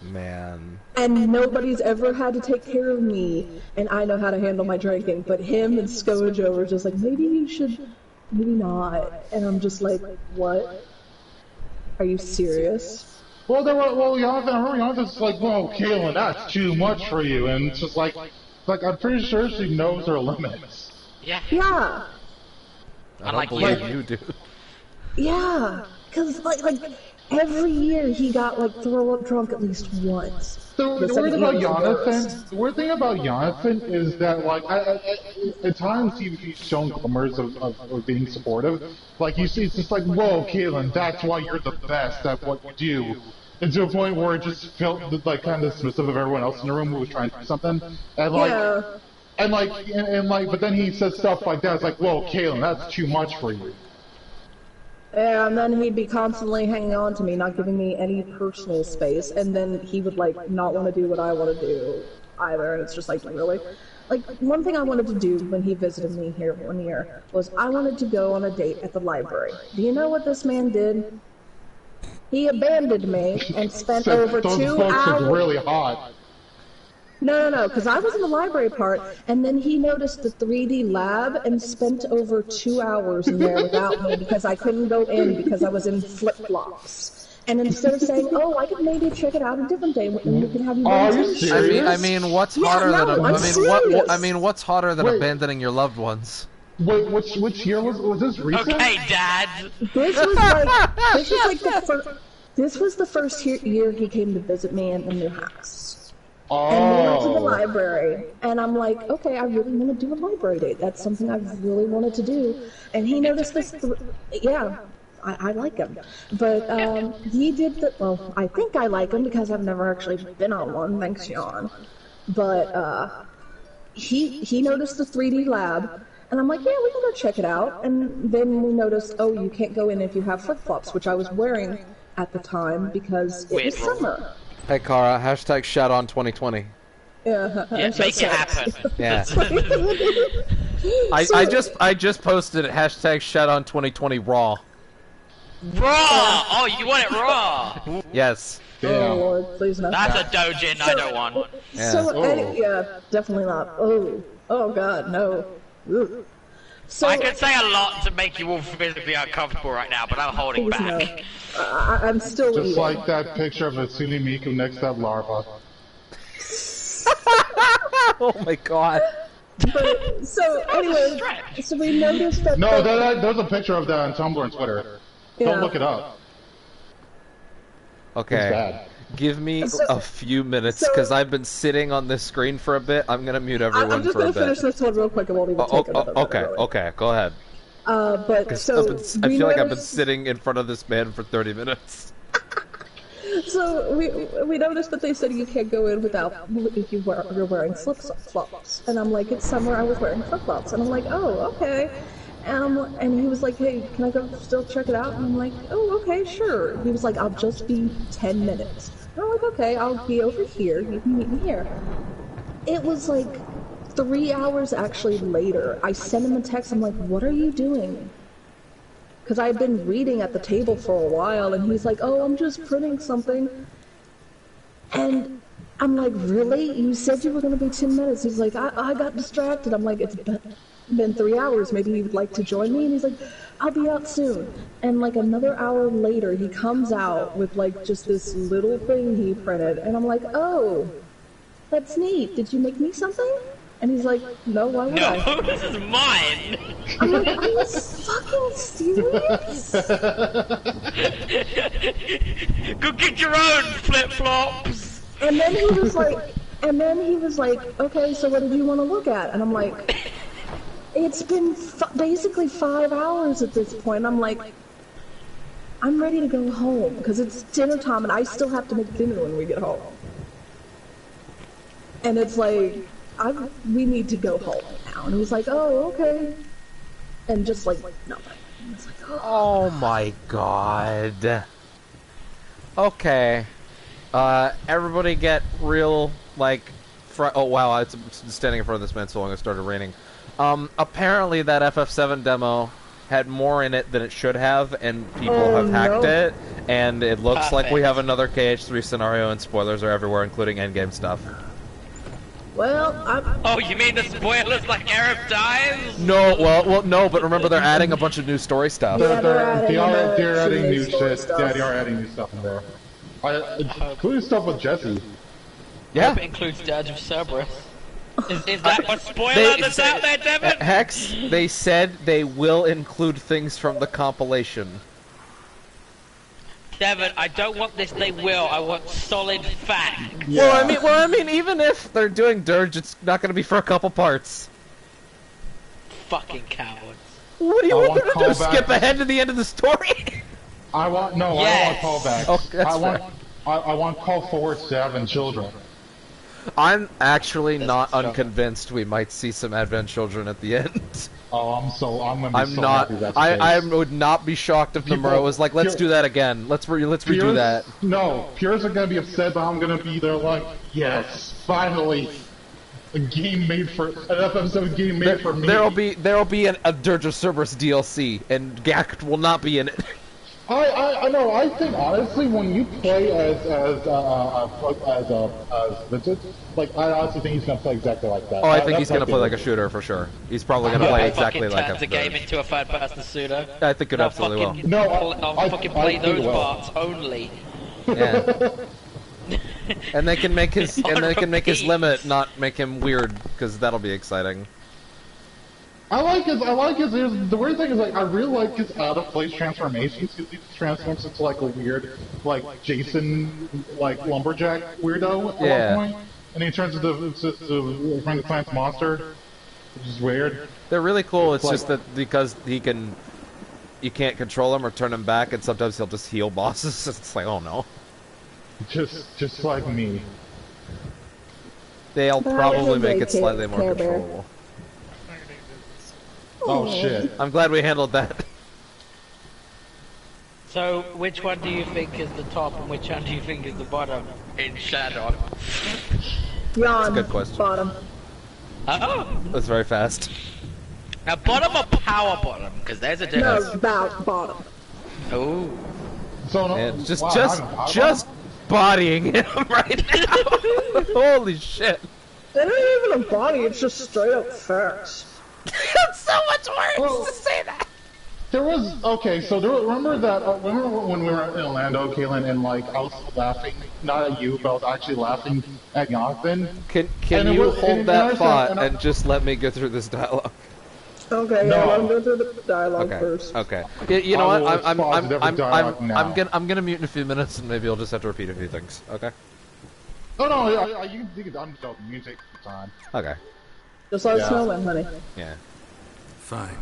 A: Man.
J: And nobody's ever had to take care of me, and I know how to handle my drinking. But him and Skojo were just like, maybe you should, maybe not. And I'm just like, what? Are you serious?
P: Well, Jonathan's like, well, Kaylin, that's too much for you, and it's just like I'm pretty sure she knows her limits.
O: Yeah.
J: Yeah.
A: I don't
O: like
A: believe
O: you.
A: you do.
J: Yeah. Because, like every year he got, like, throw up drunk at least once.
P: The weird
J: second
P: thing about
J: year was worse.
P: Jonathan, the weird thing about Jonathan is that, like, at times he's shown glimmers of being supportive. Like, you see, it's just like, whoa, Kaylin, that's why you're the best at what you do. And to a point where it just felt, like, kind of dismissive of everyone else in the room who was trying to do something. And, like,
J: yeah.
P: but then he said stuff like that, it's like, whoa, Kaylin, that's too much for you.
J: Yeah, and then he'd be constantly hanging on to me, not giving me any personal space, and then he would, like, not want to do what I want to do either, and it's just like, really? Like, one thing I wanted to do when he visited me here one year was I wanted to go on a date at the library. Do you know what this man did? He abandoned me and spent over
P: Those
J: 2
P: books
J: hours...
P: are really hot.
J: No, because I was in the library part, and then he noticed the 3D lab and spent over 2 hours in there without me because I couldn't go in because I was in flip-flops. And instead of saying, oh, I could maybe check it out a different day, and we can have you
P: Are
J: go
P: you
J: into
P: serious?
A: I mean, what's hotter than what's hotter than
P: Wait.
A: abandoning your loved ones?
P: Wait, which year was this recent?
O: Okay, Dad.
J: This was the first year he came to visit me in the new house. And we went to the library, and I'm like, okay, I really want to do a library date. That's something I've really wanted to do. And he noticed this, yeah, I like him. But he did well, I think I like him because I've never actually been on one, thanks, Jan. But he noticed the 3D lab, and I'm like, yeah, we can go check it out. And then we noticed, oh, you can't go in if you have flip-flops, which I was wearing at the time because it was summer.
A: Hey, Kara, hashtag shout on 2020.
J: Yeah,
O: make it happen.
A: Yeah. I just posted it, hashtag shout on 2020 raw.
O: Raw! Oh, you want it raw?
A: Yes.
J: Oh, Lord, please not.
O: That's a dojin I don't want.
A: Yeah.
J: So, yeah, definitely not. Oh God, no. Ugh. So,
O: I could say a lot to make you all physically uncomfortable right now, but I'm holding
J: please
O: back.
J: no. I'm still
P: Just
J: eating.
P: like that picture of Hatsune Miku next to that larva.
A: Oh my god.
J: But, so, anyway, so we noticed that...
P: No, there's a picture of that on Tumblr and Twitter.
J: Yeah.
P: Don't look it up. It's
A: Okay.
P: bad.
A: Give me a few minutes, because I've been sitting on this screen for a bit. I'm gonna mute everyone
J: I'm just
A: for a
J: going
A: bit.
J: to finish this one real quick. It won't even take another minute,
A: Okay,
J: really.
A: okay, go ahead.
J: But, so...
A: I
J: we
A: feel like I've been
J: noticed-
A: sitting in front of this man for 30 minutes.
J: So we noticed that they said you can't go in without if you're wearing flip-flops, and I'm like, it's summer, I was wearing flip-flops, and I'm like, oh, okay, and he was like, hey, can I go still check it out? And I'm like, oh, okay, sure. He was like, I'll just be 10 minutes. And I'm like, okay, I'll be over here. You can meet me here. It was like 3 hours actually later, I sent him a text. I'm like, what are you doing? Because I had been reading at the table for a while, and he's like, oh, I'm just printing something. And I'm like, really? You said you were going to be 10 minutes. He's like, I got distracted. I'm like, it's been 3 hours. Maybe you would like to join me? And he's like, I'll be out soon. And like another hour later, he comes out with like just this little thing he printed. And I'm like, oh, that's neat. Did you make me something? And he's like, no, why would I?
O: No, this is mine!
J: I'm like, are you fucking serious?
O: Go get your own flip-flops!
J: And then he was like, okay, so what did you want to look at? And I'm like, it's been basically 5 hours at this point. I'm like, I'm ready to go home, because it's dinner time, and I still have to make dinner when we get home. And it's like, we need to go home now. And he's like, oh, okay. And just like nothing. It's like,
A: oh my god. Okay. Everybody get real, like, oh wow, I was standing in front of this man so long it started raining. Apparently that FF7 demo had more in it than it should have, and people have hacked it, and it looks like we have another KH3 scenario, and spoilers are everywhere, including endgame stuff.
J: Well,
O: Oh, you mean the spoilers like Arab dies?
A: No, well, no, but remember they're adding a bunch of new story stuff.
J: Yeah,
P: They're adding
J: some
P: new
J: story
P: shit.
J: stuff.
P: Yeah, they are adding new stuff in there. Including stuff with Jesse.
A: Yeah.
O: Hope it includes Dirge of Cerberus. Is that a spoiler that's out there, Devin?
A: Hex, they said they will include things from the compilation.
O: Devin, I don't want this, they will. I want solid fact.
A: Yeah. Well, I mean, even if they're doing Dirge, it's not going to be for a couple parts.
O: Fucking cowards.
A: What do you want them to do? Skip ahead to the end of the story?
P: I want callbacks.
A: Okay,
P: I want call forwards to having children.
A: I'm actually not unconvinced we might see some Advent Children at the end.
P: Oh, I'm gonna be
A: not.
P: happy that's
A: I
P: the case.
A: would not be shocked if Nomura was like, "Let's do that again. Let's redo that."
P: No, Pures are gonna be upset, but I'm gonna be there like, yes, finally, a game made for an FF7 game made for me.
A: There'll be a Dirge of Cerberus DLC, and Gak will not be in it.
P: I know. I think honestly, when you play as Vincent, like I honestly think he's gonna play exactly like that.
A: Oh, I think he's gonna play like a shooter for sure. He's probably gonna play exactly like
O: turns the game into a third-person shooter.
A: I think it absolutely will.
P: No,
O: I'll fucking play those parts only.
A: Yeah. And they can make his limit not make him weird, because that'll be exciting.
P: I like his. The weird thing is, like, I really like his out of place transformations, because he transforms into like a weird, like Jason, like lumberjack weirdo at one point, and he turns into Frankenstein's monster, which is weird.
A: They're really cool. It's just that because you can't control him or turn him back, and sometimes he'll just heal bosses. It's like, oh no.
P: Just like me.
A: They'll probably make it slightly more controllable.
P: Oh shit.
A: I'm glad we handled that.
O: So, which one do you think is the top and which one do you think is the bottom in Shadow?
J: Yawn.
A: Good question.
J: Bottom.
O: Oh!
A: That's very fast.
O: Now, bottom or power bottom? Because there's a difference.
J: No, bottom.
O: Oh.
P: So
A: man, just bodying him right now. Holy shit.
J: That ain't even a body, it's just straight up facts.
O: That's so much worse to say that.
P: There was remember when we were in Orlando, Kaylin, and like I was laughing, not at you, but I was actually laughing at Jonathan.
A: Can you hold that thought and just let me go through this dialogue?
J: Okay, yeah, let me go through the dialogue first.
A: Okay. You know what? I'm gonna mute in a few minutes, and maybe I'll just have to repeat a few things. Okay.
P: No, you can. I'm joking. You can take your time.
A: Okay.
J: Just let us know when, honey.
A: Yeah.
D: Fine.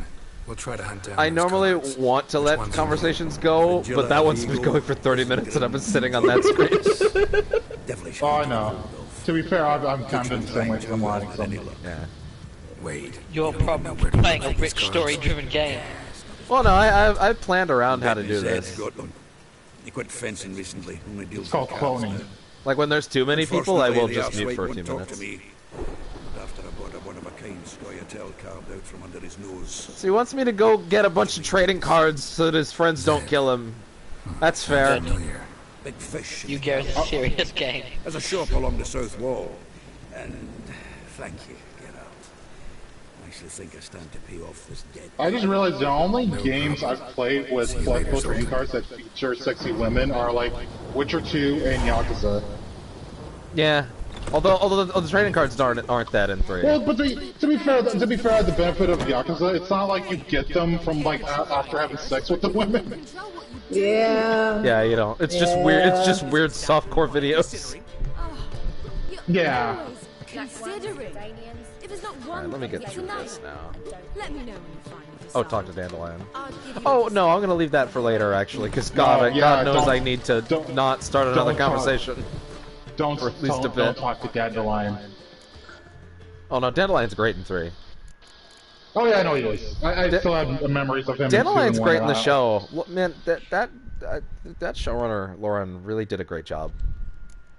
D: We'll try to hunt down.
A: I normally want to let conversations go, but that one's been going for 30 minutes, and I've been sitting on that screen.
P: Oh, I know. To be fair, I'm kind of the same way because I'm writing something.
A: Yeah.
D: Wait.
O: Your problem with playing a rich story-driven game.
A: Well, no, I planned around how to do this.
I: He quit fencing recently. Only deals
P: with called cloning.
A: Like when there's too many people, I will just mute for a few minutes.
I: After I bought one of a pine scoia'tail carved out from under his nose.
A: So he wants me to go get a bunch of trading cards so that his friends don't kill him. That's fair.
I: Big fish.
O: You go to a serious game.
I: There's a shop along the south wall. And thank you, Geralt. I actually think I stand to pay off this debt.
P: I just realized the only games I've played with collectible trading cards that feature sexy women are like Witcher 2 and Yakuza.
A: Yeah. Although the trading cards aren't that in 3.
P: Well, but to be fair, the benefit of Yakuza, it's not like you get them from like after having sex with the women.
J: Yeah.
A: Yeah, you don't. It's just weird. It's just weird softcore videos.
P: Yeah.
H: Considering. If it's not one,
A: Alright, let me get through this now.
H: Let me know when you finally decide.
A: Oh, talk to Dandelion. Oh no, I'm gonna leave that for later actually, because God knows I need to not start another conversation.
P: Don't talk to Dandelion.
A: Oh no, Dandelion's great in 3.
P: Oh yeah, I know he is. I still have memories of him.
A: Dandelion's great in the show. Man, that showrunner Lauren really did a great job.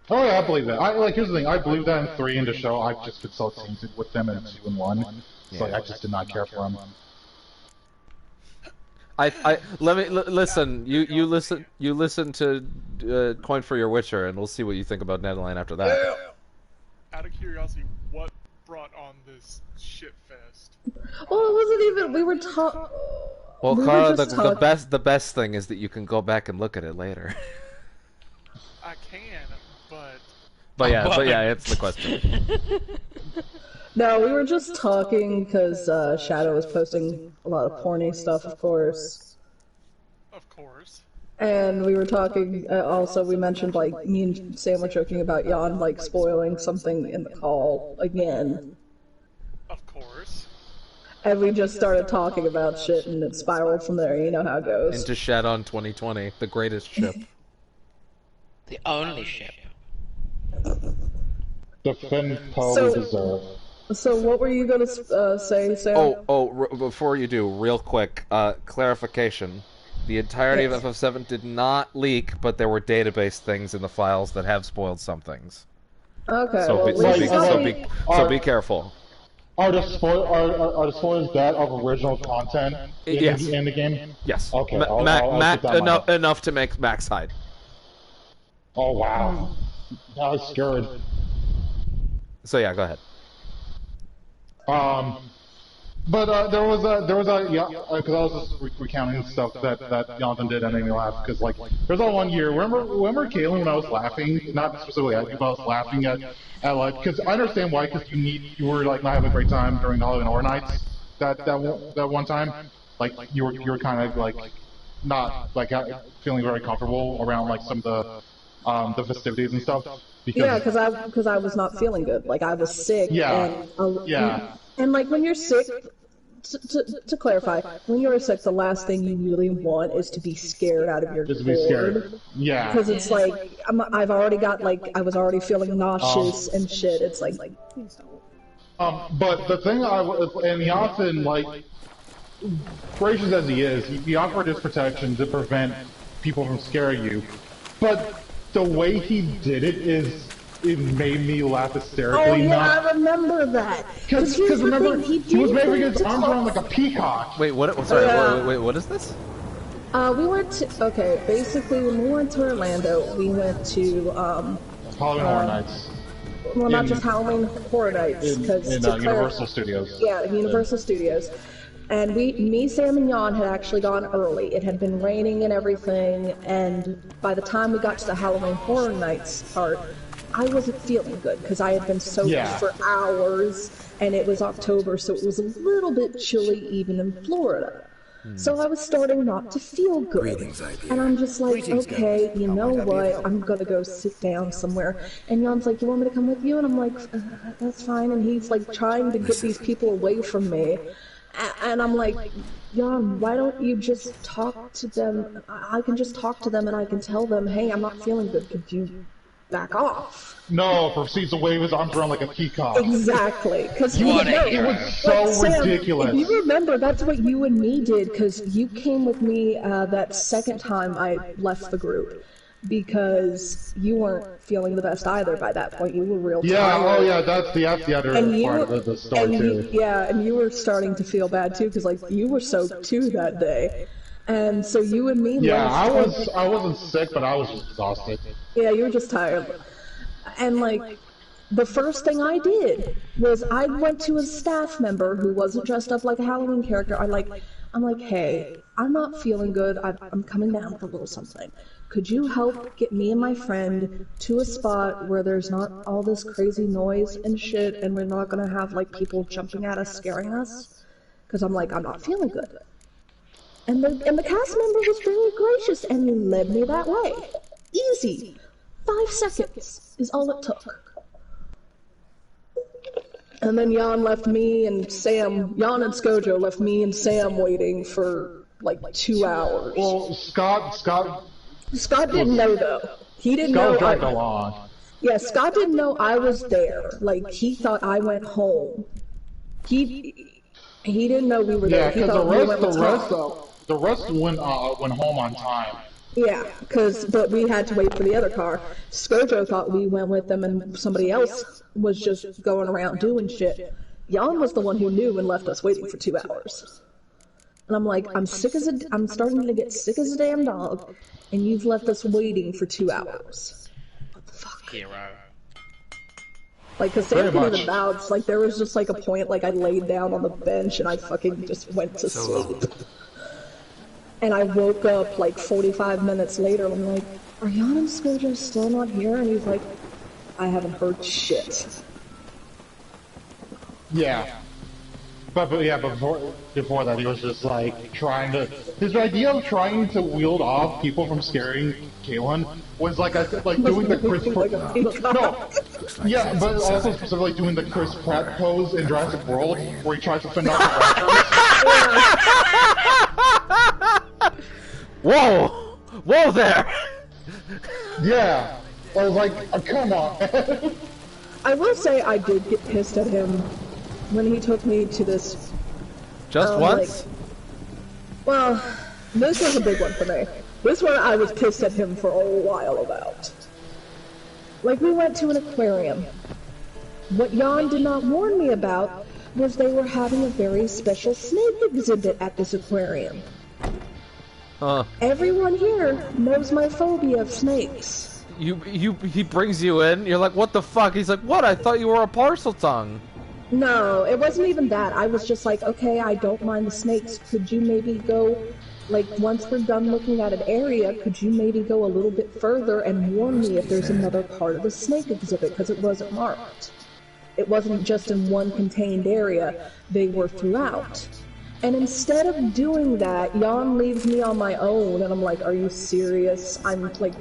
P: Oh yeah, I believe that. Here's the thing. I believe that in 3 in the show. I've just been so tainted with them in 2 and 1. So I just did not care for them.
A: Listen. You listen to Coin for Your Witcher, and we'll see what you think about Dandelion after that.
Q: Yeah. Out of curiosity, what brought on this shit fest?
J: Well, it wasn't even. We were talking.
A: Well, Clara, the best thing is that you can go back and look at it later.
Q: I can, but.
A: But yeah, it's the question.
J: No, we were just talking because Shadow was posting a lot of porny stuff, of course.
Q: Of course.
J: And we were talking, also we mentioned, like, me and Sam were joking about Jan, like, spoiling something in the call again.
Q: Of course.
J: And we just started talking about shit and it spiraled from there, you know how it goes.
A: Into Shadon 2020, the greatest ship.
O: The only ship.
P: Defend Poe deserve.
J: So what were you gonna say, Sam?
A: Before you do, real quick, clarification. The entirety of FF7 did not leak, but there were database things in the files that have spoiled some things.
J: Okay.
A: So be careful.
P: Are the spoilers that of original content in the game?
A: Yes.
P: Okay.
A: Enough to make Max hide.
P: Oh wow. I was scared.
A: So yeah, go ahead.
P: But there was a because I was just recounting stuff that Jonathan did and made me laugh because like there's that one year remember Caitlin when I was laughing, not specifically at you, but I was laughing at like because I understand why, because you were like not having a great time during the Halloween Horror Nights that one time, like you were kind of like not like feeling very comfortable around like some of the festivities and stuff.
J: Because I was not feeling good. Like I was sick.
P: Yeah.
J: And like when you're sick, to clarify, when you're sick, the last thing you really want is to be scared out of your
P: Just to be scared. Yeah.
J: Because it's like I've already got like I was already feeling nauseous and shit. It's like please don't.
P: But the thing and he often like gracious as he is, he offered his protection to prevent people from scaring you, but the way he did it made me laugh hysterically.
J: Oh yeah, I remember that.
P: Because remember, he was waving his arms around like a peacock.
A: Wait, what? Sorry, wait, what is this?
J: We went to basically when we went to Orlando, we went to
P: Halloween Horror Nights.
J: Well, not just Halloween Horror Nights, because
P: Universal Studios.
J: Yeah, Universal Studios. And me, Sam, and Jan had actually gone early. It had been raining and everything, and by the time we got to the Halloween Horror Nights part, I wasn't feeling good because I had been soaked for hours, and it was October, so it was a little bit chilly even in Florida. So I was starting not to feel good. And I'm just like, okay, you know what, I'm gonna go sit down somewhere. And Jan's like, you want me to come with you? And I'm like, that's fine. And he's like trying to get these people away from me. And I'm like, Jan, why don't you just talk to them? I can just talk to them and I can tell them, hey, I'm not feeling good. Could you back off?
P: No, proceeds to wave his arms around like a peacock.
J: Exactly. Because
P: it was so ridiculous.
J: If you remember, that's what you and me did, because you came with me that second time I left the group. because you weren't feeling the best either by that point. You were real
P: Yeah,
J: tired.
P: oh yeah, that's the other part of the story too.
J: And you were starting to feel bad too, because like you were soaked too that day, and so you and me.
P: Yeah,
J: left.
P: I wasn't sick, but I was just exhausted.
J: Yeah, you were just tired, and like. The first thing I did was I went to a staff member who wasn't dressed up like a Halloween character. I'm like, hey, I'm not feeling good. I'm coming down with a little something. Could you help get me and my friend to a spot where there's not all this crazy noise and shit, and we're not gonna have like people jumping at us, scaring us? Because I'm not feeling good. And the cast member was very gracious and led me that way. Easy. 5 seconds is all it took. And then Jan left me and Sam, Jan and Skojo left me and Sam waiting for like 2 hours.
P: Well, Scott
J: didn't know though. He didn't
P: Scott
J: know.
P: dragged along.
J: Yeah, Scott didn't know I was there. Like he thought I went home. He didn't know we were there.
P: Yeah,
J: He
P: because
J: thought
P: the rest went home on time.
J: Yeah, but we had to wait for the other car. Skojo thought we went with them and somebody else was just going around doing shit. Jan was the one who knew and left us waiting for 2 hours. And I'm like, I'm starting to get sick as a damn dog, and you've left us waiting for 2 hours. What the fuck?
O: Hero.
J: Like, cause Sam couldn't even vouch. Like, there was just like a point, like I laid down on the bench and I fucking just went to sleep. And I woke up like 45 minutes later and I'm like, are Jan and Skojo still not here? And he's like, I haven't heard shit.
P: Yeah. But before that he was just like his idea of trying to wield off people from scaring Kalen was like doing the Chris but also specifically doing the Chris Pratt pose in Jurassic World where he tries to fend off the raptors.
A: Whoa there!
P: Yeah, I was like, come on.
J: I will say I did get pissed at him when he took me to this.
A: Just once?
J: Well, this was a big one for me. This one I was pissed at him for a while about. Like, we went to an aquarium. What Jan did not warn me about was they were having a very special snake exhibit at this aquarium. Everyone here knows my phobia of snakes.
A: He brings you in, you're like, what the fuck? He's like, what? I thought you were a parcel tongue.
J: No, it wasn't even that. I was just like, okay, I don't mind the snakes. Could you maybe go, like, once we're done looking at an area, could you maybe go a little bit further and warn me if there's another part of the snake exhibit? Because it wasn't marked. It wasn't just in one contained area, they were throughout. And instead of doing that, Jan leaves me on my own, and I'm like, are you serious? I'm, like,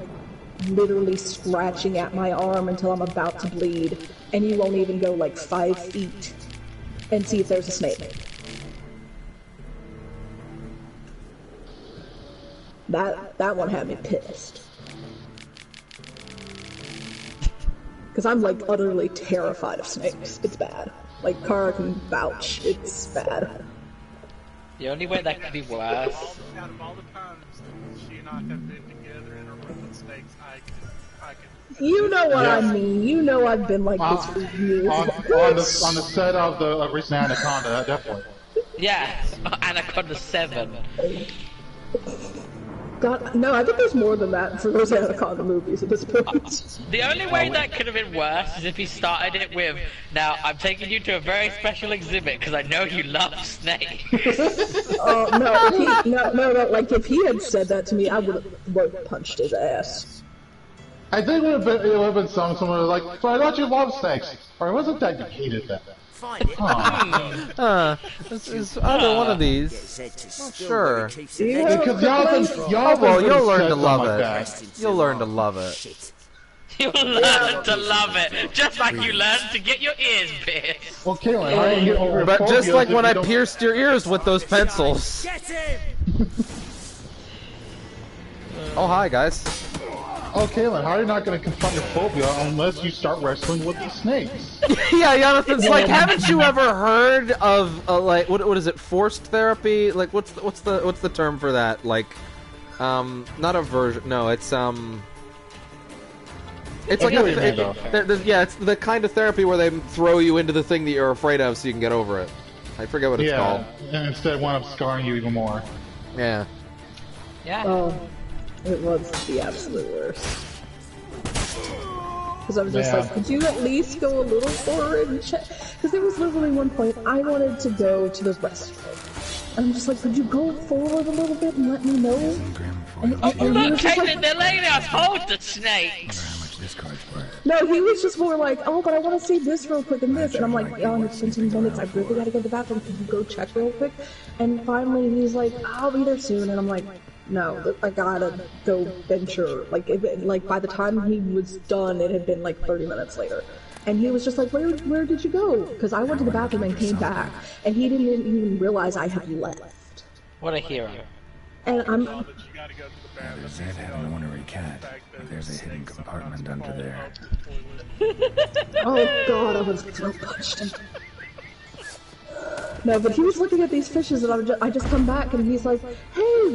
J: literally scratching at my arm until I'm about to bleed, and you won't even go, like, 5 feet and see if there's a snake. That one had me pissed. Because I'm, like, utterly terrified of snakes. It's bad. Like, Kara can vouch. It's bad.
O: The only way that could be worse.
Q: Out of all the times that she and I have been together in a room with snakes, I can.
J: You know what I mean. You know I've been like this for years.
P: On the set of the recent Anaconda, definitely.
O: Yeah, Anaconda 7.
J: God, no, I think there's more than that for those Anaconda movies at this point.
O: The only way that could have been worse is if he started it with, now, I'm taking you to a very special exhibit because I know you love snakes.
J: No, like if he had said that to me, I would have punched his ass.
P: I think it would have been someone like, so I thought you loved snakes. Or it wasn't that you hated them.
A: It's either one of these. Not sure.
P: Because
A: you'll learn to love it. You'll learn to love it.
O: You'll learn to love it, just like you learned to get your ears pierced.
P: Well, Kaylin, how do you get over
A: But just like when I pierced your ears with those pencils. Oh, hi, guys.
P: Oh, Kaylin, how are you not going to confront your phobia unless you start wrestling with these snakes?
A: Yeah, Jonathan's like, haven't you ever heard of like what is it? Forced therapy? Like, what's the term for that? Like, not aversion. No, it's It's
P: I
A: like
P: get what you mean, though.
A: yeah, it's the kind of therapy where they throw you into the thing that you're afraid of so you can get over it. I forget what it's called.
P: And instead wound up scarring you even more.
A: Yeah.
O: Yeah.
J: Oh, it was the absolute worst. Because I was just like, could you at least go a little forward and check? Because there was literally one point I wanted to go to the restroom. I'm just like, could you go forward a little bit and let me know? And
O: Oh,
J: he
O: look,
J: was just
O: Caitlin,
J: like,
O: they're laying out hold the snakes.
J: no, he was just more like, oh, but I want to see this real quick and this. And I'm like, oh, it's been 10 minutes. I really got to go to the bathroom. Can you go check real quick? And finally, he's like, I'll be there soon. And I'm like, no, I gotta go venture. Like, by the time he was done, it had been like 30 minutes later. And he was just like, where did you go? Because I went to the bathroom and came back. And he didn't even realize I had left.
O: What a hero.
J: And I'm...
D: Either Zed had an ornery cat, or there's a hidden compartment under there.
J: Oh god, I was so punched him. No, but he was looking at these fishes, and I just come back, and he's like, "Hey,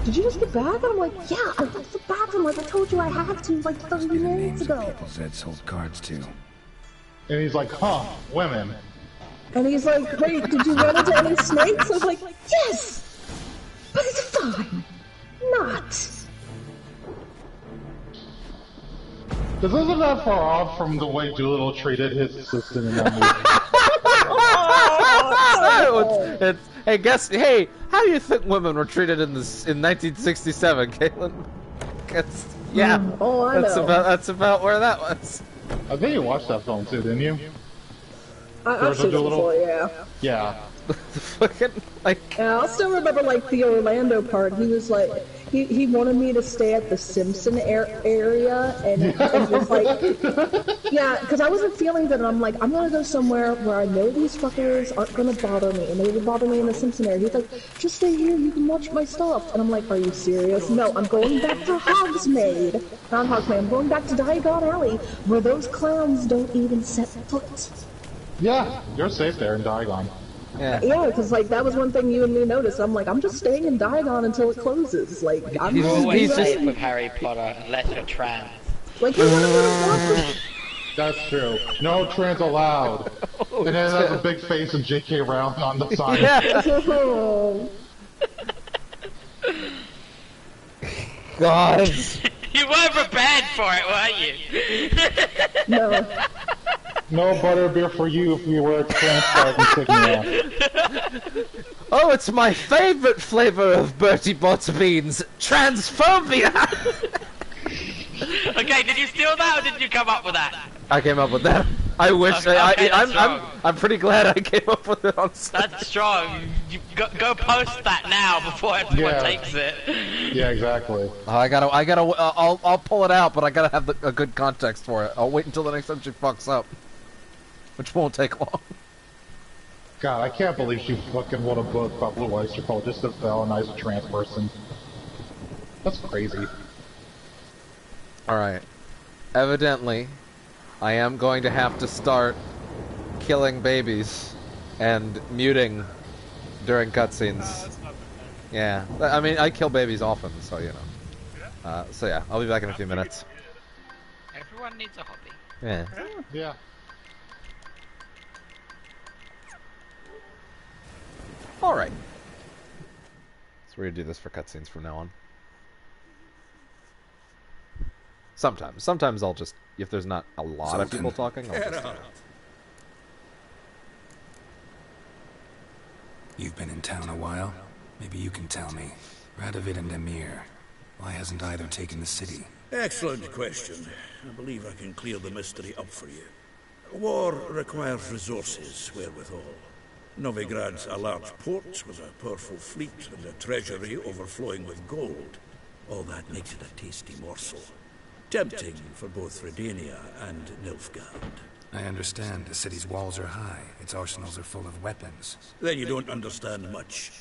J: did you just get back?" And I'm like, "Yeah, I left the bathroom like I told you I had to like 30 minutes ago."
D: People Zed sold cards to.
P: And he's like, huh, women.
J: And he's like, "Wait, did you run into any snakes?" I was like, "Yes, but it's fine, not."
P: This isn't that far off from the way Doolittle treated his assistant in that movie.
A: Hey, how do you think women were treated in 1967, Caitlin? Yeah,
J: oh, I know.
A: That's about where that was.
P: I think you watched that film too, didn't you?
J: I've seen it before, yeah.
P: Yeah.
A: Fucking, like...
J: Yeah, I'll still remember, like, the Orlando part. He was like, he wanted me to stay at the Simpson area, and was like, yeah, because I wasn't feeling good, and I'm like, I'm gonna go somewhere where I know these fuckers aren't gonna bother me, and they would bother me in the Simpson area. He's like, just stay here, you can watch my stuff. And I'm like, are you serious? No, I'm going back to Hogsmeade. Not Hogsmeade, I'm going back to Diagon Alley, where those clowns don't even set foot.
P: Yeah, you're safe there in Diagon.
J: Yeah, because like that was one thing you and me noticed. I'm like, I'm just staying in Diagon until it closes. Like, I'm
O: You're always
J: just
O: safe with Harry Potter, unless you're trans.
J: Like, you want to go to
P: That's true. No trans allowed. And then it has a big face of J.K. Rowling on the side.
A: God.
O: You weren't prepared for it, were you?
J: No.
P: No butterbeer for you if you wear trans insignia.
A: Oh, it's my favorite flavor of Bertie Bott's beans, transphobia!
O: Okay, did you steal that or did you come up with that?
A: I came up with that. I wish
O: Okay,
A: I'm pretty glad I came up with it on set.
O: That's strong. You go post that now before everyone takes it.
P: Yeah, exactly.
A: I'll pull it out, but I gotta have a good context for it. I'll wait until the next time she fucks up. Which won't take long.
P: God, I can't believe she fucking wrote a book about Blue Oyster Cult just to villainize a trans person. That's crazy.
A: Alright. Evidently, I am going to have to start killing babies and muting during cutscenes. Yeah, I mean, I kill babies often, so you know. So yeah, I'll be back in a few minutes.
O: Everyone needs a hobby.
A: Yeah.
P: Yeah.
A: Alright. So we're gonna do this for cutscenes from now on. Sometimes. Sometimes I'll just, if there's not a lot of people talking, I'll just...
D: You've been in town a while? Maybe you can tell me. Radovid and Emir. Why hasn't either taken the city?
L: Excellent question. I believe I can clear the mystery up for you. War requires resources, wherewithal. Novigrad's a large port with a powerful fleet and a treasury overflowing with gold. All that makes it a tasty morsel. Tempting for both Redania and Nilfgaard.
D: I understand. The city's walls are high. Its arsenals are full of weapons.
L: Then you don't understand much.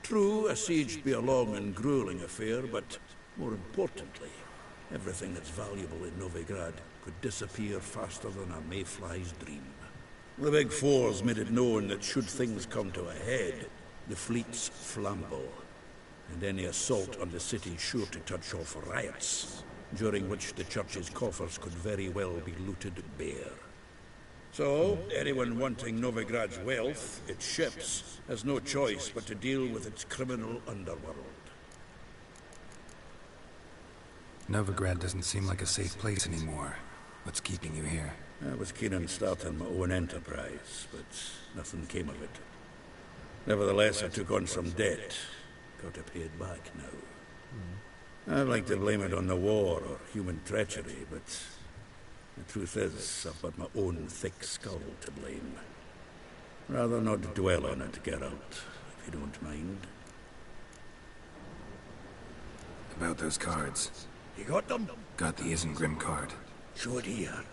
L: True, a siege be a long and grueling affair, but more importantly, everything that's valuable in Novigrad could disappear faster than a mayfly's dream. The Big Four's made it known that should things come to a head, the fleet's flammable, and any assault on the city's sure to touch off riots. during which the church's coffers could very well be looted bare. So, anyone wanting Novigrad's wealth, its ships, has no choice but to deal with its criminal underworld.
D: Novigrad doesn't seem like a safe place anymore. What's keeping you here?
L: I was keen on starting my own enterprise, but nothing came of it. Nevertheless, I took on some debt. Got to pay it back now. I'd like to blame it on the war or human treachery, but the truth is, I've got my own thick skull to blame. Rather not dwell on it, Geralt, if you don't mind.
D: About those cards.
L: You got them?
D: Got the Isengrim card.
L: Show it here.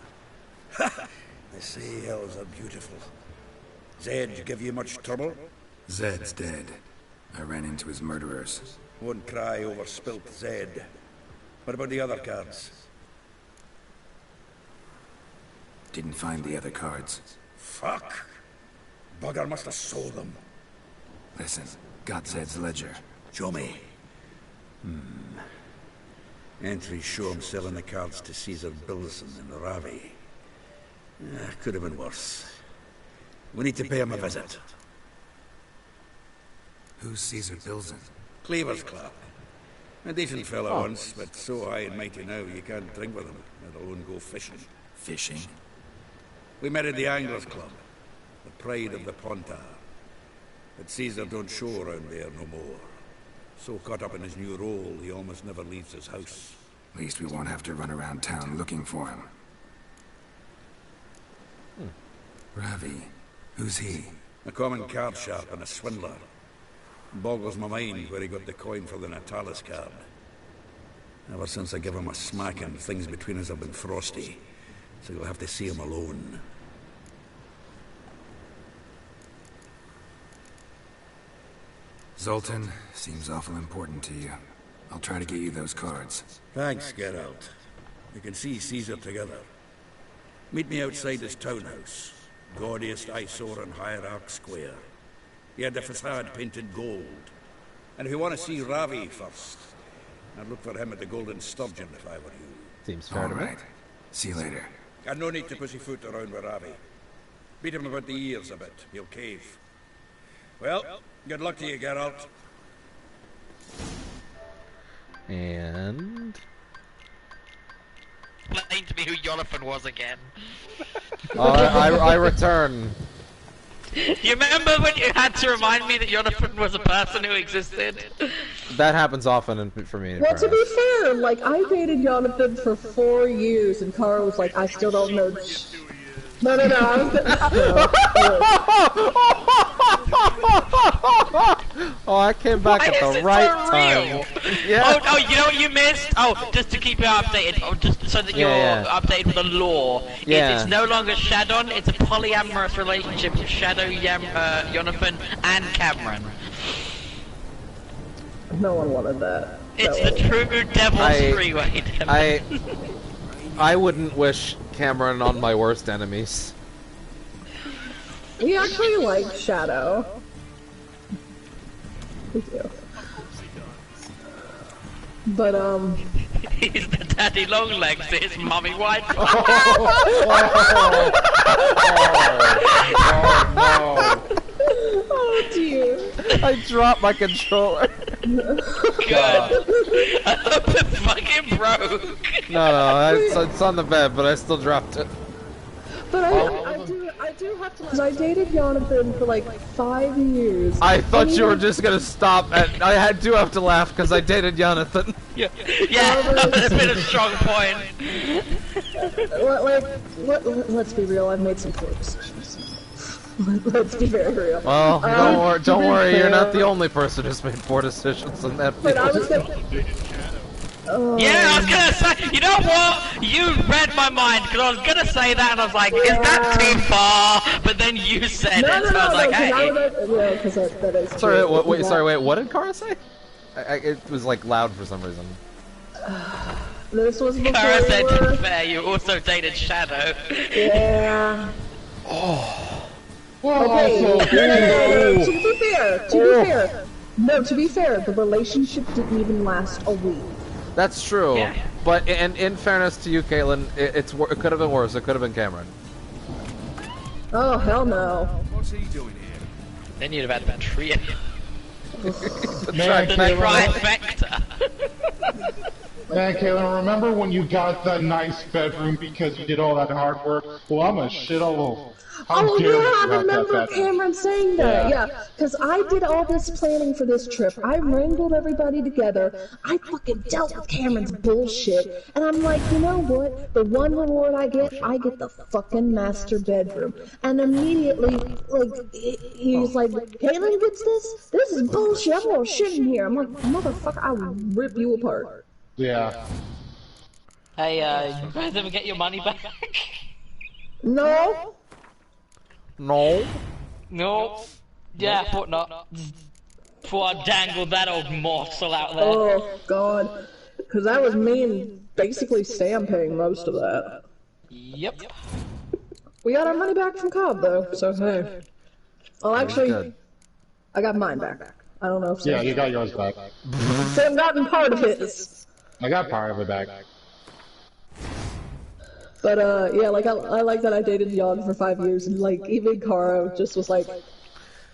L: Ha! They say elves are beautiful. Zed give you much trouble?
D: Zed's dead. I ran into his murderers.
L: Won't cry over spilt Zed. What about the other cards?
D: Didn't find the other cards.
L: Fuck! Bugger must have sold them.
D: Listen, got Zed's ledger.
L: Show me. Entries show him selling the cards to Caesar Bilson in Ravi. Could have been worse. We need to pay him a visit.
D: Who's Caesar Bilson?
L: Cleaver's clerk. A decent fellow once, but so high and mighty now you can't drink with him, let alone go fishing.
D: Fishing?
L: We met at the Anglers Club, the pride of the Pontar. But Caesar don't show around there no more. So caught up in his new role, he almost never leaves his house.
D: At least we won't have to run around town looking for him. Ravi, who's he?
L: A common card sharp and a swindler. Boggles my mind where he got the coin for the Natalis card. Ever since I gave him a smacking, things between us have been frosty. So you'll have to see him alone.
D: Zoltan, seems awful important to you. I'll try to get you those cards.
L: Thanks, Geralt. We can see Caesar together. Meet me outside his townhouse. Gaudiest eyesore on Hierarch Square. He had the facade painted gold. And if you want to see Ravi first, I'd look for him at the Golden Sturgeon if I were you.
A: Seems fair to me.
D: Alright. See you later.
L: And no need to pussyfoot around with Ravi. Beat him about the ears a bit. He'll cave. Well, good luck to you, Geralt.
A: And...
O: Explain to me who Jonathan was again.
A: I return.
O: You remember when you had to remind me that Jonathan was a person who existed?
A: That happens often for me.
J: Well, to be fair, like, I dated Jonathan for 4 years, and Kara was like, I still don't know. No.
A: Oh, I came back at the right time.
O: Yeah. Oh, you know what you missed? Oh, just to keep you updated, just so that you're updated with the lore.
A: Yeah.
O: It's no longer Shadon, it's a polyamorous relationship with Shadow, Jonathan, and Cameron.
J: No one wanted that.
O: It's the true devil's three-way.
A: I wouldn't wish Cameron on my worst enemies.
J: We actually like Shadow. We do. But,
O: He's the daddy long legs, his mummy white.
J: Oh dear.
A: I dropped my controller.
O: Good. I hope it fucking broke.
A: No, it's on the bed, but I still dropped it.
J: But I do have to, because I dated Jonathan for like 5 years.
A: I thought you were just gonna stop at. I do have to laugh because I dated Jonathan.
O: Yeah, that's been a strong point.
J: Let's be real. I've made some poor decisions. Let's be very real.
A: Well, don't worry. You're not the only person who's made poor decisions in that field.
J: But I was gonna.
O: Yeah, I was gonna say, you know what? You read my mind, because I was gonna say that, and I was like, is that too far? But then you said it, so I was like, hey.
J: Because that is true.
A: Sorry, wait, what did Kara say? It was like loud for some reason.
J: This was before
O: Kara said, to be fair, you also dated Shadow.
J: Yeah.
A: Oh.
J: Okay, no, to be fair, the relationship didn't even last a week.
A: That's true.
O: Yeah.
A: But in fairness to you, Caitlin, it could have been worse. It could have been Cameron.
J: Oh, hell no.
L: What's he doing here?
O: Then you'd have had the trio.
P: Man,
O: the
P: Caitlin,
O: trifecta.
P: man, Caitlin, remember when you got that nice bedroom because you did all that hard work? Well, I'm a shit all over.
J: Oh
P: dare
J: yeah,
P: you
J: I
P: have that
J: remember
P: bedroom.
J: Cameron saying that. Yeah, because I did all this planning for this trip. I wrangled everybody together. I fucking dealt with Cameron's bullshit, and I'm like, you know what? The one reward I get the fucking master bedroom. And immediately, like, he's like, Caitlin gets this? This is bullshit. I'm gonna shit in here. I'm like, motherfucker, I will rip you apart.
P: Yeah.
O: Hey, you guys ever get your money back?
J: No.
A: No.
O: No. Yeah, but not. Before I dangled that old morsel out there.
J: Oh god, because that was me and basically Sam paying most of that.
O: Yep.
J: We got our money back from Cobb though, so hey. Oh, actually, I got mine back. I don't know if Sam.
P: Yeah, you got yours back.
J: Sam gotten part of his.
P: I got part of it back.
J: But yeah, like I like that I dated Jan for 5 years, and like even Kara just was like,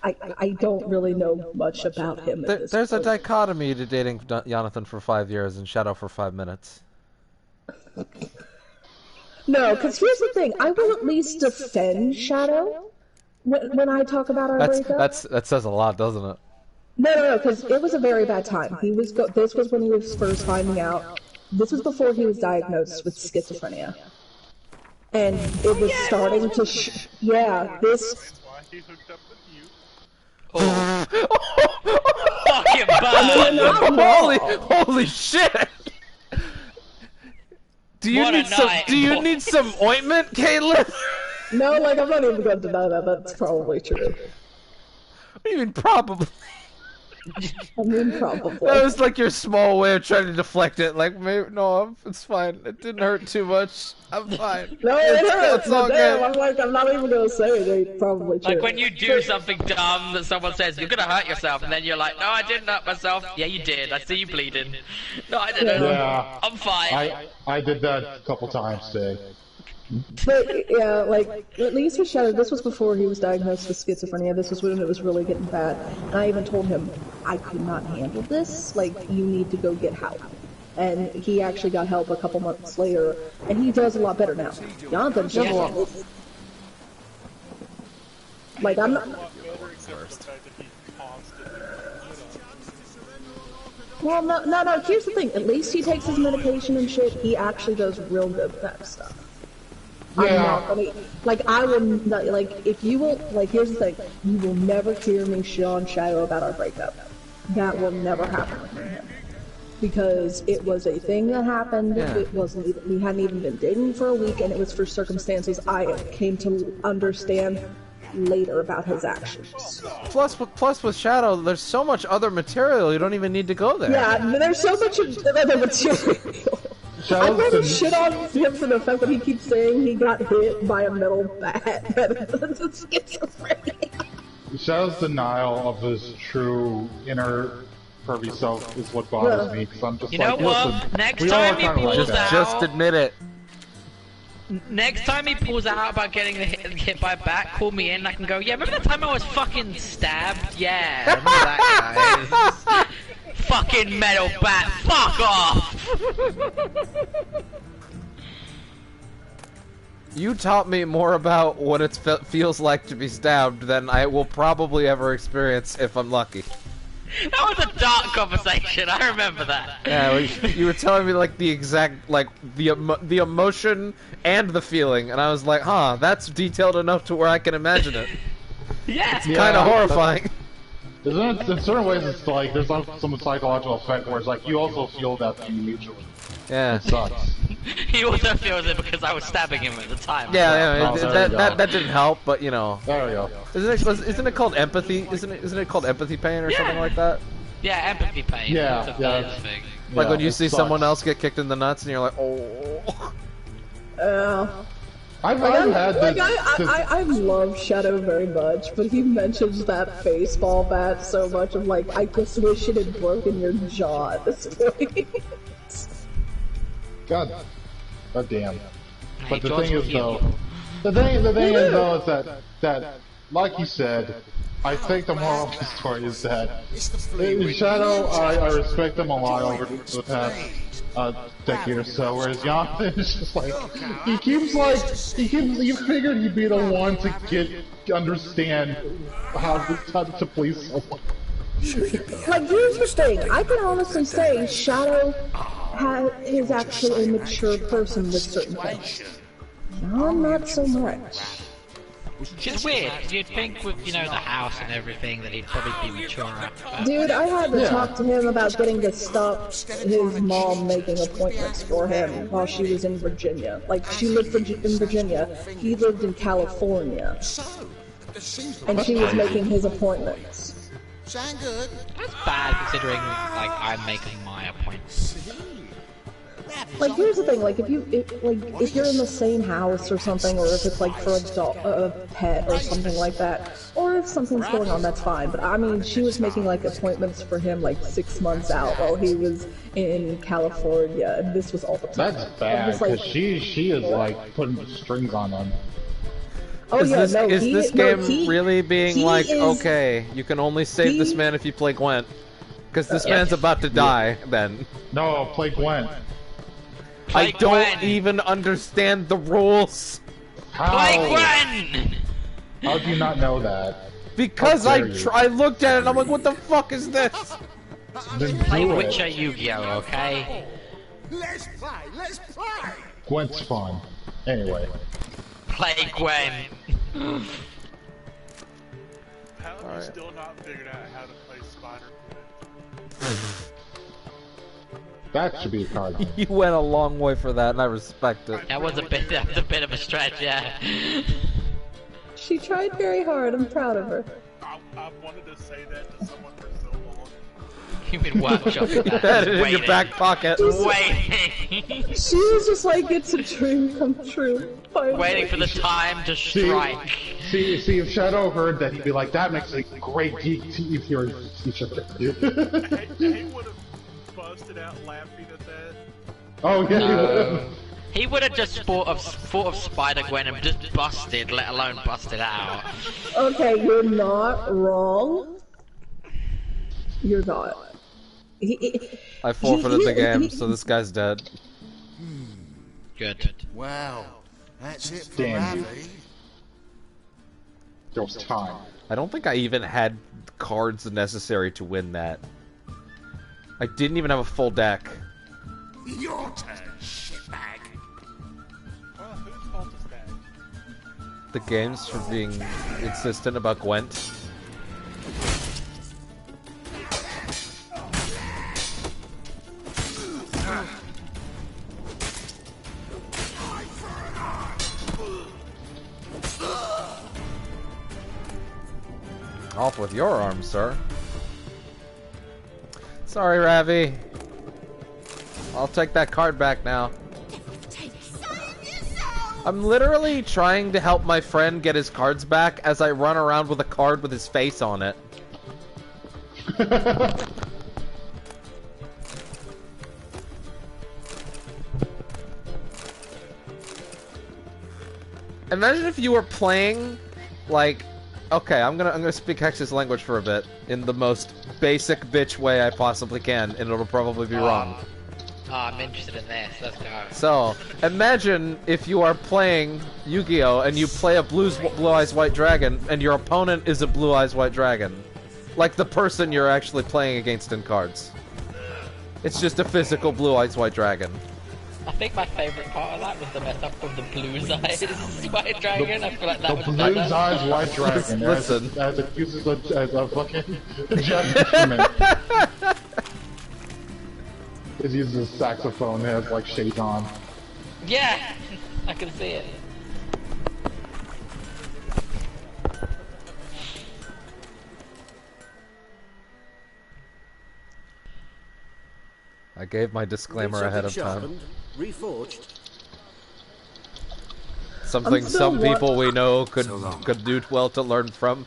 J: I don't really know much about him.
A: There's a dichotomy to dating Jonathan for 5 years and Shadow for 5 minutes.
J: No, because here's the thing: I will at least defend Shadow when I talk about our breakup.
A: That says a lot, doesn't it?
J: No, because it was a very bad time. This was when he was first finding out. This was before he was diagnosed with schizophrenia. And it was starting to yeah, this...
Q: That's why he hooked up with you.
O: Fucking bad!
A: Holy shit! Do you need some ointment, Caitlin?
J: No, like I'm not even going to deny that. That's probably true.
A: What do you mean probably?
J: I mean probably.
A: That was like your small way of trying to deflect it. Like, maybe no, it's fine. It didn't hurt too much. I'm fine.
J: No, it hurts.
A: It's all
J: Damn,
A: good.
J: I'm like, I'm not even gonna say it. It's probably true.
O: Like when you do something dumb that someone says, you're gonna hurt yourself, and then you're like, no, I didn't hurt myself. Yeah, you did. I see you bleeding. No, I didn't.
P: Yeah.
O: I'm fine.
P: I did that a couple times today.
J: But yeah, like at least with Shadow, this was before he was diagnosed with schizophrenia. This was when it was really getting bad. And I even told him I could not handle this. Like, you need to go get help. And he actually got help a couple months later, and he does a lot better now. Jonathan's just a lot. Like I'm not. Well, no. Here's the thing. At least he takes his medication and shit. He actually does real good with that stuff.
P: Yeah.
J: I'm not gonna, like, I would, like, if you will, like, here's the thing, you will never hear me shit on Shadow about our breakup. That will never happen with him. Because it was a thing that happened, it wasn't even, we hadn't even been dating for a week, and it was for circumstances I came to understand later about his actions.
A: Plus with Shadow, there's so much other material, you don't even need to go there.
J: Yeah, there's so much other material. I'm going to shit on him for the fact that he keeps saying he got hit by a metal bat. That's schizophrenia.
P: Shadow's denial of his true inner pervy self is what bothers me, because I'm just
O: You
P: like,
O: know what?
P: listen,
O: Next
P: we all
O: time
P: are
O: he
P: kinda like
O: pulls
P: that.
A: Just admit it.
O: Next time he pulls out about getting hit by a bat, call me in and I can go, yeah, remember the time I was fucking stabbed? Yeah, remember that, guys? Fucking metal bat, fuck off!
A: You taught me more about what it feels like to be stabbed than I will probably ever experience if I'm lucky.
O: That was a dark conversation, I remember that.
A: Yeah, you were telling me like the exact, like the emotion and the feeling, and I was like, huh, that's detailed enough to where I can imagine it.
O: Yeah.
A: It's kind of horrifying.
P: Isn't it, in certain ways, it's like, there's some psychological effect where it's like, you also feel that thing mutually.
A: Yeah.
P: It sucks.
O: He also feels it because I was stabbing him at the time.
A: Yeah,
P: Oh,
A: that didn't help, but you know.
P: There we go.
A: Isn't it called empathy? Isn't it called empathy pain or something like that?
O: Yeah, empathy pain.
P: Yeah,
O: It's a
P: yeah.
O: weird thing.
A: Like
P: Yeah,
A: when you
P: it
A: see
P: sucks.
A: someone else get kicked in the nuts and you're like, oh.
P: I've had this.
J: I love Shadow very much, but he mentions that baseball bat so much. I'm like, I just wish it had broken your jaw at this point.
P: God damn.
O: Hey,
P: But the
O: George
P: thing
O: will
P: is,
O: heal.
P: though, the thing is, though, is that, like you said, I think the moral of the story is that Shadow, I respect him a lot over the past decade or so, whereas Jonathan is just like, you figured he'd be the one to understand how to please someone.
J: Like, here's the thing. I can honestly say Shadow is actually a mature person with certain things. I'm not so much.
O: Which is weird, because you'd think with, the house and everything that he'd probably be maturer. But...
J: Dude, I had to talk to him about getting to stop his mom making appointments for him while she was in Virginia. Like, she lived in Virginia, he lived in California. And she was making his appointments.
O: That's bad, considering, like, I'm making my appointments.
J: Like, here's the thing, like, if you're in the same house or something, or if it's, like, for a pet or something like that, or if something's going on, that's fine. But, I mean, she was making, like, appointments for him, like, 6 months out while he was in California, and this was all the time.
P: That's bad, because she is, like, putting strings on him.
J: Oh,
A: is
J: yeah,
A: this game really being like, okay, you can only save this man if you play Gwent? Because this man's about to die, then.
P: No, play Gwent.
A: I don't even understand the rules.
O: Play Gwen!
P: How do you not know that?
A: Because I looked at it and I'm like, what the fuck is this?
O: Play Witcher Yu-Gi-Oh, okay?
E: Let's play!
P: Gwent's fun. Anyway.
O: Play Gwen!
Q: How have you still not figured out how to play Spider-Man?
P: That should be a card game.
A: You went a long way for that, and I respect it.
O: That was a bit of a stretch, yeah.
J: She tried very hard, I'm proud of her.
Q: I wanted to say that to someone for so long.
O: You've been workshopping that.
A: Had it in your back pocket.
O: Waiting.
J: She was just like, it's a dream come true. Finally.
O: Waiting for the time to strike.
P: See, if Shadow heard that, he'd be like, that makes a great TV t-shirt.
Q: He would have busted out laughing at that.
P: Oh, yeah.
O: He would have just thought of Spider-Gwen and just busted, let alone busted out.
J: Okay, you're not wrong. You're not.
A: I forfeited the game, so this guy's dead.
O: Good.
E: Wow, that's it for
P: Damn you.
E: Ravi.
P: There was time.
A: I don't think I even had cards necessary to win that. I didn't even have a full deck.
E: Your turn, shitbag.
Q: Well, whose fault is that?
A: The games for being insistent about Gwent. Off with your arm, sir. Sorry, Ravi. I'll take that card back now. I'm literally trying to help my friend get his cards back as I run around with a card with his face on it. Imagine if you were playing, like, okay, I'm gonna speak Hex's language for a bit in the most basic bitch way I possibly can, and it'll probably be wrong.
O: I'm interested in this. Let's go.
A: So, imagine if you are playing Yu-Gi-Oh! And you play a Blue Eyes White Dragon, and your opponent is a Blue Eyes White Dragon. Like the person you're actually playing against in cards. It's just a physical Blue Eyes White Dragon.
O: I think my favorite part of that was the mess up of the Blue Eyes White Dragon. I feel like that was
P: the Blue Eyes White Dragon.
A: Listen.
P: As it uses a fucking jazz instrument. It uses a saxophone that has like shades on.
O: Yeah, I can see it.
A: I gave my disclaimer ahead of time.
M: Reforged.
A: Something some people we know could do well to learn from.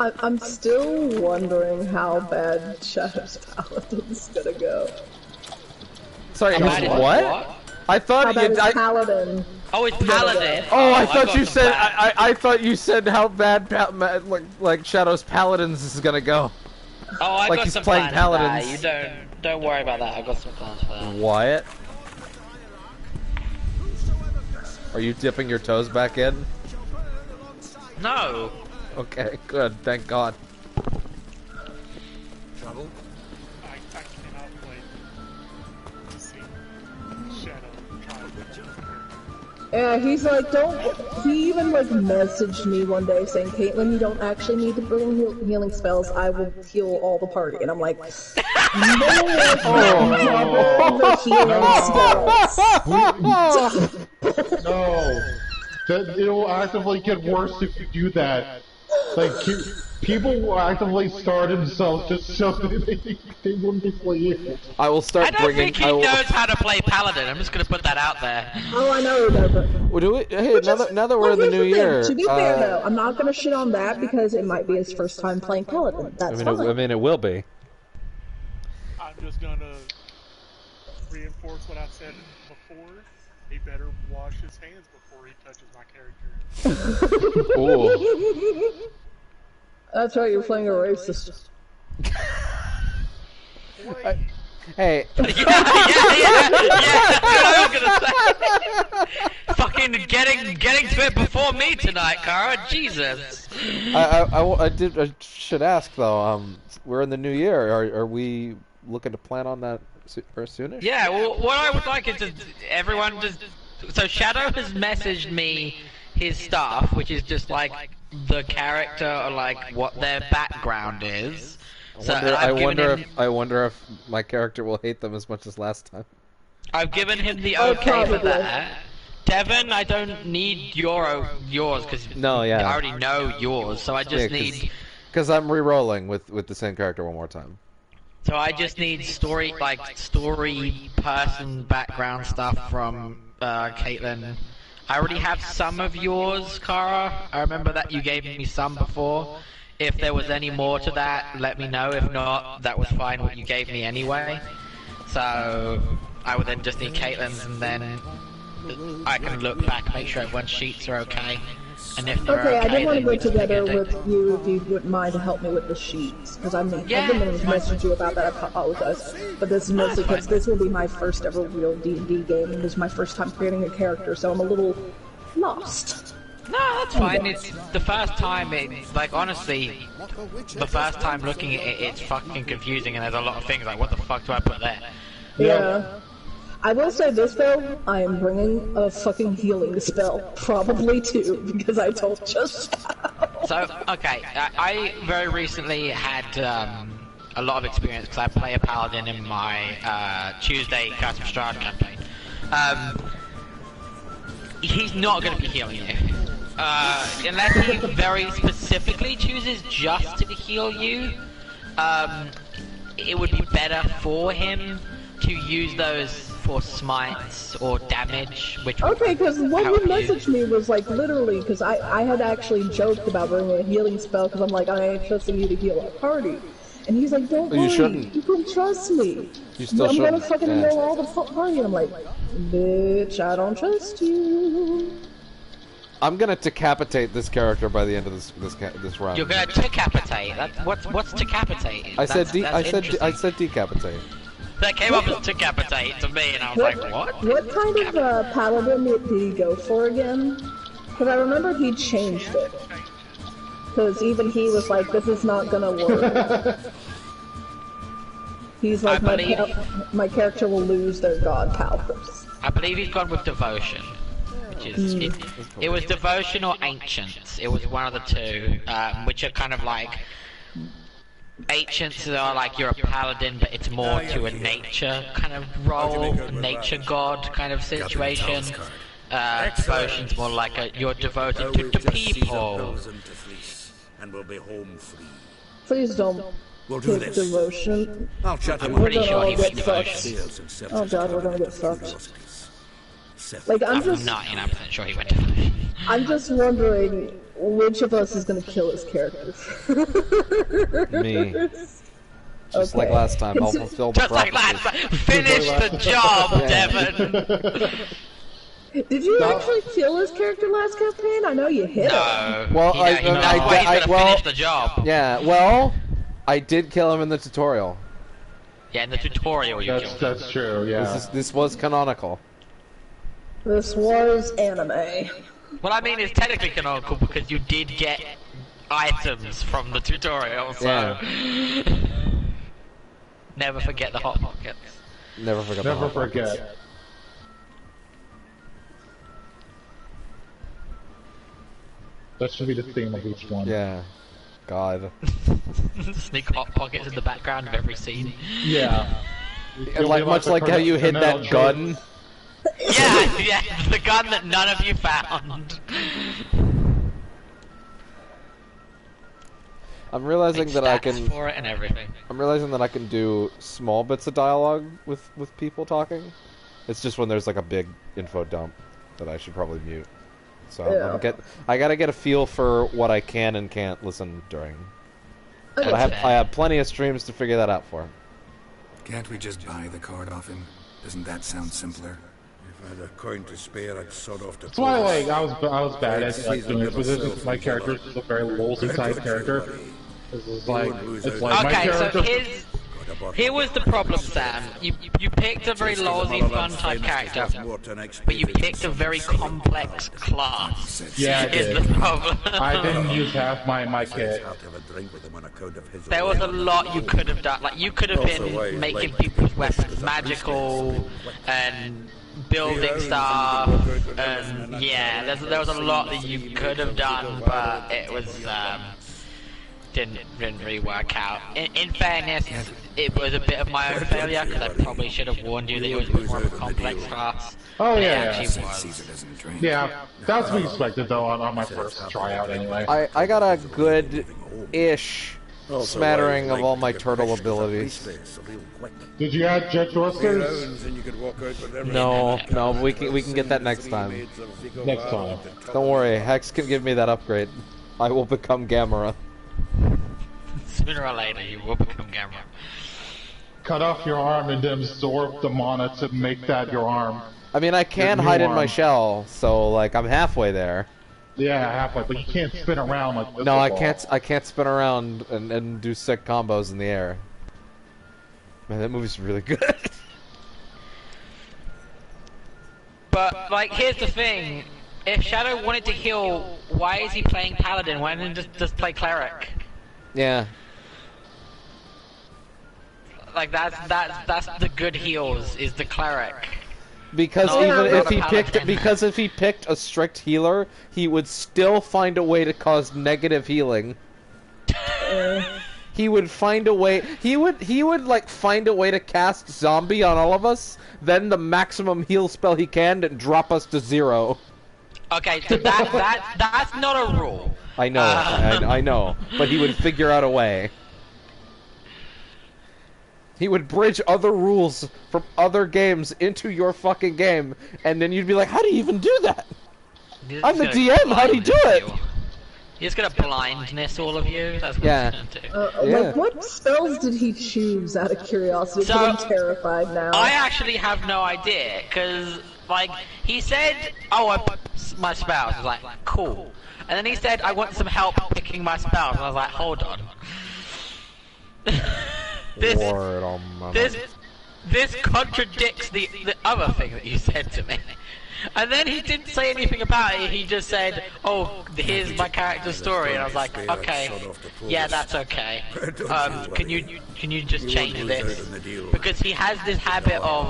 J: I'm still wondering how bad Shadow's Paladin's gonna go.
A: Sorry,
O: How bad is
A: what? I thought
J: How about
A: you.
J: his paladin?
O: Oh, it's paladin.
A: Oh, I
O: I've
A: thought
O: got
A: you
O: some
A: said.
O: bad.
A: I thought you said how bad like Shadow's Paladins is gonna go.
O: Oh, I
A: like
O: got
A: he's
O: some
A: playing
O: plans for
A: Paladins.
O: that. You don't worry about that. I got some plans for that.
A: Wyatt, are you dipping your toes back in?
O: No.
A: Okay, good. Thank God.
E: Trouble?
Q: I cannot wait to see Shadow try to
J: Yeah, he's like, don't. He even like messaged me one day saying, "Caitlin, you don't actually need to bring healing spells. I will heal all the party." And I'm like, "No, the healing spells."
P: No, it'll actively get worse if you do that. Like people will actively starve themselves just so they won't be healed.
A: I will start
O: I don't
A: bringing.
O: think he knows how to play paladin. I'm just gonna put that out there.
J: Oh, I know he doesn't.
A: Well, do we, hey, now that we're in the
J: here's
A: new
J: thing.
A: year.
J: To be fair, though, I'm not gonna shit on that because it might be his first time playing paladin. That's fine.
A: I mean, it will be.
Q: I'm just gonna reinforce what I said before. He better wash his hands before he touches my character.
A: Ooh.
J: That's right, you're playing a racist.
A: Hey.
O: Yeah, that's what I was gonna say. Fucking getting to it before me tonight, Kara. Jesus.
A: I should ask though. We're in the new year. Are we looking to plan on that for soonish?
O: Yeah. Well, what I would like is just everyone just. So Shadow has messaged me his stuff, which is just like the character or like what their background is.
A: I wonder if my character will hate them as much as last time.
O: I've given him the okay for that. Devon, I don't need yours because I already know yours, so I just need.
A: Because I'm re-rolling with the same character one more time.
O: So I just need story person background stuff from Caitlin. I already have some of yours, Kara. I remember that you gave me some before. If there was any more to that, let me know. If not, that was fine what you gave me anyway. So I would then just need Caitlin's, and then I can look back and make sure everyone's sheets are okay. And if they're
J: Okay, I did want to go
O: then
J: together with you if you wouldn't mind to help me with the sheets. Because I've been meaning to message you about that, I apologize. But this is mostly because this will be my first ever real D&D game, and this is my first time creating a character, so I'm a little lost.
O: No, that's fine. It's the first time. Like honestly, the first time looking at it, it's fucking confusing, and there's a lot of things like, what the fuck do I put there?
J: Yeah. I will say this though, I am bringing a fucking healing spell, probably two, because I told just.
O: So okay, I very recently had a lot of experience because I play a paladin in my Tuesday Curse of Strahd campaign. He's not going to be healing you. Unless he very specifically chooses just to heal you, it would be better for him to use those for smites or damage, which would
J: Okay, because what you
O: help
J: messaged me was like literally, because I had actually joked about bringing a healing spell because I'm like, I ain't trusting you to heal our party. And he's like, don't worry, you can trust me.
A: You still
J: I'm gonna
A: shouldn't.
J: fucking heal all the party. And I'm like, bitch, I don't trust you.
A: I'm gonna decapitate this character by the end of this round.
O: You're gonna decapitate. What's decapitate?
A: I said decapitate.
O: That came up as decapitate to me, and I was like, what?
J: What kind of paladin did he go for again? Because I remember he changed it. Because even he was like, this is not gonna work. He's like, my character will lose their god powers.
O: I believe he's gone with devotion. Which is, it was devotion or ancients. It was one of the two, which are kind of like... Ancients are like you're a paladin, but it's more to a nature kind of role, nature god kind of situation. Devotion's more like you're devoted to people.
I: And we'll be home free.
J: Please don't pick devotion.
I: I'll chat
O: I'm pretty sure he went
J: fucked.
O: devotion.
J: Oh god, we're gonna get fucked. Like, I'm just
O: 99% sure he went devotion.
J: I'm just wondering which of us is gonna kill his character.
A: Me. Just like last time, I'll fulfill the
O: Just like
A: prophecy.
O: last time. Finish the job, Devon.
J: Did you actually kill his character last campaign? I know you hit him.
A: Well,
O: that's why he's gonna finish the job.
A: Yeah, well, I did kill him in the tutorial.
O: Yeah, in the tutorial you killed him.
P: That's true, yeah.
A: This was canonical.
J: This was anime.
O: Well, I mean, it's technically canonical because you did get items from the tutorial, so... Never forget the Hot Pockets.
A: Never forget the Hot Pockets.
P: That should be the theme of each one.
A: Yeah. God.
O: Sneak Hot Pockets in the background of every scene.
P: Yeah.
A: And much like how you hid that gun.
O: Yeah, the gun that none of you found.
A: I'm realizing that I can.
O: For it and everything.
A: I'm realizing that I can do small bits of dialogue with people talking. It's just when there's like a big info dump that I should probably mute. So I gotta get a feel for what I can and can't listen during. But I have plenty of streams to figure that out for.
D: Can't we just buy the card off him? Doesn't that sound simpler?
L: If I had a coin to spare, I'd sod off the.
P: That's why I was bad at doing it. Because my character is a very lowly sized character. It's like my character.
O: So here was the problem, Sam. You picked a very lowly fun type character, but you picked a very complex class.
P: Yeah, I did.
O: Is the problem.
P: I didn't use half my kit.
O: There was a lot you could have done. Like you could have been making people's weapons magical and building stuff, and yeah, there was a lot that you could have done, but it was didn't really work out. In fairness, it was a bit of my own failure because I probably should have warned you that it was more of a complex class.
P: Oh yeah,
A: Yeah,
P: that's to be expected though on my first tryout anyway.
A: I got a good-ish smattering of all my turtle abilities.
P: Did you add jet thrusters?
A: No, but we can get that next time.
P: Next time.
A: Don't worry, Hex can give me that upgrade. I will become Gamera.
O: Sooner or later, you will become Gamera.
P: Cut off your arm and then absorb the mana to make that your arm.
A: I mean, I can hide in my shell, so like I'm halfway there.
P: Yeah, halfway, but you can't spin around like this.
A: No, I can't spin around and do sick combos in the air. Man, that movie's really good.
O: But like, here's the thing: if Shadow wanted to heal, why is he playing Paladin? Why didn't he just play Cleric?
A: Yeah.
O: Like that's the good heals is the Cleric.
A: Because if he picked a strict healer, he would still find a way to cause negative healing. He would find a way. He would like find a way to cast zombie on all of us, then the maximum heal spell he can and drop us to 0.
O: Okay, so that's not a rule.
A: I know, I know, but he would figure out a way. He would bridge other rules from other games into your fucking game, and then you'd be like, how do you even do that? I'm the DM, how do you do it?
O: He's gonna blindness all of you, that's what he's gonna do.
J: Like, what spells did he choose out of curiosity? So, I'm terrified now.
O: I actually have no idea, because, like, he said, oh, I put my spells. I was like, cool. And then he said, I want some help picking my spells. And I was like, hold on. This contradicts the other thing that you said to me. And then he didn't say anything about it, he just said, oh, here's my character's story. And I was like, okay, yeah, that's okay. Can you just change this? Because he has this habit of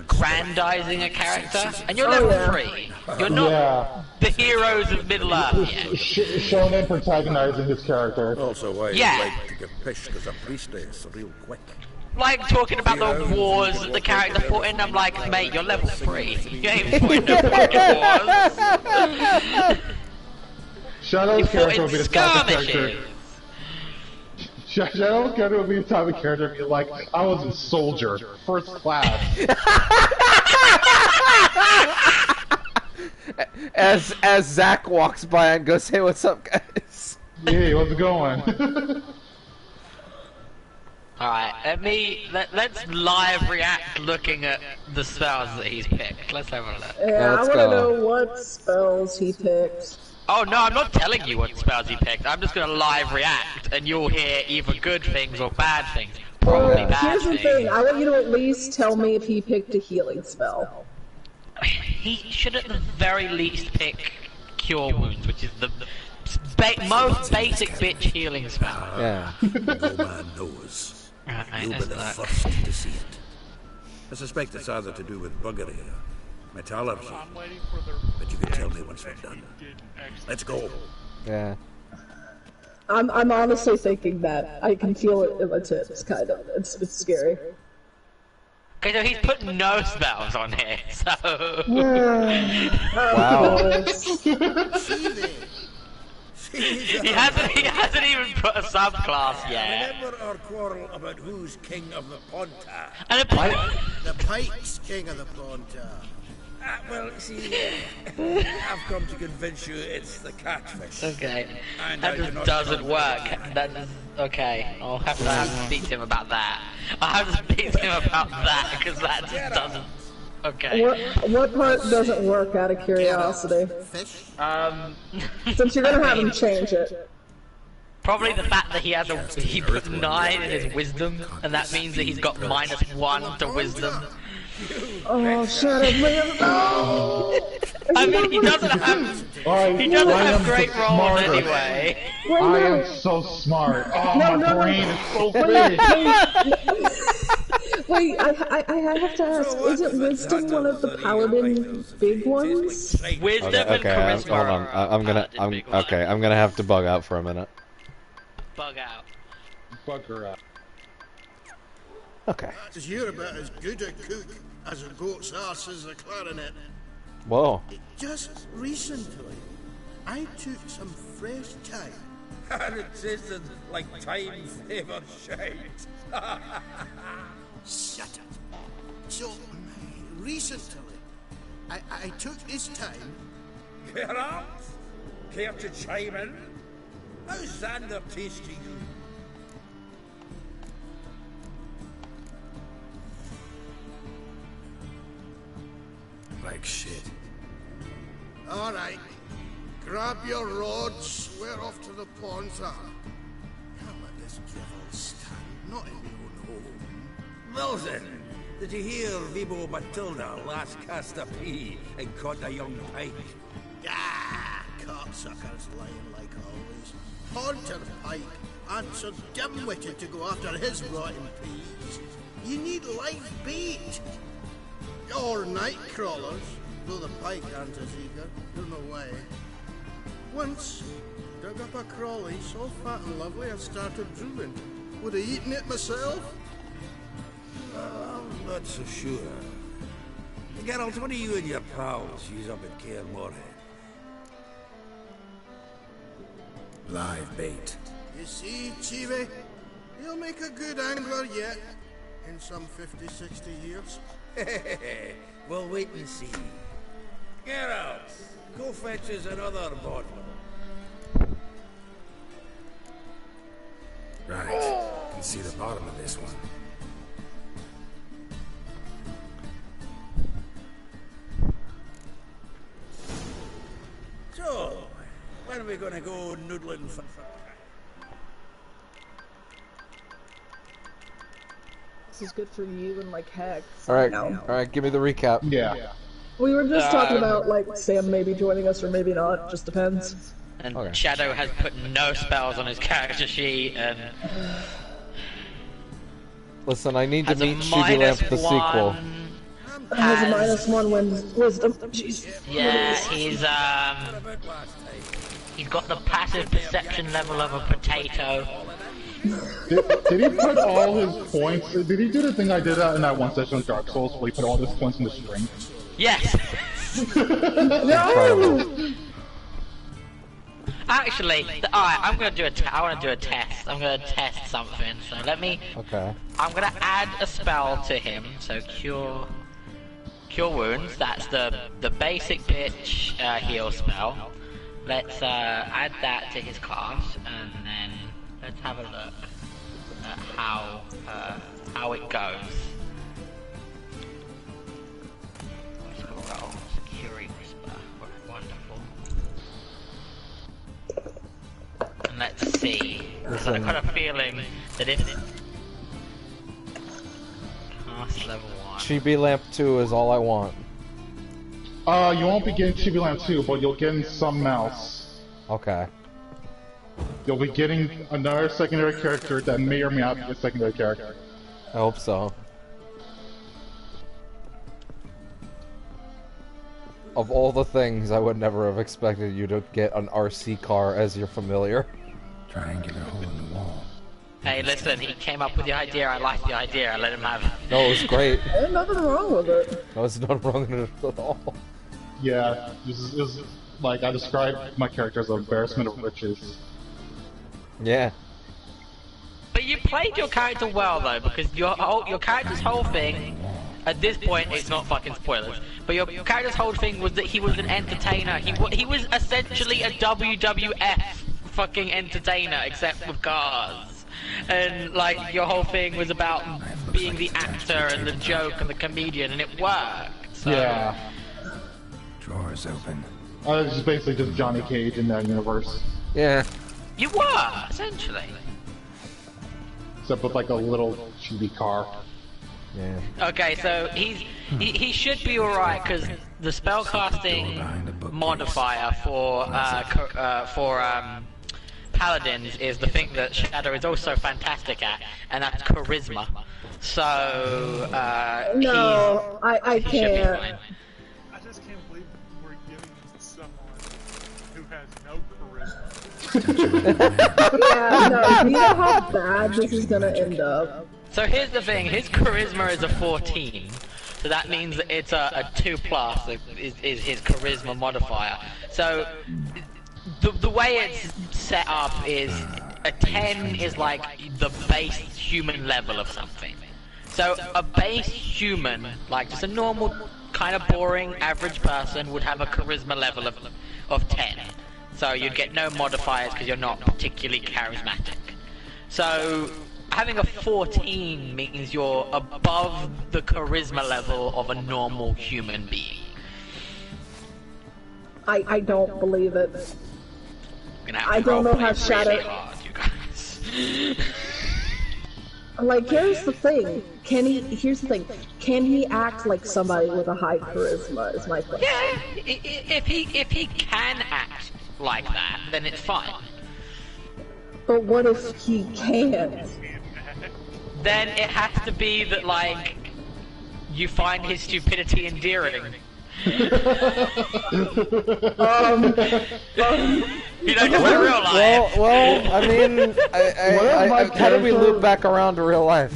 O: grandizing a character, and you're level 3. You're not the heroes of Middle-earth yet.
P: Shonen protagonizing his character.
L: Also, why you like to get pished because a priest is real quick.
O: Like talking about the wars that the character fought in, I'm like, mate, you're level 3. You ain't fought in no fucking wars.
P: Shadow's character would be the type of character. Shadow's character would be the type of character to be like, I was a soldier, first class.
A: As Zach walks by and goes, hey, what's up, guys?
P: Hey, how's it going?
O: Alright, let's live react looking at the spells that he's picked. Let's have a look.
J: Yeah, I want to know what spells he picked.
O: Oh no, I'm not telling you what spells he picked. I'm just gonna live react, and you'll hear either good things or bad things. Probably bad
J: Here's the
O: things.
J: thing, I want you to at least tell me if he picked a healing spell.
O: He should at the very least pick Cure Wounds, which is the most basic bitch healing spell.
A: Yeah.
L: No man knows. You'll be the first to see it. I suspect it's either to do with buggery or metallurgy. But you can tell me once we're done. Let's go.
A: Yeah.
J: I'm honestly thinking that. I can feel it in my tips, kind of. It's scary.
O: Okay, so he's put no spells on here, so...
A: Wow.
O: he hasn't even put a subclass yet.
L: Remember our quarrel about who's king of the Pontar?
O: And
R: The Pike's king of the Pontar.
L: Well, see, I've come to convince you it's the catfish.
O: Okay,
L: And
O: that just doesn't work. That is, okay, I'll have to speak to him about that. I'll have to speak to him about that, because that just doesn't... Okay.
J: What part doesn't work, out of curiosity? Since you're gonna have him change it.
O: Probably the fact that he put 9 in his wisdom, and that means that he's got -1 to wisdom.
J: Oh, shut up, man. No!
O: I mean, he doesn't have great rolls anyway.
P: I am so smart. Oh,
J: No,
P: my
J: no,
P: brain
J: no.
P: is so big.
J: Wait, I have to ask, isn't wisdom one of the paladin big ones?
O: Wisdom and
A: Okay,
O: charisma.
A: hold on. I'm gonna have to bug out for a minute.
O: Bug out.
P: Bug her out.
A: Okay.
R: Because you're about as good a cook as a goat's arse is a clarinet.
A: Whoa.
R: Just recently, I took some fresh time.
L: And it tasted like time-flavoured shite.
R: Shut up. So, recently, I took this time.
L: Get up! Care to chime in? How's Xander taste to you?
D: Like shit.
R: All right. Grab your rods. We're off to the Pontar. Can't let this devil stand. Not in my own home.
L: Wilson, did you hear Vibo Matilda last cast a pea and caught a young pike?
R: Ah, cocksuckers lying like always. Haunter Pike aren't so dim-witted to go after his rotten peas. You need live bait. Or night crawlers, though the pike aren't as eager. You're no way. Once, dug up a crawly so fat and lovely I started drooling. Would have eaten it myself?
L: I'm not so sure. Geralt, what do you and your pals use up at Kaer Morhen?
D: Live bait.
R: You see, Chibi, you'll make a good angler yet. In some 50, 60 years.
L: We'll wait and see. Geralt, go fetch us another bottle.
D: Right. Can see the bottom of this one.
L: So, when are we gonna go noodling for...
J: This is good for you and like Hex.
A: Alright, give me the recap.
P: Yeah.
J: We were just talking about like Sam maybe joining us or maybe not, just depends.
O: And Shadow has put no spells on his character sheet, and...
A: Listen, I need to
O: Has a
A: meet Shuby Lamp the
O: -1.
A: sequel.
J: Has a -1 wisdom. Jeez.
O: Yeah, he's got the passive perception level of a potato.
P: Did he put all his points? Did he do the thing I did in that one session of Dark Souls where he put all his points in the string?
O: Yes!
A: Incredible.
O: Actually, alright, I want to do a test. I'm gonna test something, so let me...
A: Okay.
O: I'm gonna add a spell to him, so Cure Wounds, that's the basic bitch heal spell. Let's add that to his class, and then let's have a look. how it goes. Roll Security Whisper. Wonderful. And let's see. Because I've got a feeling that if cast level 1.
A: Chibi Lamp 2 is all I want.
P: You won't be getting Chibi Lamp 2, but you'll get something else.
A: Okay.
P: You'll be getting another secondary character that may or may not be a secondary character.
A: I hope so. Of all the things, I would never have expected you to get an RC car as your familiar.
D: Triangular hole in the wall.
O: Hey, listen, he came up with the idea, I like the idea, I let him have it.
A: No, it was great.
J: There's nothing wrong with it.
A: No, there's nothing wrong with it at all.
P: Yeah, this is like I described my character as an embarrassment of riches.
A: Yeah.
O: But you played your character well though, because your character's whole thing, at this point it's not fucking spoilers, but your character's whole thing was that he was an entertainer. He was essentially a WWF fucking entertainer, except with cars. And like your whole thing was about being the actor and the joke and the comedian, and it worked. So.
P: Yeah.
D: Drawers open.
P: It's just basically just Johnny Cage in that universe.
A: Yeah.
O: You were, essentially.
P: Except with like a little chibi car.
A: Yeah.
O: Okay, so he should be alright because the spellcasting modifier for paladins is the thing that Shadow is also fantastic at, and that's charisma. So
J: no, I can't.
Q: I just can't believe we're giving someone who has no charisma.
J: Yeah, no, you know how bad this is gonna end up.
O: So here's the thing, his charisma is a 14, so that means that it's a 2+ is his charisma modifier. So the way it's set up is a 10 is like the base human level of something. So a base human, like just a normal kind of boring average person, would have a charisma level of 10. So you'd get no modifiers because you're not particularly charismatic. So having a 14 means you're above the charisma level of a normal human being.
J: I don't believe it. I don't know how Shadow.
O: Really hard, you guys.
J: Like, here's the thing. Here's the thing. Can he act like somebody with a high charisma? Is my question.
O: Yeah, if he can act like that, then it's fine.
J: But what if he can't?
O: Then it has to be that, like, you find his stupidity endearing. You know, just in real life.
A: Well, I mean, how did we loop back around to real life?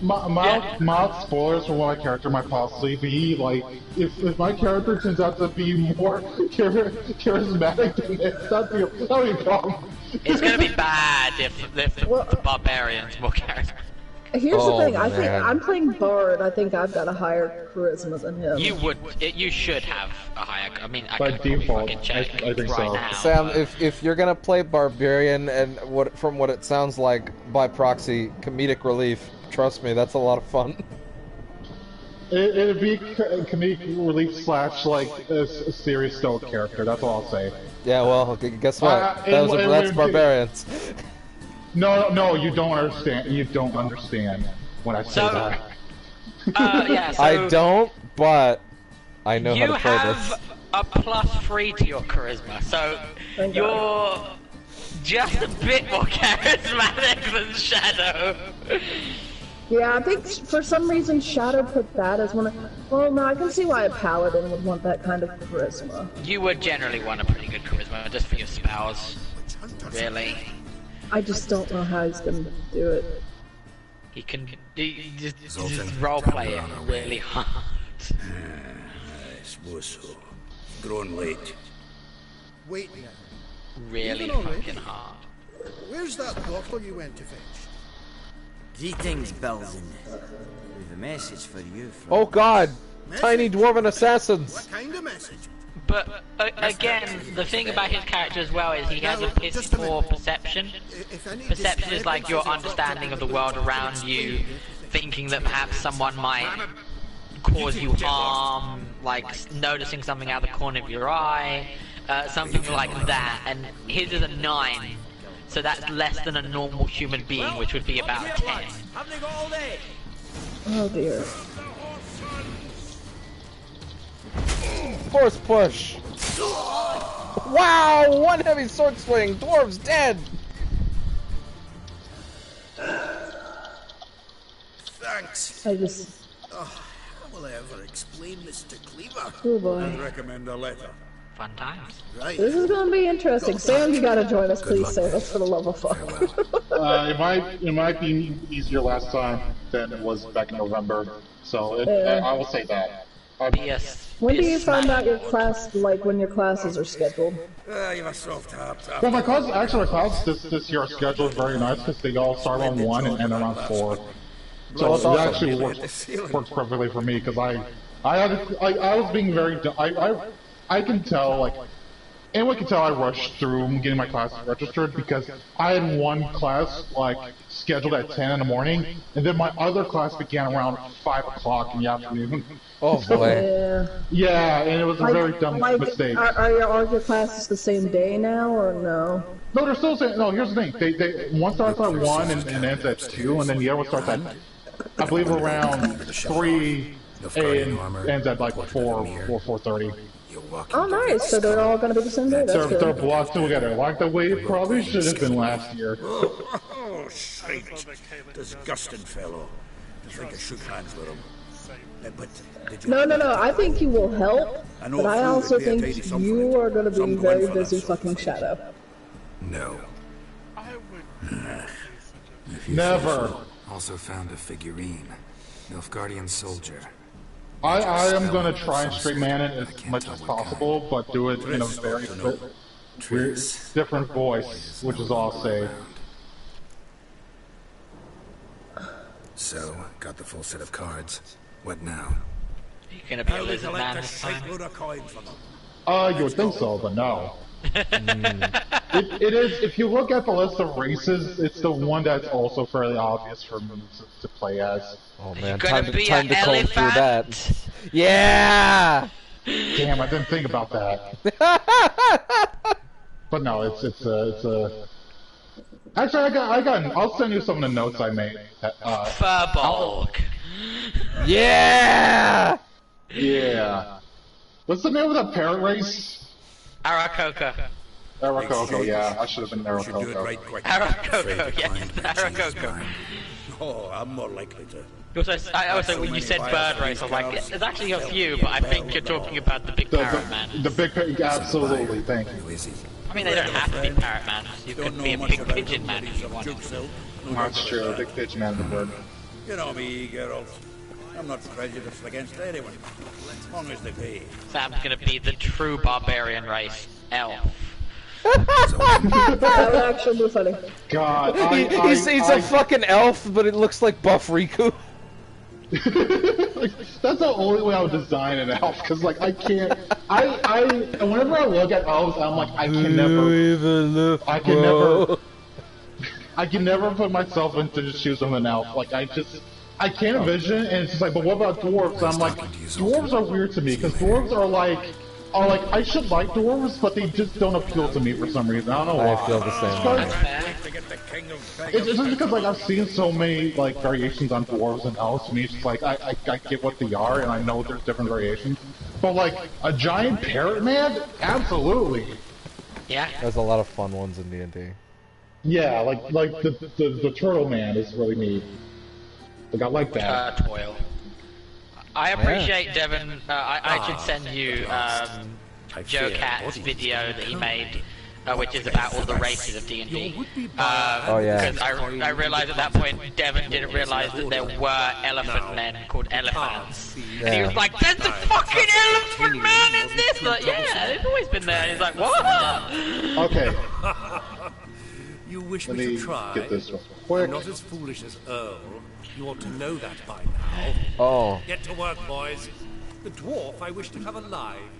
P: Mild spoilers for what my character might possibly be. Like, if my character turns out to be more charismatic than this, that'd be a problem.
O: It's gonna be bad if the barbarian's more charismatic.
J: Here's the thing. I think I'm playing Bard. I think I've got a higher charisma than him.
O: You should have a higher. I mean, I
P: by
O: could
P: default,
O: fucking check
P: I think
O: right
P: so.
O: now.
A: Sam, if you're gonna play Barbarian and from what it sounds like by proxy, comedic relief, trust me, that's a lot of fun.
P: It'd be comedic relief / like a serious stoic character. That's all I'll say.
A: Yeah, well, guess what? That's Barbarians.
P: No, you don't understand. You don't understand when I say that.
O: Yeah, so
A: I don't, but I know how to play this.
O: You have a +3 to your charisma, so you're just a bit more charismatic than Shadow.
J: Yeah, I think for some reason Shadow put that as one of... Well, no, I can see why a paladin would want that kind of charisma.
O: You would generally want a pretty good charisma, just for your spells. Really.
J: I just don't know how he's gonna do it.
O: He can just roleplay it really hard.
L: I suppose so. Growing late.
R: Wait now.
O: Really
R: Even already?
O: fucking hard.
R: Where's that bottle you went to fetch?
S: Greetings, Belzen. We've a message for you from...
A: Oh god! Tiny dwarven assassins!
R: What kind of message?
O: But again, the thing about his character as well is he has a piss poor perception. Perception is like your understanding of the world around you, thinking that perhaps someone might cause you harm, like noticing something out of the corner of your eye, something like that. And his is a 9, so that's less than a normal human being, which would be about 10.
J: Oh dear.
A: Force push! Wow! One heavy sword swing! Dwarf's dead!
R: Thanks.
J: I just...
R: Oh, how will I ever explain this to Cleaver?
J: Oh boy.
L: I'd recommend a letter.
O: Fun times.
R: Right.
J: This is gonna be interesting. Sam, you gotta join us, please, save us for the love of fuck.
P: It might be easier last time than it was back in November, so I will say that.
O: Yes.
J: When do you find out your class, like when your classes are scheduled?
L: You have a soft heart.
P: Well, my class this year are scheduled very nice because they all start on 1 and end around 4. So it actually works perfectly for me because I was being very I can tell, like, anyone can tell I rushed through getting my classes registered because I had one class, like, scheduled at 10 in the morning, and then my other class began around 5 o'clock in the afternoon.
A: Oh boy.
P: Yeah, and it was a very dumb mistake.
J: Are your classes the same day now, or no?
P: No, they're still saying, no, here's the thing. One starts at 1 and ends at 2, and then the other one starts at, I believe, around 3 and ends at, like, 4:30.
J: Oh, nice. So they're all going to be the same day. That's good.
P: They're blocked together, like the way it probably should have been last year.
L: Oh, shite. Disgusting fellow. To think I shook hands with him. But did you...
J: No. I think you will help, but I also think you are going to be very busy fucking Shadow.
D: No.
P: Never.
D: Also found a figurine. Nilfgaardian soldier.
P: I am going to try and straight man it as much as possible, but do it in a very different voice, which is all I'll say.
D: So, got the full set of cards. What now?
O: You gonna be a lizard man this time?
P: You would think so, but no. It is, if you look at the list of races, it's the one that's also fairly obvious for me to play as.
A: Oh man, time to comb through that. Yeah!
P: Damn, I didn't think about that. But no, it's a... Actually, I'll send you some of the notes I made.
O: Furbolg.
A: Yeah!
P: Yeah. What's the name of that parrot race?
O: Arakoko.
P: Arakoko, yeah. I should have been Arakoko.
O: Arakoko, yeah. Arakoko.
L: Oh, I'm more likely to.
O: Also, when you said bird race, I was like, there's actually a few, but I think you're talking about the big parrot man.
P: The big parrot, absolutely, thank you.
O: I mean, they don't have to be parrot man. You could be a big pigeon man if you wanted.
P: That's true, big pigeon man is a bird.
L: You know me, Geralt. I'm not prejudiced against anyone, as long as they pay.
O: Sam's gonna be the true barbarian race, elf.
J: That would actually be funny.
P: God,
A: he's a fucking elf, but it looks like Buff Riku.
P: That's the only way I would design an elf, because like I can't. Whenever I look at elves, I'm like I can never put myself into the shoes of an elf. Like I can't envision it, and it's just like, but what about dwarves? I'm like, dwarves are weird to me, because dwarves are like, I should like dwarves, but they just don't appeal to me for some reason. I don't know why.
A: I feel the same way.
P: It's just because like I've seen so many like variations on dwarves and elves. To me, it's just like I get what they are, and I know there's different variations. But like a giant parrot man, absolutely.
O: Yeah.
A: There's a lot of fun ones in D&D.
P: Yeah, like the turtle man is really neat. Like I like that.
O: Toil. I appreciate Devin. I should send you Joe Cat's video that he made, which is about all the races of D&D.
A: Oh yeah.
O: Because I realized at that point Devin didn't realize that there were elephant men called elephants.
A: Yeah.
O: And he was like, "There's the fucking elephant man in this!" Like, yeah, they've always been there. And he's like, "What?"
P: Okay.
T: You wish
P: Let
T: me
P: me
T: to try?
P: get this one quick.
T: I'm not as foolish as Earl. You ought to know that by now.
A: Oh.
T: Get to work, boys. The dwarf I wish to have alive.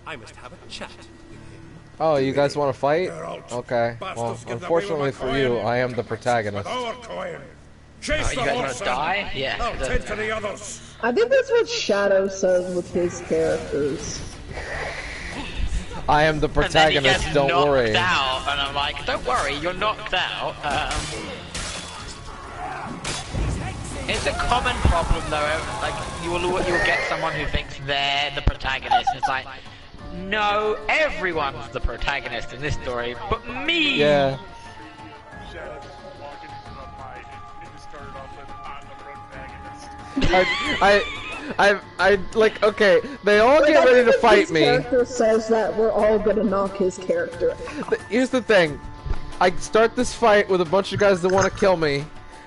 N: I must have a chat with him.
A: Oh, you guys want to fight? Okay. Well, unfortunately for you, I am the protagonist.
O: Chase the horse, die? Yeah.
L: I'll tend to the others.
J: I think that's what Shadow says with his characters.
A: I am the protagonist,
O: and then he gets
A: don't
O: knocked
A: worry.
O: Out, and I'm like, don't worry, you're knocked out. It's a common problem though, like, you'll get someone who thinks they're the protagonist, and it's like, no, everyone's the protagonist in this story, but me!
A: Yeah.
Q: Shadow just walking into a fight, and just started off with, I'm the protagonist.
A: I like, okay, they all get ready to fight me.
J: His character says that we're all gonna knock his character out.
A: Here's the thing. I start this fight with a bunch of guys that want to kill me,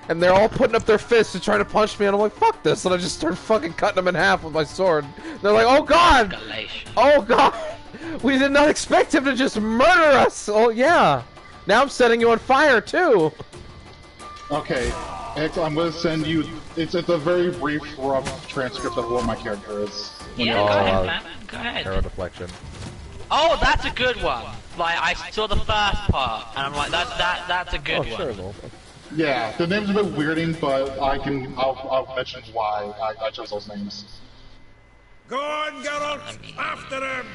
A: and they're all putting up their fists and trying to punch me, and I'm like, fuck this, and I just start fucking cutting them in half with my sword. They're like, oh god! Oh god! We did not expect him to just murder us! Oh yeah! Now I'm setting you on fire, too!
P: Okay, I'm gonna send you... It's a very brief, rough transcript of what my character is.
O: Yeah, go ahead, man. Go ahead.
A: Arrow deflection.
O: Oh, that's a good one. Like, I saw the first part, and I'm like, that's a good one.
A: Sure, Wolf.
P: Yeah, the name's a bit weirding, but I'll mention why I chose those names.
L: Go on, Geralt! After him!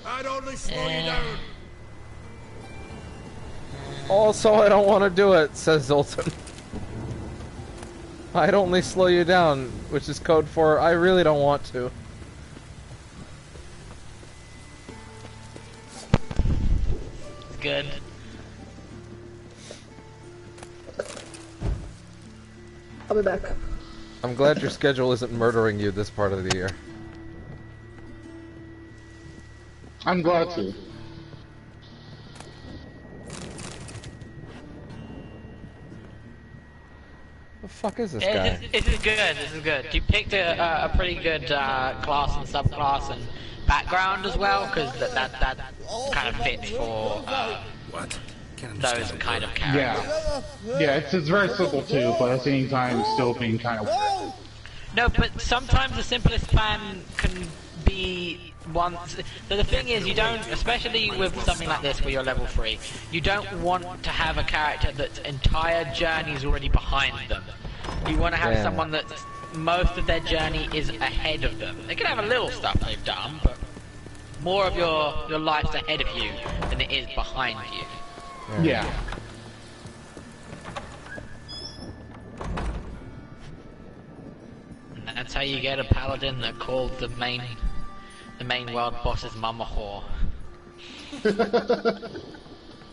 L: I'd only slow you down.
A: Also, I don't want to do it, says Zoltan. I'd only slow you down, which is code for I really don't want to.
O: Good.
J: I'll be back.
A: I'm glad your schedule isn't murdering you this part of the year.
P: I'm glad to.
A: The fuck is this
O: Yeah,
A: guy?
O: this is good. This is good. You picked a pretty good class and subclass and background as well, because that kind of fits for
D: what?
O: Those kind of characters.
P: Yeah, it's very simple too, but at the same time, still being kind of weird.
O: No, but sometimes the simplest plan can be one. So the thing is, you don't, especially with something like this where you're level 3, you don't want to have a character that's entire journey is already behind them. You want to have someone that most of their journey is ahead of them. They can have a little stuff they've done, but more of your life's ahead of you than it is behind you.
P: Yeah.
O: And that's how you get a paladin that called the main world boss's mama whore.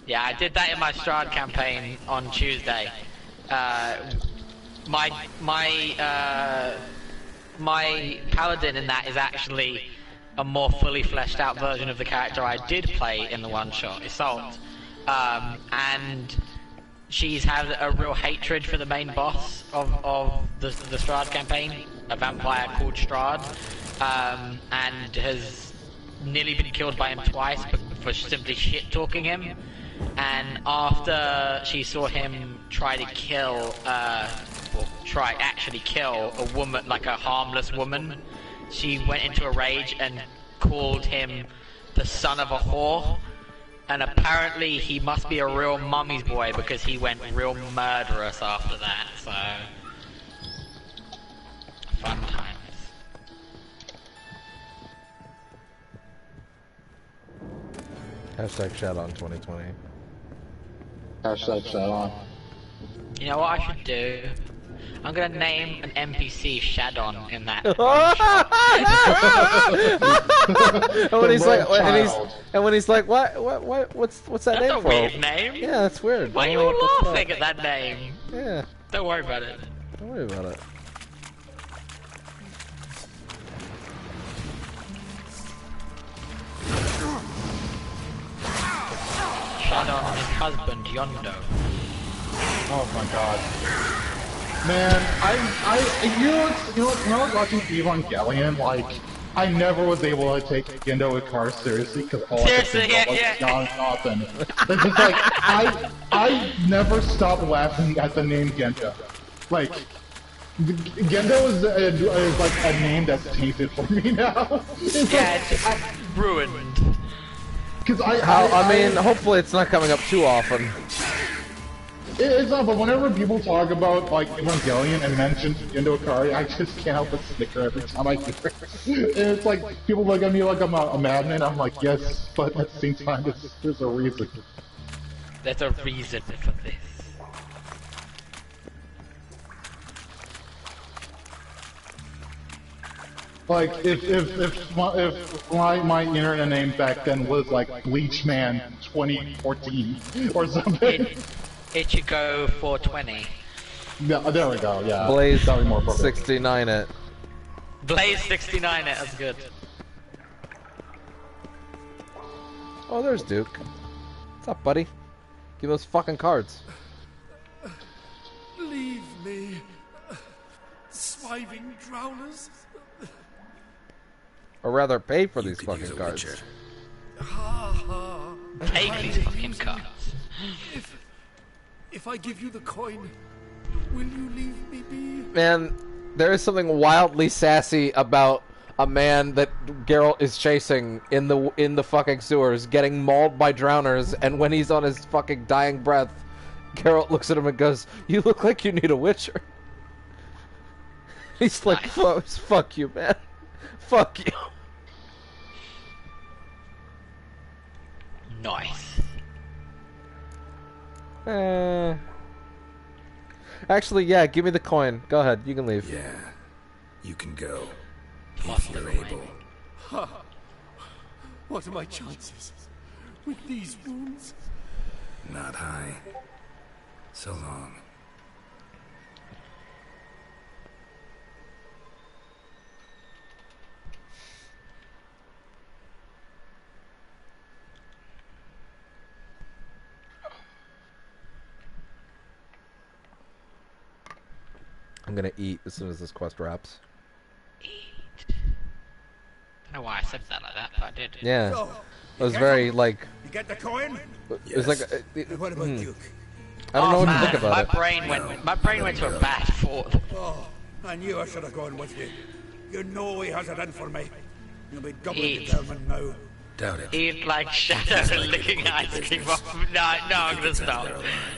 O: Yeah, I did that in my Strahd campaign on Tuesday. My paladin in that is actually a more fully fleshed out version of the character I did play in the one-shot, Assault. And she's had a real hatred for the main boss of the Strahd campaign, a vampire called Strahd, and has nearly been killed by him twice for simply shit-talking him. And after she saw him try to kill, actually kill a woman, like a harmless woman, she went into a rage and called him the son of a whore. And apparently he must be a real mummy's boy because he went real murderous after that, so... Fun times.
A: Hashtag Shadon 2020.
P: Hashtag Shadon.
O: You know what I should do? I'm gonna name an NPC Shadon in that.
A: and when he's like, what's that name
O: for? That's a weird name.
A: Yeah, that's weird.
O: Why are you all laughing at that name?
A: Yeah.
O: Don't worry about it.
A: Don't worry about it.
O: Shadon and his husband Yondo.
P: Oh my god. Man, you know, when I was watching Evangelion, like, I never was able to take Gendo Ikar seriously because all I could think of was Jonathan. It's just like, I never stopped laughing at the name Gendo. Like, Gendo is like a name that's tainted for me now.
O: Ruined.
P: Because
A: I mean, hopefully it's not coming up too often.
P: It's not, but whenever people talk about like Evangelion and mention Yendo Akari, I just can't help but snicker every time I hear it. And it's like people look at me like I'm a madman. I'm like, yes, but at the same time, there's a reason.
O: There's a reason for this.
P: Like if my internet name back then was like Bleachman 2014 or something.
O: Ichigo 420.
P: Yeah, there we go. Yeah,
A: Blaze
P: that'd be more appropriate.
A: 69 it.
O: Blaze 69 it. That's good.
A: Oh, there's Duke. What's up, buddy? Give those fucking cards.
M: Leave me, swiving drowners.
A: Or rather, pay for these fucking cards.
O: Take these fucking cards.
M: If I give you the coin, will you leave me be?
A: Man, there is something wildly sassy about a man that Geralt is chasing in the fucking sewers, getting mauled by drowners, and when he's on his fucking dying breath, Geralt looks at him and goes, "You look like you need a witcher." He's like, "Fuck you, man. Fuck you."
O: Nice.
A: Actually, yeah, give me the coin. Go ahead, you can leave.
D: Yeah, you can go. If you're able.
M: Ha! What are my chances with these wounds?
D: Not high. So long.
A: I'm gonna eat as soon as this quest wraps.
O: Eat. I don't know why I said that like that, but I did.
A: Yeah.
L: So,
A: It was very, like...
L: You get the coin?
A: It was like...
L: What about Duke?
A: I don't know what
O: man,
A: to think about it.
O: My brain went to a bad thought.
L: Oh, I knew I should have gone with you. You know he has it in for me. You'll be doubly
O: Eat.
L: determined now.
D: Doubt it.
O: Eat like Shadow licking ice cream off. No, I'm gonna stop.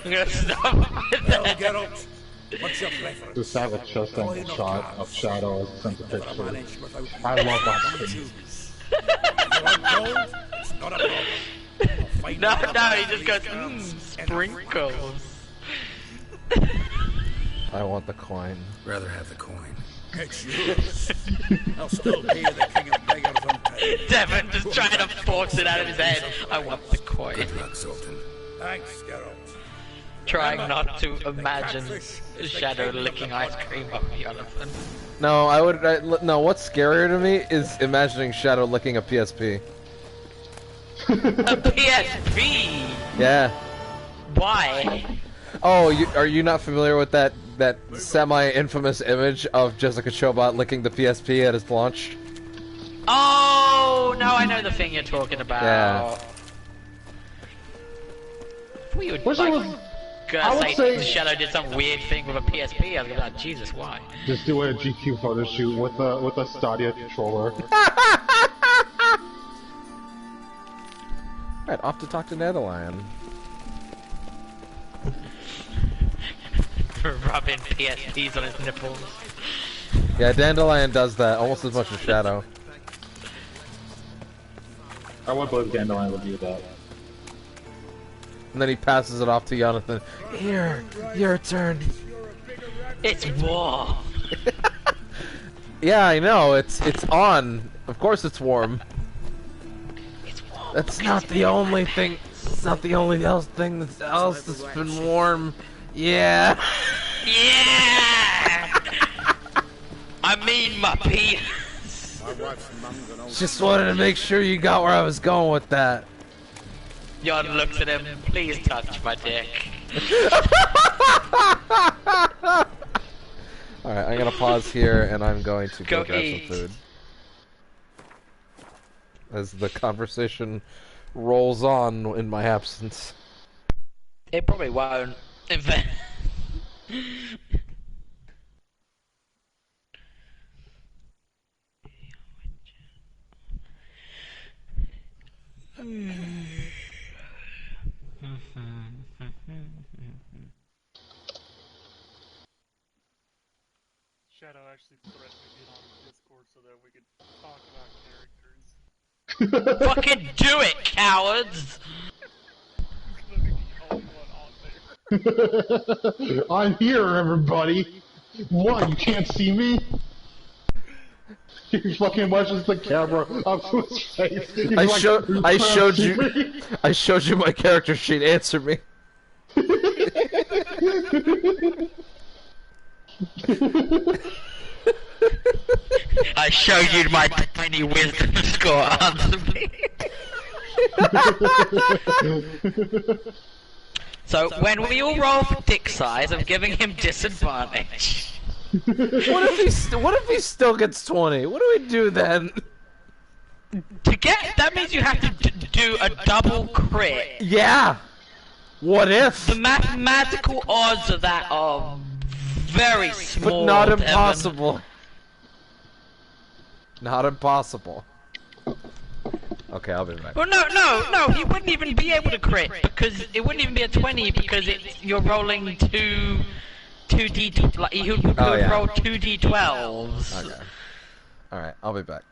O: I'm gonna stop with
L: Well,
O: that.
L: Geralt, what's your preference?
P: Just have a chest angle shot of Shadow as a sense of picture.
L: Managed without
P: I love that.
L: you want gold? It's not a problem. I'll find
O: No,
L: out
O: no,
L: about
O: he just
L: these
O: goes,
L: girls in a
O: sprinkles.
A: I want the coin.
D: Rather have the coin.
L: It's yours. I'll still pay you the king of beggars on time.
O: Devon just trying to force it out of his head. I want the coin.
D: Good luck, Sultan.
L: Thanks, Geralt.
O: Trying not to imagine Shadow licking ice cream off Jonathan.
A: No, no, what's scarier to me is imagining Shadow licking a PSP.
O: A PSP?
A: Yeah.
O: Why?
A: Oh, are you not familiar with that semi-infamous image of Jessica Chobot licking the PSP at its launch?
O: Oh, no, I know the thing you're talking about.
A: Yeah.
O: We would,
P: Which
O: like,
P: was-
O: gonna
P: I would
O: say
P: say-
O: Shadow did some weird thing with a PSP. I was gonna be like, Jesus, why?
P: Just do a GQ photo shoot with a Stadia controller.
A: Right, off to talk to Netherland.
O: Rubbing PSPs on his nipples.
A: Yeah, Dandelion does that almost as much as Shadow.
P: I would believe Dandelion would do that.
A: And then he passes it off to Jonathan. Here, your turn.
O: It's war.
A: Yeah, I know. It's on. Of course, it's warm.
O: It's warm.
A: That's not the only thing. It's not the only thing that's been warm. Yeah.
O: Yeah. I mean my penis.
A: Just wanted to make sure you got where I was going with that.
O: Jon looks at him. Please touch my dick.
A: Alright, I'm gonna pause here and I'm going to go
O: Go
A: grab
O: eat.
A: some food. As the conversation rolls on in my absence.
O: It probably won't. In fact.
Q: Shadow actually threatened to get on Discord so that we could talk about characters.
O: Fucking do it, cowards!
P: I'm here, everybody. What? You can't see me? He fucking watches the camera up to his face. He's
A: I
P: like,
A: showed you. I showed you my character sheet. Answer me.
O: I showed you my tiny wisdom score. Answer me. So when we all roll for dick size, I'm giving him disadvantage.
A: What if he still gets 20? What do we do then?
O: To get that means you have to do a double crit.
A: Yeah. What if?
O: The mathematical odds of that are very small.
A: But not impossible. Not impossible. Okay, I'll be back.
O: Well, no, he wouldn't even be able to crit because it wouldn't even be a 20 because you're rolling two D. Like he would roll 2d12s.
A: Okay. All right, I'll be back.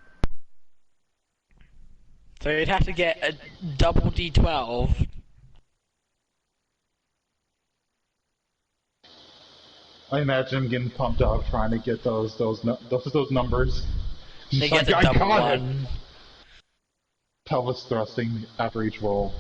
O: So you'd have to get a double d12.
P: I imagine him getting pumped up trying to get those numbers.
O: He
P: Just
O: gets
P: like,
O: a
P: I
O: double
P: got
O: one.
P: it. Pelvis thrusting after each roll.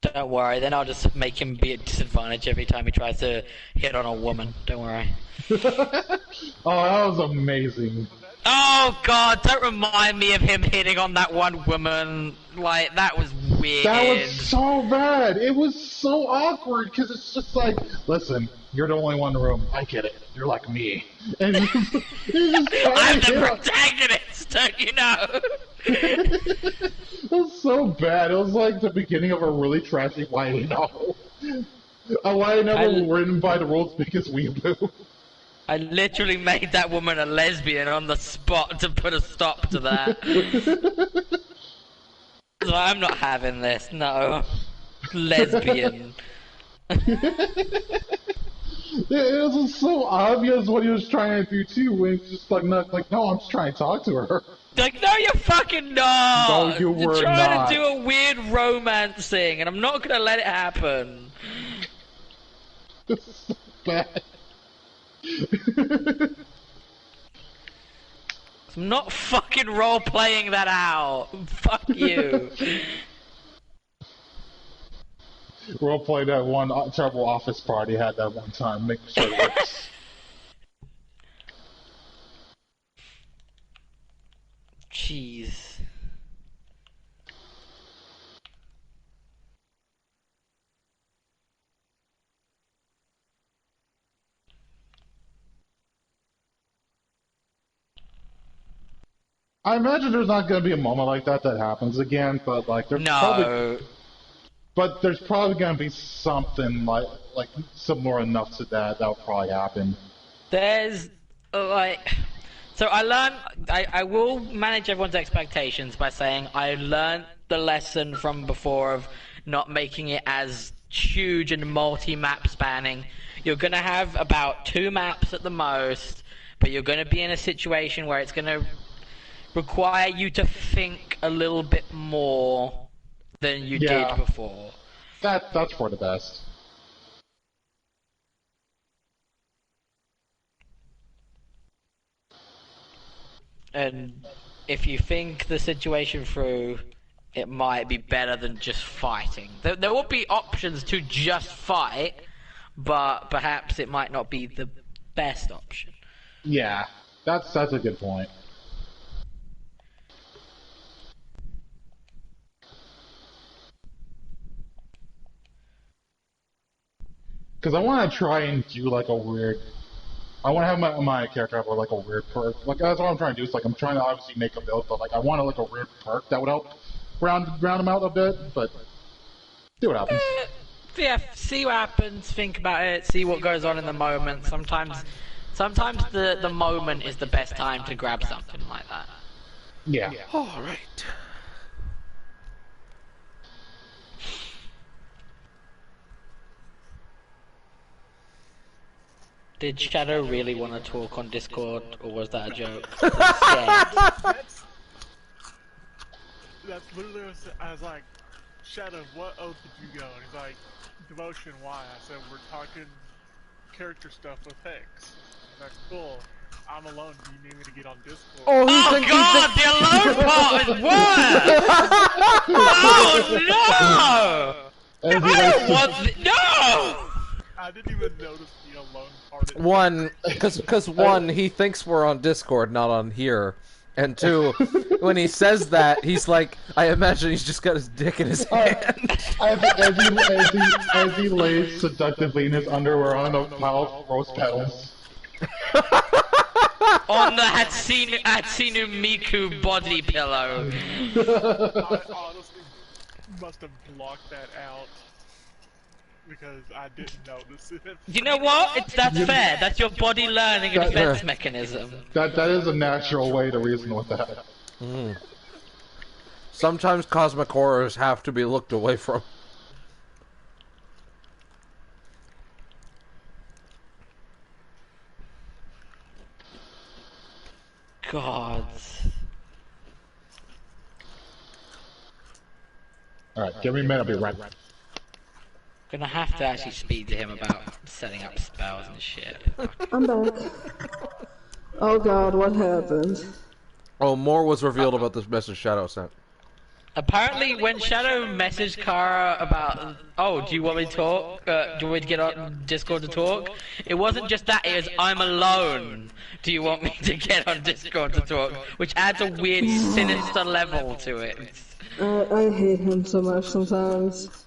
O: Don't worry, then I'll just make him be at disadvantage every time he tries to hit on a woman. Don't worry.
P: Oh, that was amazing.
O: Oh god, don't remind me of him hitting on that one woman. Like, that was weird.
P: That was so bad. It was so awkward because it's just like, listen, you're the only one in the room. I get it. You're like me. And I'm
O: the protagonist, don't you know?
P: It was so bad. It was like the beginning of a really trashy YA novel. A YA novel written by the world's biggest weeaboo.
O: I literally made that woman a lesbian on the spot to put a stop to that. So I'm not having this, no. Lesbian.
P: It was just so obvious what he was trying to do too, when he's just like, no, I'm just trying to talk to her.
O: Like, no, you're fucking not!
P: No, you were
O: You're trying
P: not.
O: to do a weird romance thing, and I'm not gonna let it happen.
P: This is so bad.
O: I'm not fucking role-playing that out. Fuck you.
P: Roleplay that one terrible office party had that one time, make sure it works.
O: Jeez.
P: I imagine there's not going to be a moment like that happens again, but like there's there's probably going to be something like similar enough to that'll probably happen.
O: There's so I will manage everyone's expectations by saying I learned the lesson from before of not making it as huge and multi-map spanning. You're gonna have about 2 maps at the most, but you're gonna be in a situation where it's gonna require you to think a little bit more than you did before.
P: That's for the best.
O: And if you think the situation through, it might be better than just fighting. There will be options to just fight, but perhaps it might not be the best option.
P: Yeah, that's a good point. Because I want to try and do like a weird. I want to have my character have like a weird perk. Like that's what I'm trying to do. Is like I'm trying to obviously make a build, but like I want like a weird perk that would help round them out a bit. But see what happens.
O: Yeah, see what happens. Think about it. See what goes on in the moment. Sometimes Sometimes the moment is the best time to grab something like that.
P: Yeah.
A: All right.
O: Did Shadow really want to talk on Discord, or was that a joke? I'm scared.
Q: That's literally what I was like, Shadow, what oath did you go? And he's like, devotion, why? I said, we're talking character stuff with Hex. He's like, cool. I'm alone. Do you need me to get on Discord?
A: Oh,
O: God, the alone part is worse! Oh no! I don't want no!
Q: I didn't even notice the alone part.
A: One, because one, he thinks we're on Discord, not on here. And two, when he says that, he's like, I imagine he's just got his dick in his hand.
P: As he lays seductively in his underwear on a pile of rose petals.
O: On the Hatsune Miku body pillow.
Q: I honestly must have blocked that out because I didn't notice it.
O: You know what? That's fair. That's your body learning a defense mechanism.
P: That is a natural way to reason with that.
A: Mm. Sometimes cosmic horrors have to be looked away from.
O: God.
P: Alright, give me a minute, I'll be right back.
O: Gonna have to actually speak to him about setting up spells and shit.
J: I'm back. Oh god, what happened?
A: Oh, more was revealed about this message Shadow sent.
O: Apparently, when Shadow messaged Kara about, oh, do you want me to talk? Do you want me to get on Discord to talk? It wasn't just that, it was, I'm alone. Do you want me to get on Discord to talk? Which adds a weird, sinister level to it.
J: I hate him so much sometimes.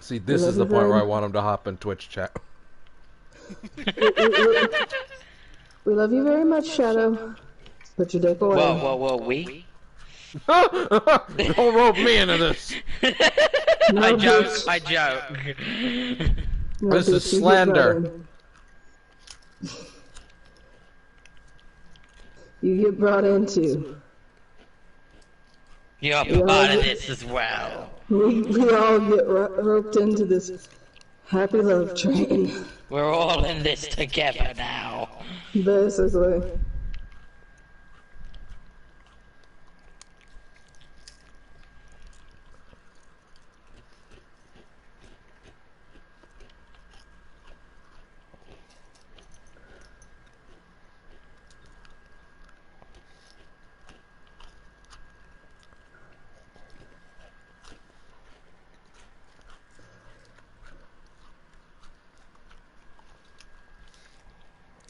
A: See, this is the point where I want him to hop in Twitch chat.
J: We love you very much, Shadow. Put your dick away.
O: Whoa, we?
A: Don't rope me into this.
J: No,
O: I joke.
J: No,
A: this is slander.
J: You get brought into.
O: You're part of this as well.
J: We all get roped into this happy love train.
O: We're all in this together now.
J: Basically.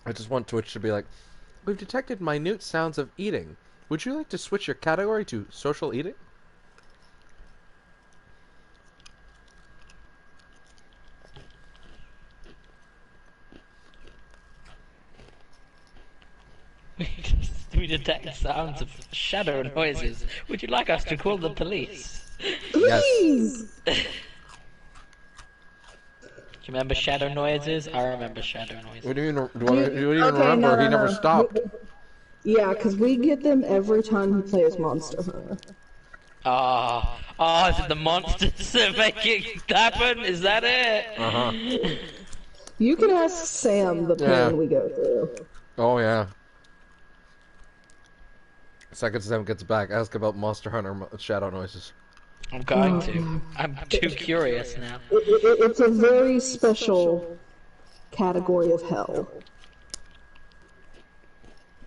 A: I just want Twitch to be like, we've detected minute sounds of eating. Would you like to switch your category to social eating?
O: We detect sounds of shadow noises. Would you like us to call the police?
J: Please!
O: Do you remember shadow noises? I remember shadow noises.
A: What do you mean? Do you even remember? He never stopped.
J: Yeah, because we get them every time he plays Monster Hunter.
O: Is it the monsters that make it happen? Is that it?
A: Uh-huh.
J: You can ask Sam the pain we go through.
A: Oh, yeah. Second Sam gets back, ask about Monster Hunter shadow noises.
O: I'm going to. I'm too curious now.
J: It's a very special category of hell.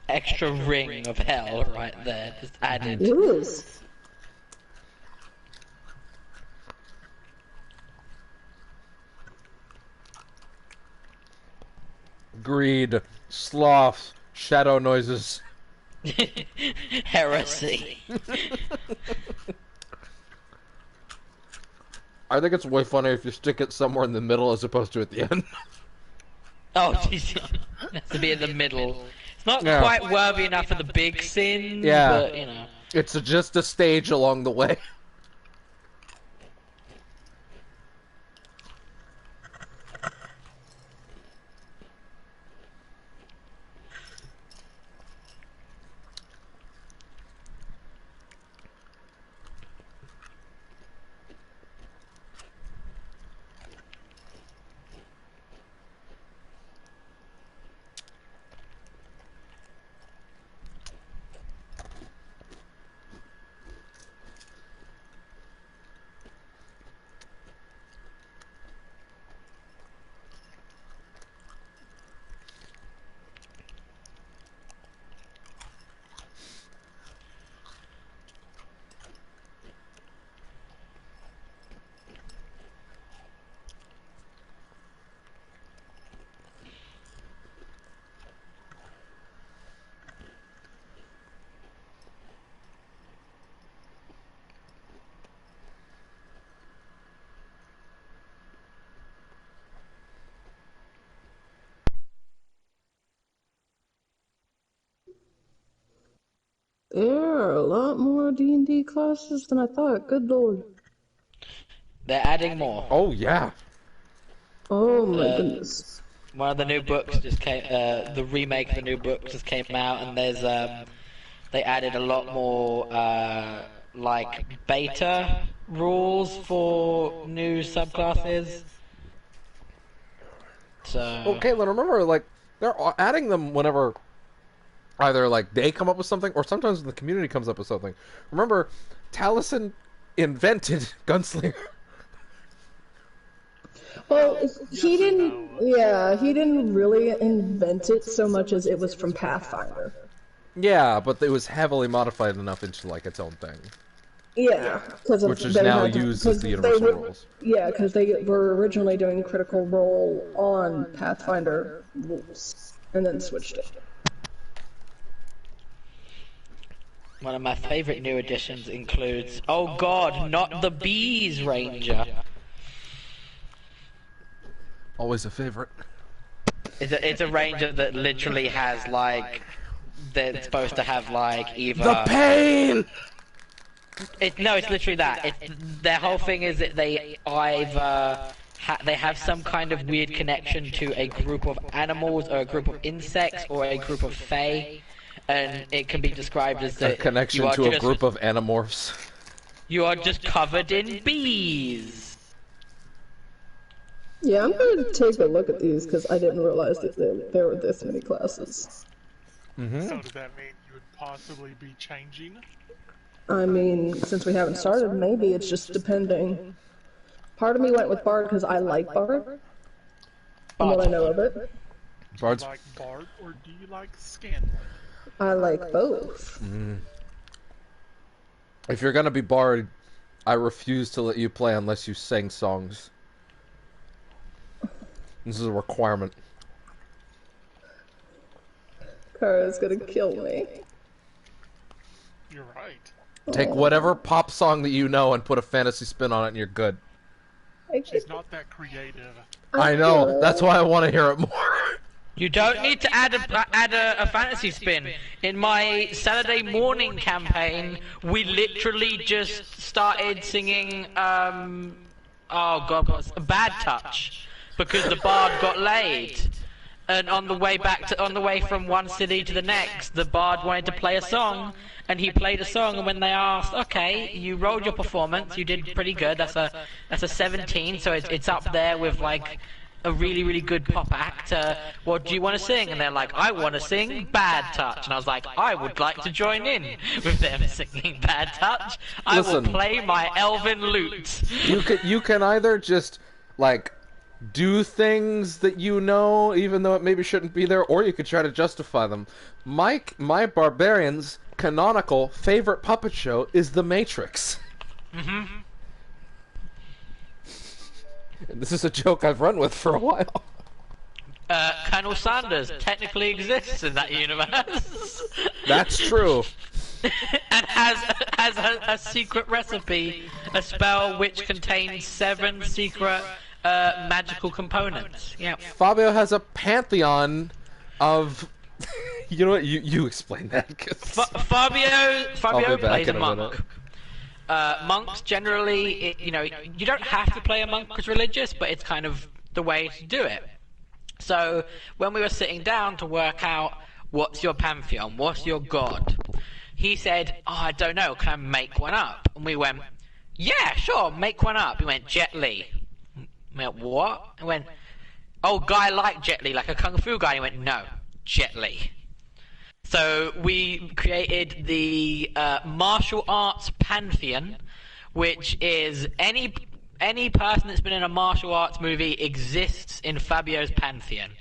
O: Extra ring of hell right there, just added.
J: It is.
A: Greed, sloth, shadow noises.
O: Heresy.
A: I think it's way funnier if you stick it somewhere in the middle as opposed to at the end.
O: Oh, jeez. It has to be in the middle. It's not quite worthy enough for the big sins, but, you know.
A: It's just a stage along the way.
J: There are a lot more D&D classes than I thought. Good lord.
O: They're adding more.
A: Oh yeah.
J: Oh my goodness.
O: One of the new books just came. The remake of the new book just came out, and there's they added a lot more like beta rules for new subclasses. So.
A: Well, Caitlin, remember, like, they're adding them whenever either, like, they come up with something, or sometimes the community comes up with something. Remember, Taliesin invented Gunslinger.
J: Well, he didn't. Yeah, he didn't really invent it so much as it was from Pathfinder.
A: Yeah, but it was heavily modified enough into, like, its own thing.
J: Yeah,
A: which is now used as the universal rules.
J: Yeah, because they were originally doing Critical Role on Pathfinder rules, and then switched it.
O: One of my favorite new additions includes, oh god, not the Bees Ranger.
A: Always a favorite.
O: It's a ranger that literally has, like, they're supposed to have, like, either...
A: The pain!
O: No, it's literally that. Their whole thing is that they either they have some kind of weird connection to a group of animals, or a group of insects, or a group of fae, and it can be described as
A: a connection to a group of animorphs.
O: You are just covered in bees.
J: Yeah, I'm going to take a look at these because I didn't realize that there were this many classes.
Q: Mm-hmm. So does that mean you would possibly be changing?
J: I mean, since we haven't started, maybe it's just depending. Part of me went with Bard because I like Bard, and what I know of it.
Q: Bard's... Do you like Bard or do you like Scanlan?
J: I like both.
A: If you're gonna be Bard, I refuse to let you play unless you sing songs. This is a requirement.
J: Kara's gonna kill me.
Q: You're right.
A: Take whatever pop song that you know and put a fantasy spin on it and you're good.
Q: She's not that creative.
A: I know. That's why I want to hear it more.
O: You don't need to add a fantasy spin. In my Saturday morning campaign, we literally just started singing, oh god, what's Bad Touch, because the bard got laid. And on the way from one city to the next, the bard wanted to play a song, and he played a song. And when they asked, "Okay, you rolled your performance, you did pretty good. That's a 17, so it's up there with like a really really good pop act. What do you want to sing?" And they're like, "I want to sing Bad Touch." And I was like, "I would like to join in with them singing Bad Touch. I will play my elven lute."
A: You can either just like do things that you know, even though it maybe shouldn't be there, or you could try to justify them. My barbarian's canonical favorite puppet show is The Matrix.
O: Mm-hmm.
A: And this is a joke I've run with for a while.
O: Colonel Sanders technically exists in that universe.
A: That's true.
O: And has a secret recipe, a spell which contains 7 secret magical components. Yeah.
A: Fabio has a pantheon of. You know what? You explain that.
O: Fabio plays a monk. Monks generally, you don't have to play a monk who's religious, but it's kind of the way to do it. So when we were sitting down to work out what's your pantheon, what's your god, he said, "Oh, I don't know. Can I make one up?" And we went, "Yeah, sure, make one up." He went, "Jet Li." I went, "What?" I went, "Oh, guy like Jet Li, like a kung fu guy." He went, "No, Jet Li." So we created the martial arts pantheon, which is any person that's been in a martial arts movie exists in Fabio's pantheon.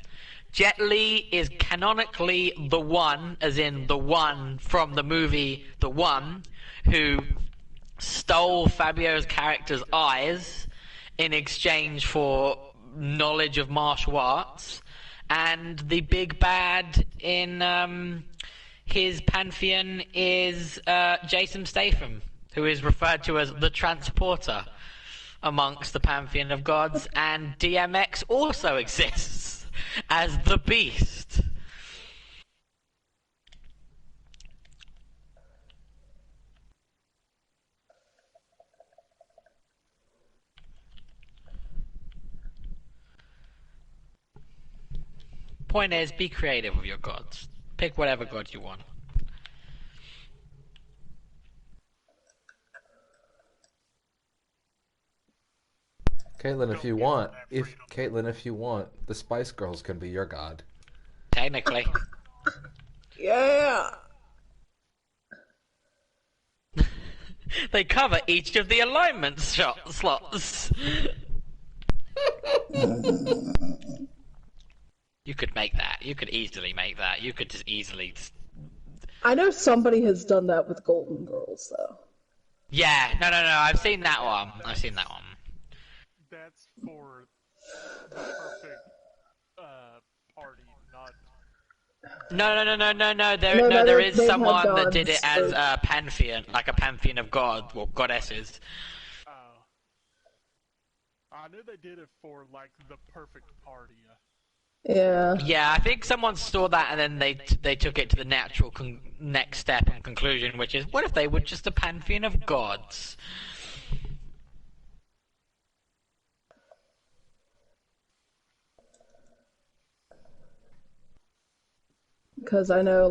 O: Jet Li is canonically the one, as in the one from the movie The One, who stole Fabio's character's eyes in exchange for knowledge of martial arts, and the big bad in his pantheon is Jason Statham, who is referred to as the Transporter amongst the pantheon of gods, and DMX also exists as the Beast. point is, be creative with your gods. Pick whatever god you want.
A: Caitlin, if you want, the Spice Girls can be your god.
O: Technically.
J: Yeah.
O: They cover each of the alignment slots. You could make that. You could easily make that. You could just easily...
J: I know somebody has done that with Golden Girls, though.
O: Yeah, no, I've seen that one.
Q: That's for the perfect party, not...
O: No. There is someone that did it as a pantheon, like a pantheon of god or goddesses.
Q: I knew they did it for, like, the perfect party.
J: Yeah.
O: Yeah, I think someone saw that and then they took it to the natural next step and conclusion, which is, what if they were just a pantheon of gods?
J: Because I know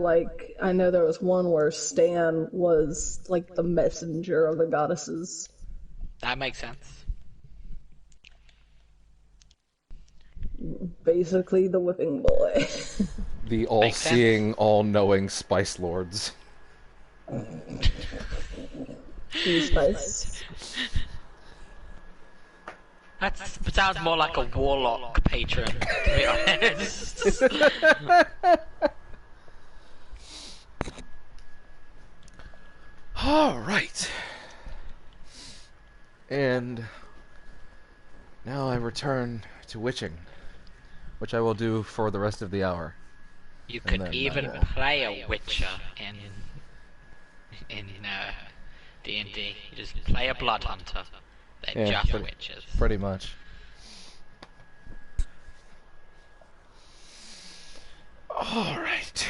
J: there was one where Stan was, like, the messenger of the goddesses.
O: That makes sense.
J: Basically the whipping boy.
A: The all-seeing, all-knowing Spice Lords.
J: Spice.
O: That sounds more like a warlock patron, to be honest.
A: Alright. And now I return to witching, which I will do for the rest of the hour.
O: You could even play a witcher in D&D. You just play a blood hunter. They're just witches.
A: Pretty much. Alright.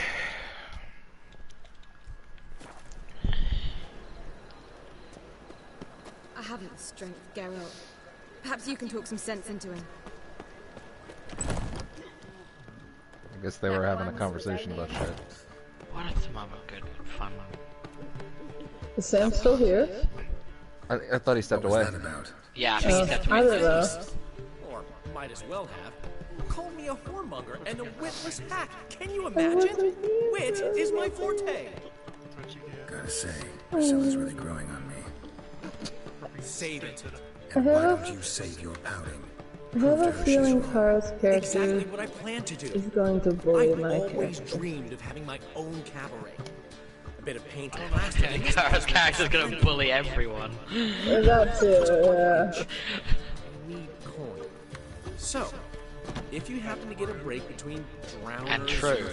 H: I haven't the strength, Geralt. Perhaps you can talk some sense into him.
A: I guess they were having a conversation about shit.
O: What are some other good fun ones?
J: Is Sam still here?
A: I thought he stepped away.
D: What was that about?
O: Yeah, I think he stepped away.
J: I don't know.
N: Or might as well have. Called me a whoremonger and a witless hack. Can you imagine? Wit is my forte.
D: Gotta say, Priscilla's really growing on me.
N: Save it.
D: And why don't you save your pouting?
J: I have a feeling Kara's character
N: Exactly what I plan to do.
J: is going to bully
N: I've
J: my
N: always
J: character.
N: dreamed of having my own cabaret. A bit of paint and plaster. and
O: Kara's character's gonna bully everyone.
J: That too, yeah.
N: I need coin. So, if you happen to get a break between drowners
O: And true.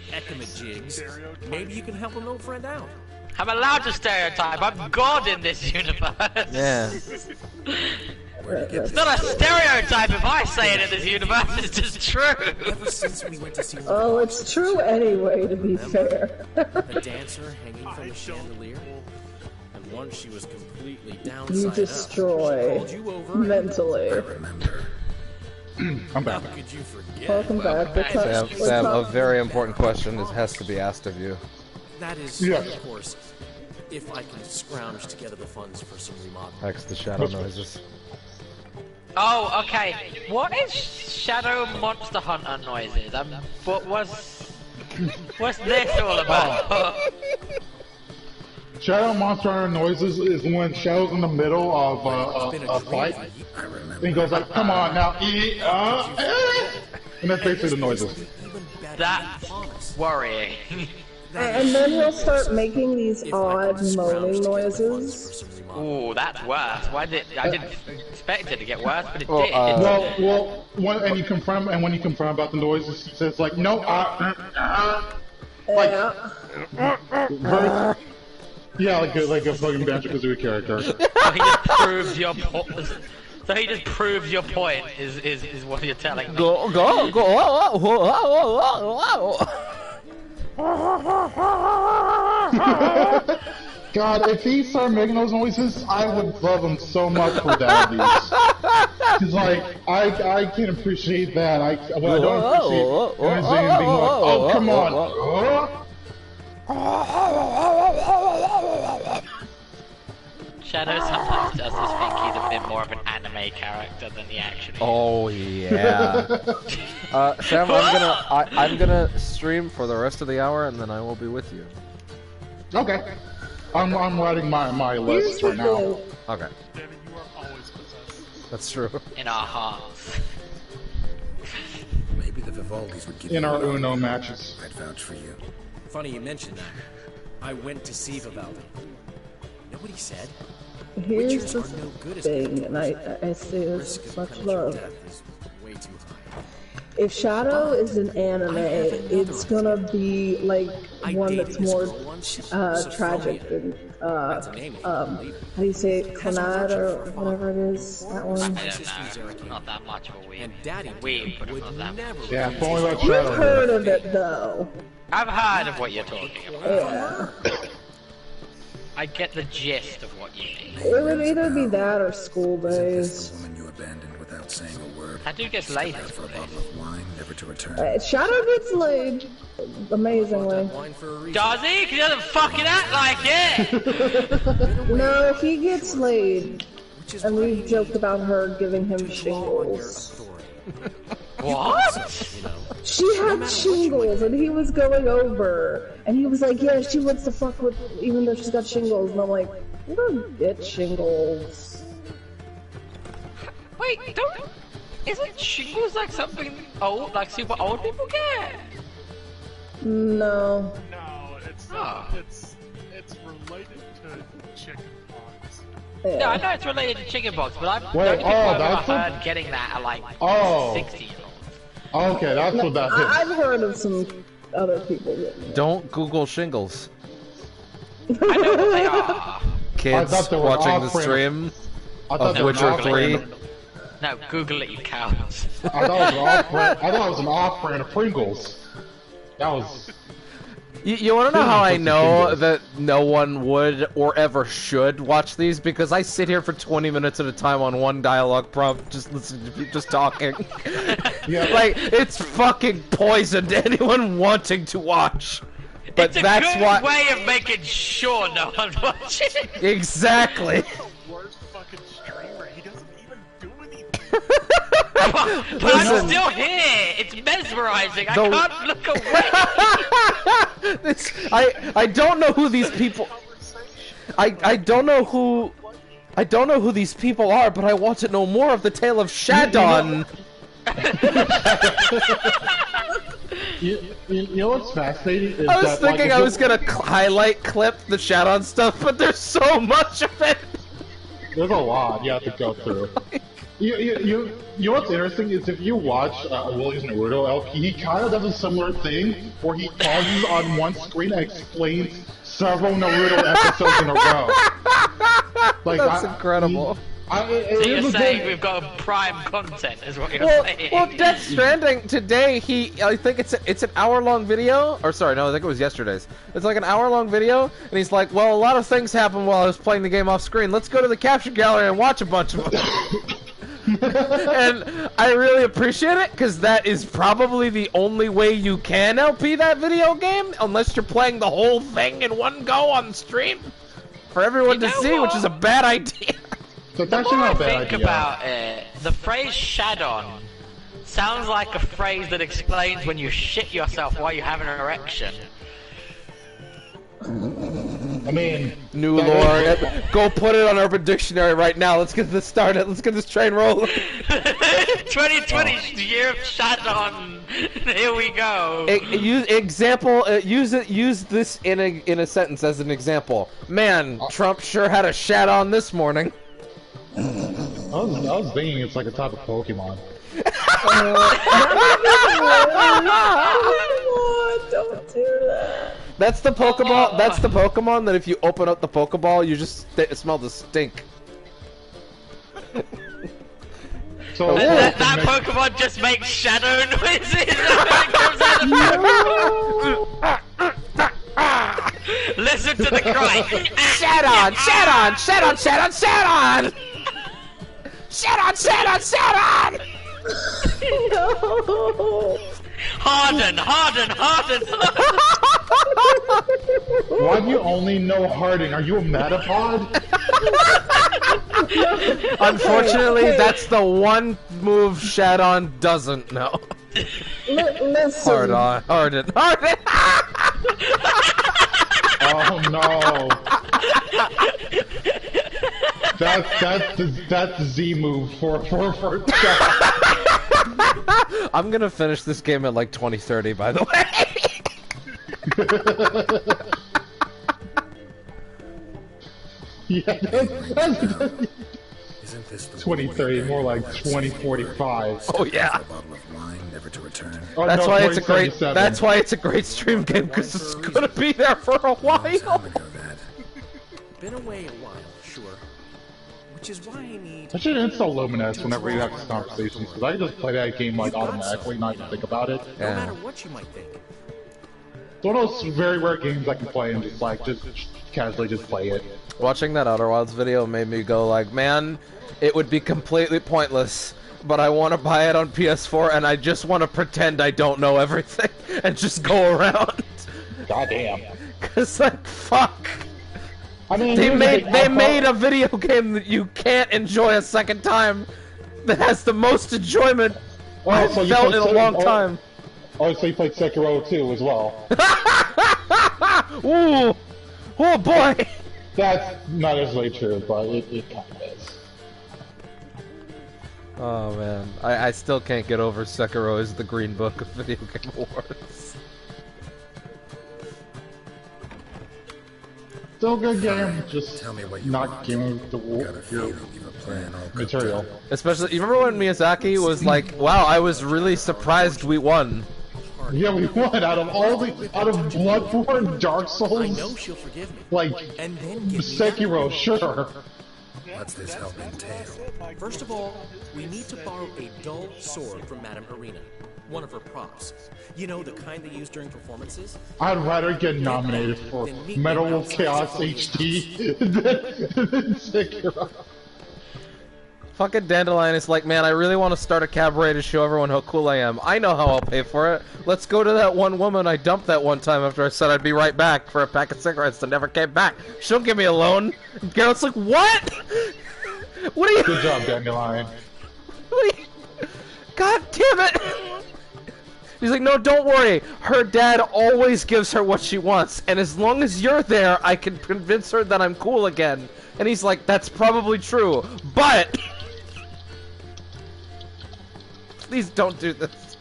N: ecamajigs, maybe you can help an old friend out.
O: I'm allowed to stereotype. I'm God in this universe.
A: Yeah.
O: It's not a stereotype if I say it in this universe. It's just true.
N: Ever since we went to see
J: Oh, it's true anyway, to be fair.
N: the dancer hanging from the chandelier, and once she was completely downside
J: You
N: up,
J: destroy
N: she called you over
J: mentally.
P: I'm back.
N: How could you forget?
J: Welcome back.
A: Sam, a very important question has to be asked of you.
N: That is,
P: Yes.
N: of course, if I can scrounge together the funds for some remodeling.
A: X the shadow noises.
O: Oh, okay. What is Shadow Monster Hunter noises? What's this all about?
P: Shadow Monster Hunter noises is when Shadow's in the middle of a fight. And he goes like, come on now, and that's basically the noises.
O: That's worrying.
J: And then he'll start making these odd moaning noises.
O: Ooh, that's worse. I didn't expect it to get worse, but it did.
P: When you confront him, and when you confront him about the noises, he says like, no, yeah, like a fucking Banjo-Kazooie character.
O: So he just proves your point. So he just proves your point. Is what you're telling me.
A: Go.
P: God, if he started making those noises, I would love him so much for daddies. Because like I can't appreciate that. I don't appreciate anything being like, oh come on.
O: Shadow sometimes does this think he's a bit more of an anime character than he actually is.
A: Oh yeah. Sam, I'm gonna stream for the rest of the hour, and then I will be with you.
P: Okay. I'm writing my list right now.
A: Okay. That's true.
O: In our hearts.
D: Maybe the Vivaldis would give
P: In
D: you
P: our
D: a
P: Uno matches.
D: I'd vouch for you.
N: Funny you mentioned that. I went to see Vivaldi. Know what he said?
J: Here's
N: Witchers
J: the
N: are no good as
J: thing, and I say this
N: risk
J: with
N: of
J: much
N: premature
J: love.
N: death is way too high.
J: If Shadow is an anime, it's gonna be like one that's more tragic than how do you say it? Clannad or whatever it is, that one.
O: I don't know. Not that much of a weeb.
N: And Daddy
O: Weeb, but not that much.
P: Yeah, if only about
J: You've
P: Shadow.
J: heard of it though.
O: I've heard of what you're talking about.
J: Yeah.
O: I get the gist of what you mean.
J: It would either be that or School Days.
D: The woman you abandoned without saying a word.
O: That dude gets laid.
D: For a bottle of wine, never to return.
J: Shadow gets laid amazingly.
O: Does he? 'Cause he doesn't fucking act like it!
J: No, he gets laid. And we've joked about her giving him shingles.
O: What?
J: She had shingles and he was going over. And he was like, yeah, she wants to fuck with, even though she's got shingles. And I'm like, you don't get shingles.
O: Wait, isn't shingles like something old, like super old people get?
J: No.
Q: No, it's
O: Oh.
Q: it's related to chicken pox.
J: Yeah.
O: No, I know it's related to chickenpox, but I've
P: Wait,
O: the only people I've
P: that's
O: ever
P: a-
O: heard getting that are like
P: Oh.
O: 60-year-olds.
P: Okay, that's what that is.
J: I've heard of some other people getting it.
A: Don't Google shingles.
O: I know what they are.
P: I
A: Kids
P: thought they were
A: watching the
P: off-brand.
A: stream
P: I thought
A: of
P: they were
A: Witcher
P: off-brand.
A: 3.
O: No, Google it, you cowards.
P: I thought it was an off-brand of Pringles. That was.
A: You want to know how I
P: Fucking
A: know
P: shingles.
A: that no one would or ever should watch these? Because I sit here for 20 minutes at a time on one dialogue prompt, just listening to just talking.
P: Yeah.
A: Like, it's fucking poison to anyone wanting to watch. But
O: It's a
A: that's
O: good
A: why.
O: way of making sure no one's watching.
A: Exactly.
Q: Worst fucking streamer. He doesn't even do anything.
O: But I'm
A: Listen.
O: still here. It's mesmerizing. I
A: The-
O: can't look away.
A: I don't know who these people. I don't know who. I don't know who these people are, but I want to know more of the tale of Shaddon.
P: You know what's fascinating? Is
A: I was
P: that,
A: thinking
P: like,
A: I was gonna highlight clip the Shaddon stuff, but there's so much of it.
P: There's a lot you have to go through. You know what's interesting is if you watch Willie's Naruto LP, he kind of does a similar thing where he pauses on one screen and explains several Naruto episodes in a row. Like,
A: That's incredible.
O: So you're saying we've got prime content, is what you're saying?
A: Well, Death Stranding today, I think it's an hour-long video, or sorry, no, I think it was yesterday's. It's like an hour-long video, and he's like, well, a lot of things happened while I was playing the game off screen. Let's go to the capture gallery and watch a bunch of them. And I really appreciate it, because that is probably the only way you can LP that video game, unless you're playing the whole thing in one go on stream for everyone to see, which is a bad idea.
P: So
O: The more I think about it, the phrase Shaddon sounds like a phrase that explains when you shit yourself while you have an erection.
P: I mean,
A: New lore. Go put it on Urban Dictionary right now. Let's get this started. Let's get this train rolling.
O: 2020 year of Shaddon. Here we go.
A: Use this in a sentence as an example. Man, Trump sure had a shat on this morning.
P: I was thinking it's like a type of Pokemon.
J: Don't do that.
A: That's the Pokeball. That's the Pokemon that if you open up the Pokeball, you just smell the stink.
P: So
O: that Pokemon just makes shadow noises when it comes out. Listen to the cry.
A: Shaddon, Shaddon, Shaddon, Shaddon, Shaddon.
O: Sharon!
J: No!
O: Harden!
P: Why do you only know Harding? Are you a metapod?
A: Unfortunately,
J: Hey.
A: that's the one move Shadon doesn't know.
J: Listen.
A: Harden.
P: Oh no. That's the Z move for
A: I'm gonna finish this game at like 2030, by the way.
P: Yeah,
D: Isn't this the
P: 2030, more like 2045.
A: Oh yeah.
D: A bottle of wine never to return?
P: Oh,
A: That's
P: no,
A: why it's a great.
P: 2077.
A: That's why it's a great stream game because it's gonna be there for a while.
N: Been away a while, sure. Which is why I need...
P: I should install Luminous whenever you have these conversations, because I can just play that game like automatically, not even think about it.
N: No matter what you might think.
P: It's one of those very rare games I can play and just casually just play it.
A: Watching that Outer Wilds video made me go like, man, it would be completely pointless, but I want to buy it on PS4 and I just want to pretend I don't know everything and just go around.
P: Goddamn.
A: Cause like, fuck.
P: I mean,
A: they made a video game that you can't enjoy a second time that has the most enjoyment I've felt in a long time.
P: Oh, so you played Sekiro too as well.
A: Ooh! Oh boy!
P: That's not necessarily true, but it kind of is.
A: Oh man, I still can't get over Sekiro as the Green Book of Video Game Awards.
P: Still a good game, just
D: Tell me what you
P: not
D: want.
P: game of the your material.
A: Especially, you remember when Miyazaki was like, "Wow, I was really surprised we won."
P: Yeah, we won out of Bloodborne, Dark Souls.
N: I know she'll forgive me.
P: Like
N: And then give me
P: Sekiro, sure.
D: What's this help entail?
N: First of all, we need to borrow a dull sword from Madame Arena. One of her props. You know, the kind they use during performances?
P: I'd rather get nominated for Medal of Chaos HD than Sekiro.
A: Fucking Dandelion is like, man, I really want to start a cabaret to show everyone how cool I am. I know how I'll pay for it. Let's go to that one woman I dumped that one time after I said I'd be right back for a pack of cigarettes that never came back. She'll give me a loan. And Garrett's like, what? What are you...
P: Good job, Dandelion.
A: What are you... God damn it! He's like, no, don't worry. Her dad always gives her what she wants, and as long as you're there, I can convince her that I'm cool again. And he's like, that's probably true, but... Please don't do this.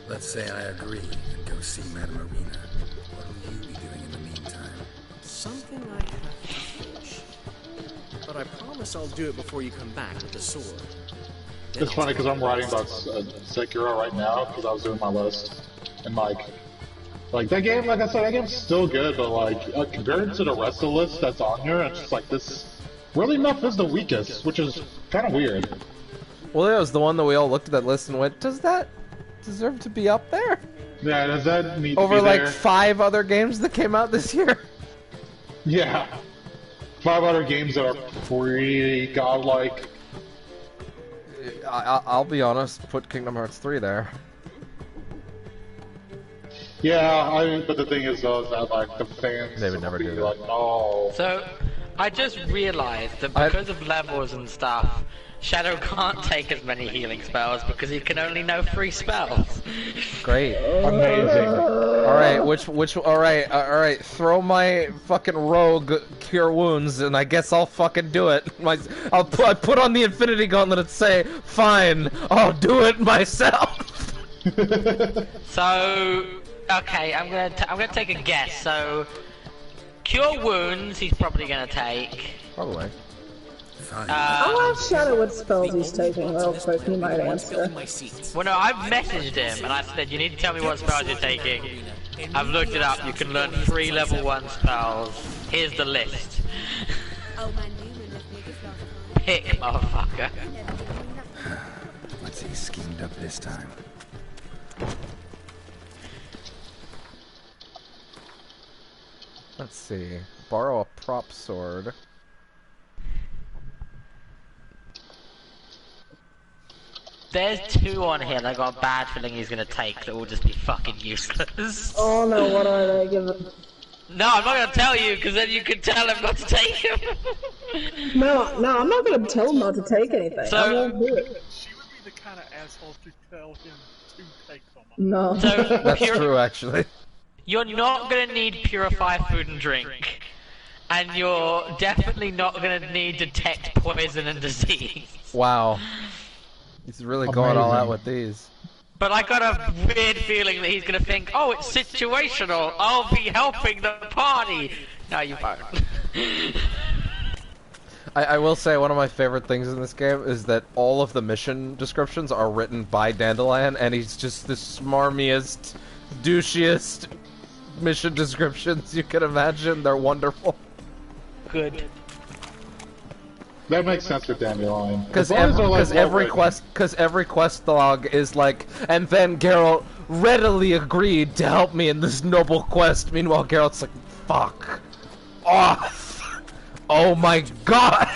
D: Let's say I agree and go see Madame Arena. What will you be doing in the meantime?
N: Something I have to finish. But I promise I'll do it before you come back with the sword.
P: It's funny because I'm writing about Sekiro right now because I was doing my list, and like that game, like I said, that game's still good, but like compared to the rest of the list that's on here, it's just like this. Really, enough is the weakest, which is kind of weird.
A: Well, that was the one that we all looked at that list and went, does that deserve to be up there?
P: Yeah, does that need
A: over
P: to be
A: like
P: there?
A: 5 other games that came out this year?
P: Yeah, 5 other games that are pretty godlike.
A: I'll be honest, put Kingdom Hearts 3 there.
P: Yeah, but the thing is though, is that like the fans
A: They would never do that.
P: like, no.
O: So, I just realized that because of levels and stuff, Shadow can't take as many healing spells because he can only know 3 spells.
A: Great.
P: Amazing.
A: Alright, alright, throw my fucking rogue cure wounds and I guess I'll fucking do it. I put on the Infinity Gauntlet and say, fine, I'll do it myself.
O: So, okay, I'm gonna take a guess. So, cure wounds he's probably gonna take.
A: Probably.
J: I'll ask Shadow what spells he's taking real quick, he might answer.
O: Well, no, I've messaged him and I said, you need to tell me what spells you're taking. I've looked it up, you can learn 3 level 1 spells. Here's the list. Pick, motherfucker.
D: What's he schemed up this time?
A: Let's see. Borrow a prop sword.
O: There's 2 on here that I got a bad feeling he's gonna take that will just be fucking useless.
J: Oh no, what are they? Give it.
O: No, I'm not gonna tell you, because then you can tell him not to take him.
J: No, I'm not gonna tell him not to take anything.
O: So,
J: I won't do it.
Q: She would be the kind of asshole to tell him to take someone.
J: No.
O: So,
A: That's true, actually.
O: You're not gonna need purify food and drink. And you're definitely not gonna need detect poison and disease.
A: Wow. He's really going all out with these.
O: But I got a weird feeling that he's gonna think, oh, it's situational, I'll be helping the party! No, you won't.
A: I will say one of my favorite things in this game is that all of the mission descriptions are written by Dandelion, and he's just the smarmiest, douchiest mission descriptions you can imagine. They're wonderful.
O: Good.
P: That makes sense with Dandelion.
A: Because every quest log is like, and then Geralt readily agreed to help me in this noble quest. Meanwhile, Geralt's like, fuck off. Oh my god.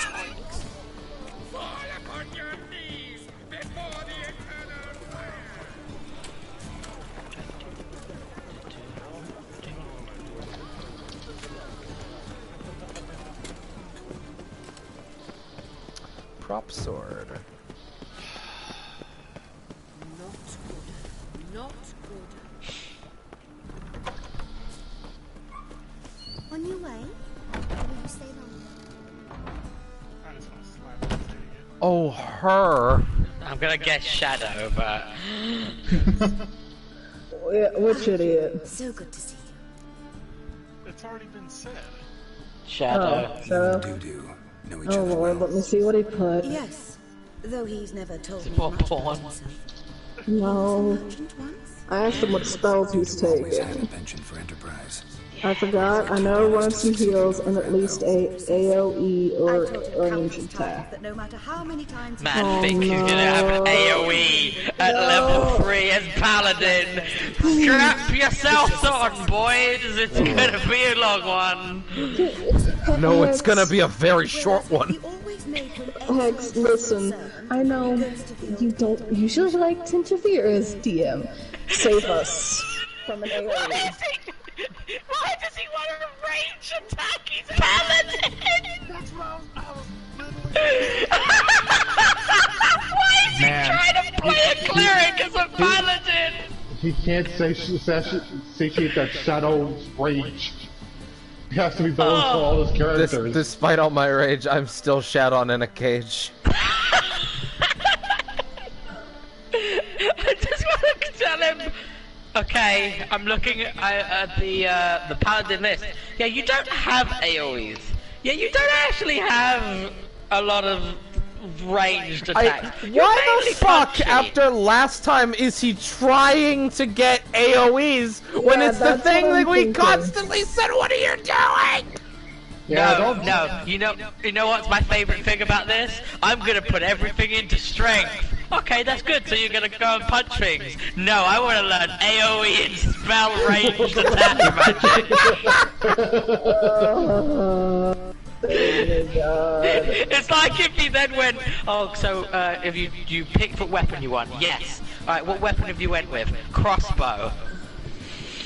A: Prop sword.
K: Not good. On your way? Or will you stay longer?
Q: I just want to slap him.
A: Oh, her.
O: I'm gonna guess Shadow, but...
J: Which idiot?
K: So good to see you.
Q: It's already been said.
O: Shadow.
J: Shadow.
D: Doo-doo know each
J: Oh
D: other
J: lord,
D: well.
J: let me see what he put.
K: Yes, though he's never told me
O: More
K: much
O: porn.
K: about himself.
J: No. I asked him what spells he's
D: Always had a
J: taking.
D: penchant for enterprise.
J: I forgot. I know runs and heals and at least a AOE or range attack.
K: That no matter how many times
O: Man thinks he's gonna have an AoE at level 3 as Paladin. Strap yourself on, boys. It's gonna be a long one.
A: No, it's gonna be a very short one.
J: Hex, listen. I know you don't usually like to interfere as DM. Save us from an AoE.
O: Why does he want a range attack? He's Paladin!
Q: That's what I was
O: Why is he trying to play a cleric as a Paladin?
P: He can't satiate that Shadow's rage. He has to be balanced for all his characters.
A: Despite all my rage, I'm still Shadon in a cage.
O: I just want to tell him. Okay, I'm looking at the Paladin list. Yeah, you don't have AoEs. Yeah, you don't actually have a lot of ranged attacks.
A: Why the fuck, after last time, is he trying to get AoEs when it's the thing that we constantly said, what are you doing?
O: Yeah, no, you know what's my favorite thing about this? I'm gonna put everything into strength. Okay, that's good, so you're gonna go and punch things. No, I wanna learn AoE and spell ranged attack magic. It's like if he then went, oh, so if you picked what weapon you want, yes. Alright, what weapon have you went with? Crossbow.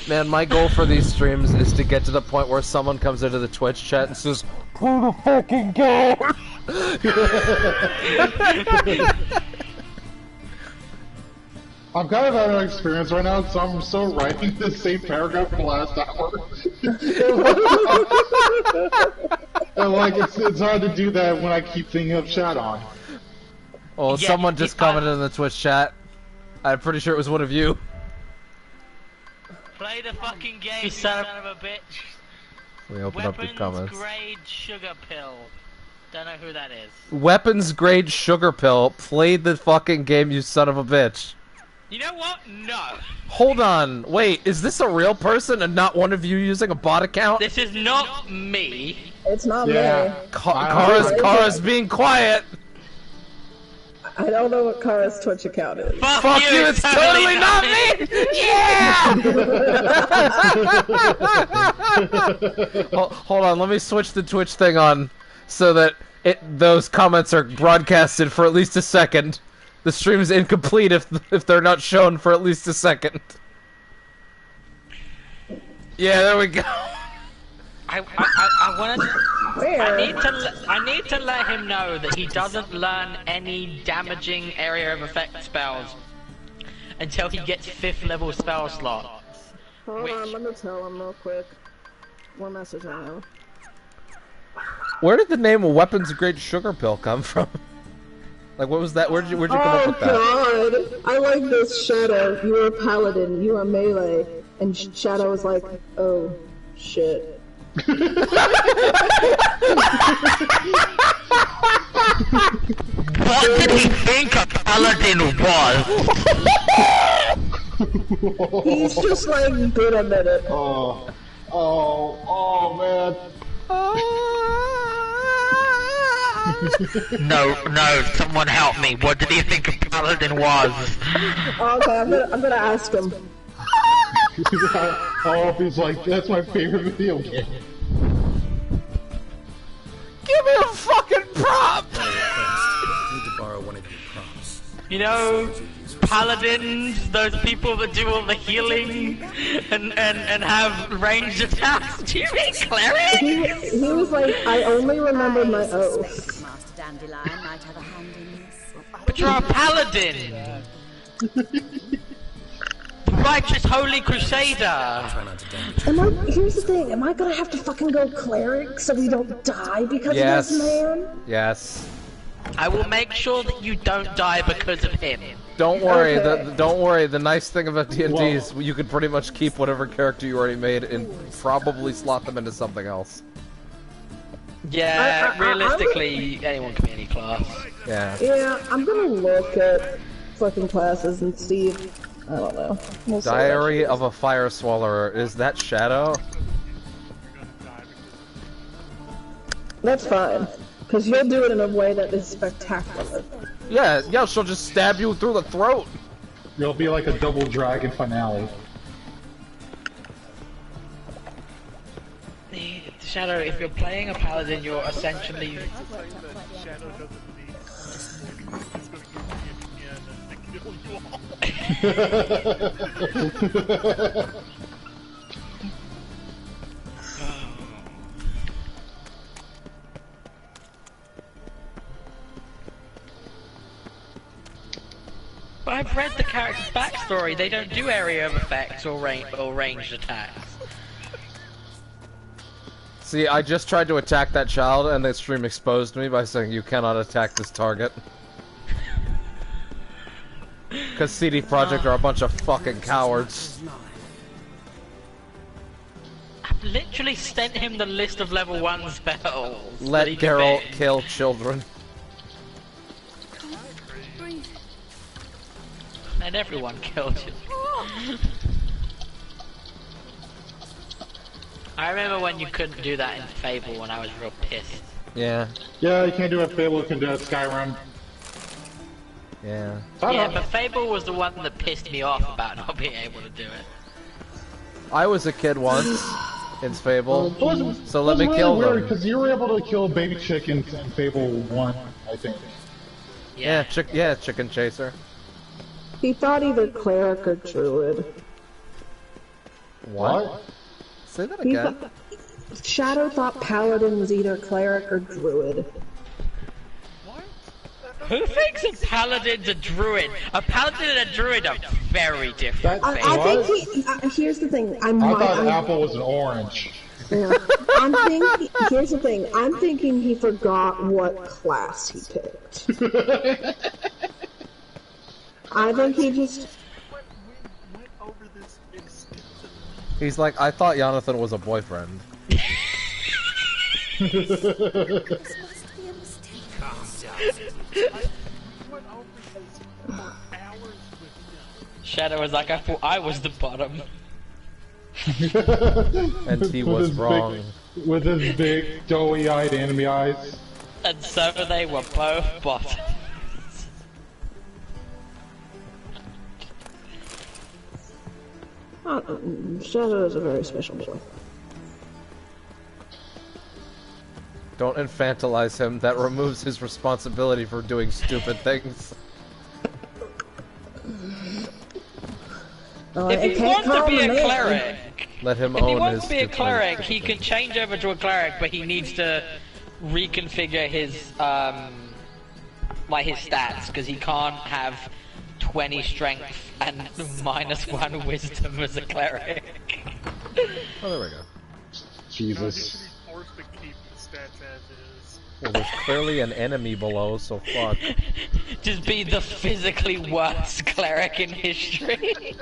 A: Man, my goal for these streams is to get to the point where someone comes into the Twitch chat and says, play the fucking game!
P: I'm kind of having an experience right now, so I'm still writing the same paragraph from last hour. And like, it's hard to do that when I keep thinking of Shadon.
A: Oh, yeah, someone just commented in the Twitch chat. I'm pretty sure it was one of you.
O: Play the fucking game, you son of a bitch.
A: Let me open up the comments.
O: Weapons grade sugar pill. Don't know who that is.
A: Weapons grade sugar pill. Played the fucking game, you son of a bitch.
O: You know what? No.
A: Hold on. Wait, is this a real person and not one of you using a bot account?
O: This is not me.
J: It's not me.
A: Kara's being quiet.
J: I don't know what Kara's Twitch account is.
O: Fuck you,
A: it's totally not me! Yeah! Hold on, let me switch the Twitch thing on so that those comments are broadcasted for at least a second. The stream's incomplete if they're not shown for at least a second. Yeah, there we go.
O: I want to. I need to let him know that he doesn't learn any damaging area of effect spells until he gets 5th level spell slot.
J: Hold on, let me tell him real quick. One message I know.
A: Where did the name of Weapons Grade Sugar Pill come from? Like, what was that? Where'd you come up with that?
J: Oh god! I like this, Shadow. You are a paladin, you are melee. And Shadow was like, oh, shit.
O: What did he think a paladin was?
J: He's just like, been a minute.
P: Oh, man.
O: No, someone help me. What did he think a paladin was?
J: Okay, I'm gonna ask him.
P: Oh, he's like, that's my favorite video game.
A: Give me a fucking prop!
D: Need to borrow one of your props.
O: You know, paladins, those people that do all the healing and have ranged attacks. Do you mean clerics?
J: He was like, I only remember my oath.
K: Master Dandelion might have a hand in this.
O: But you're a paladin! Righteous Holy Crusader!
J: Here's the thing, am I gonna have to fucking go cleric so we don't die because of this man?
A: Yes.
O: I will make sure that you don't die because of him.
A: Don't worry.
J: Okay.
A: Don't worry. The nice thing about D&D is you can pretty much keep whatever character you already made and probably slot them into something else.
O: Yeah, realistically, anyone can be any class.
A: Yeah.
J: Yeah, I'm gonna look at fucking classes and see if, I don't know. We'll see.
A: Diary of a Fire Swallower. Is that Shadow?
J: That's fine. Because you'll do it in a way that is spectacular.
A: Yeah, she'll just stab you through the throat.
P: It'll be like a double dragon finale.
O: Shadow, if you're playing a paladin, you're essentially...
Q: Shadow doesn't need... He's gonna give me an and kill you all.
O: But I've read the character's backstory. They don't do area of effects or ranged attacks.
A: See, I just tried to attack that child, and the stream exposed me by saying you cannot attack this target. Because CD Projekt are a bunch of fucking cowards.
O: I've literally sent him the list of level 1 spells.
A: Let Geralt kill children.
O: And everyone killed him. I remember when you couldn't do that in Fable when I was real pissed.
A: Yeah.
P: Yeah, you can't do it Fable, you can do it Skyrim.
A: Yeah.
O: Yeah, but Fable was the one that pissed me off about not being able to do it.
A: I was a kid once in Fable, so let me kill them.
P: Because you were able to kill baby chickens in Fable 1, I think.
A: Yeah, Chicken Chaser.
J: He thought either cleric or druid.
A: What? Say that again.
J: Shadow thought paladin was either cleric or druid.
O: Who thinks a paladin's a druid? A paladin and a druid are very different things.
J: I think here's the thing.
P: I thought Apple was an orange.
J: Yeah. Here's the thing. I'm thinking he forgot what class he picked. I think he just...
A: He's like, I thought Jonathan was a boyfriend.
O: Shadow was like, I thought I was the bottom.
A: And he was wrong.
P: With his big, doughy-eyed enemy eyes.
O: And so they were both bottom.
J: Shadow is a very special boy.
A: Don't infantilize him. That removes his responsibility for doing stupid things.
O: If he wants to be a cleric,
A: let him
O: if he
A: own
O: wants
A: his
O: to be a
A: stupid
O: cleric, he can change over to a cleric, but he needs to reconfigure his like his stats, because he can't have 20 strength and -1 wisdom as a cleric.
A: Oh, there we go.
P: Jesus.
Q: Forced to keep the stats as is.
A: Well, there's clearly an enemy below, so fuck.
O: Just be the physically worst cleric in history.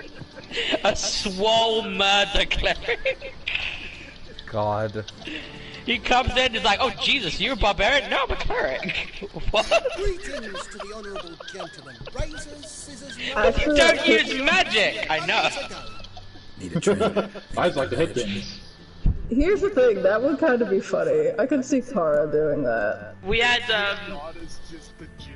O: A swole murder cleric.
A: God.
O: He comes in and is like, oh Jesus, you're a barbarian? No, I'm a cleric. What?
R: Greetings to the honourable gentleman. Razors, scissors,
O: You don't use magic! I know.
D: Need a train.
P: I'd like to hit things.
J: Here's the thing, that would kind of be funny. I could see Tara doing that.
O: We had,
Q: God is just the gym.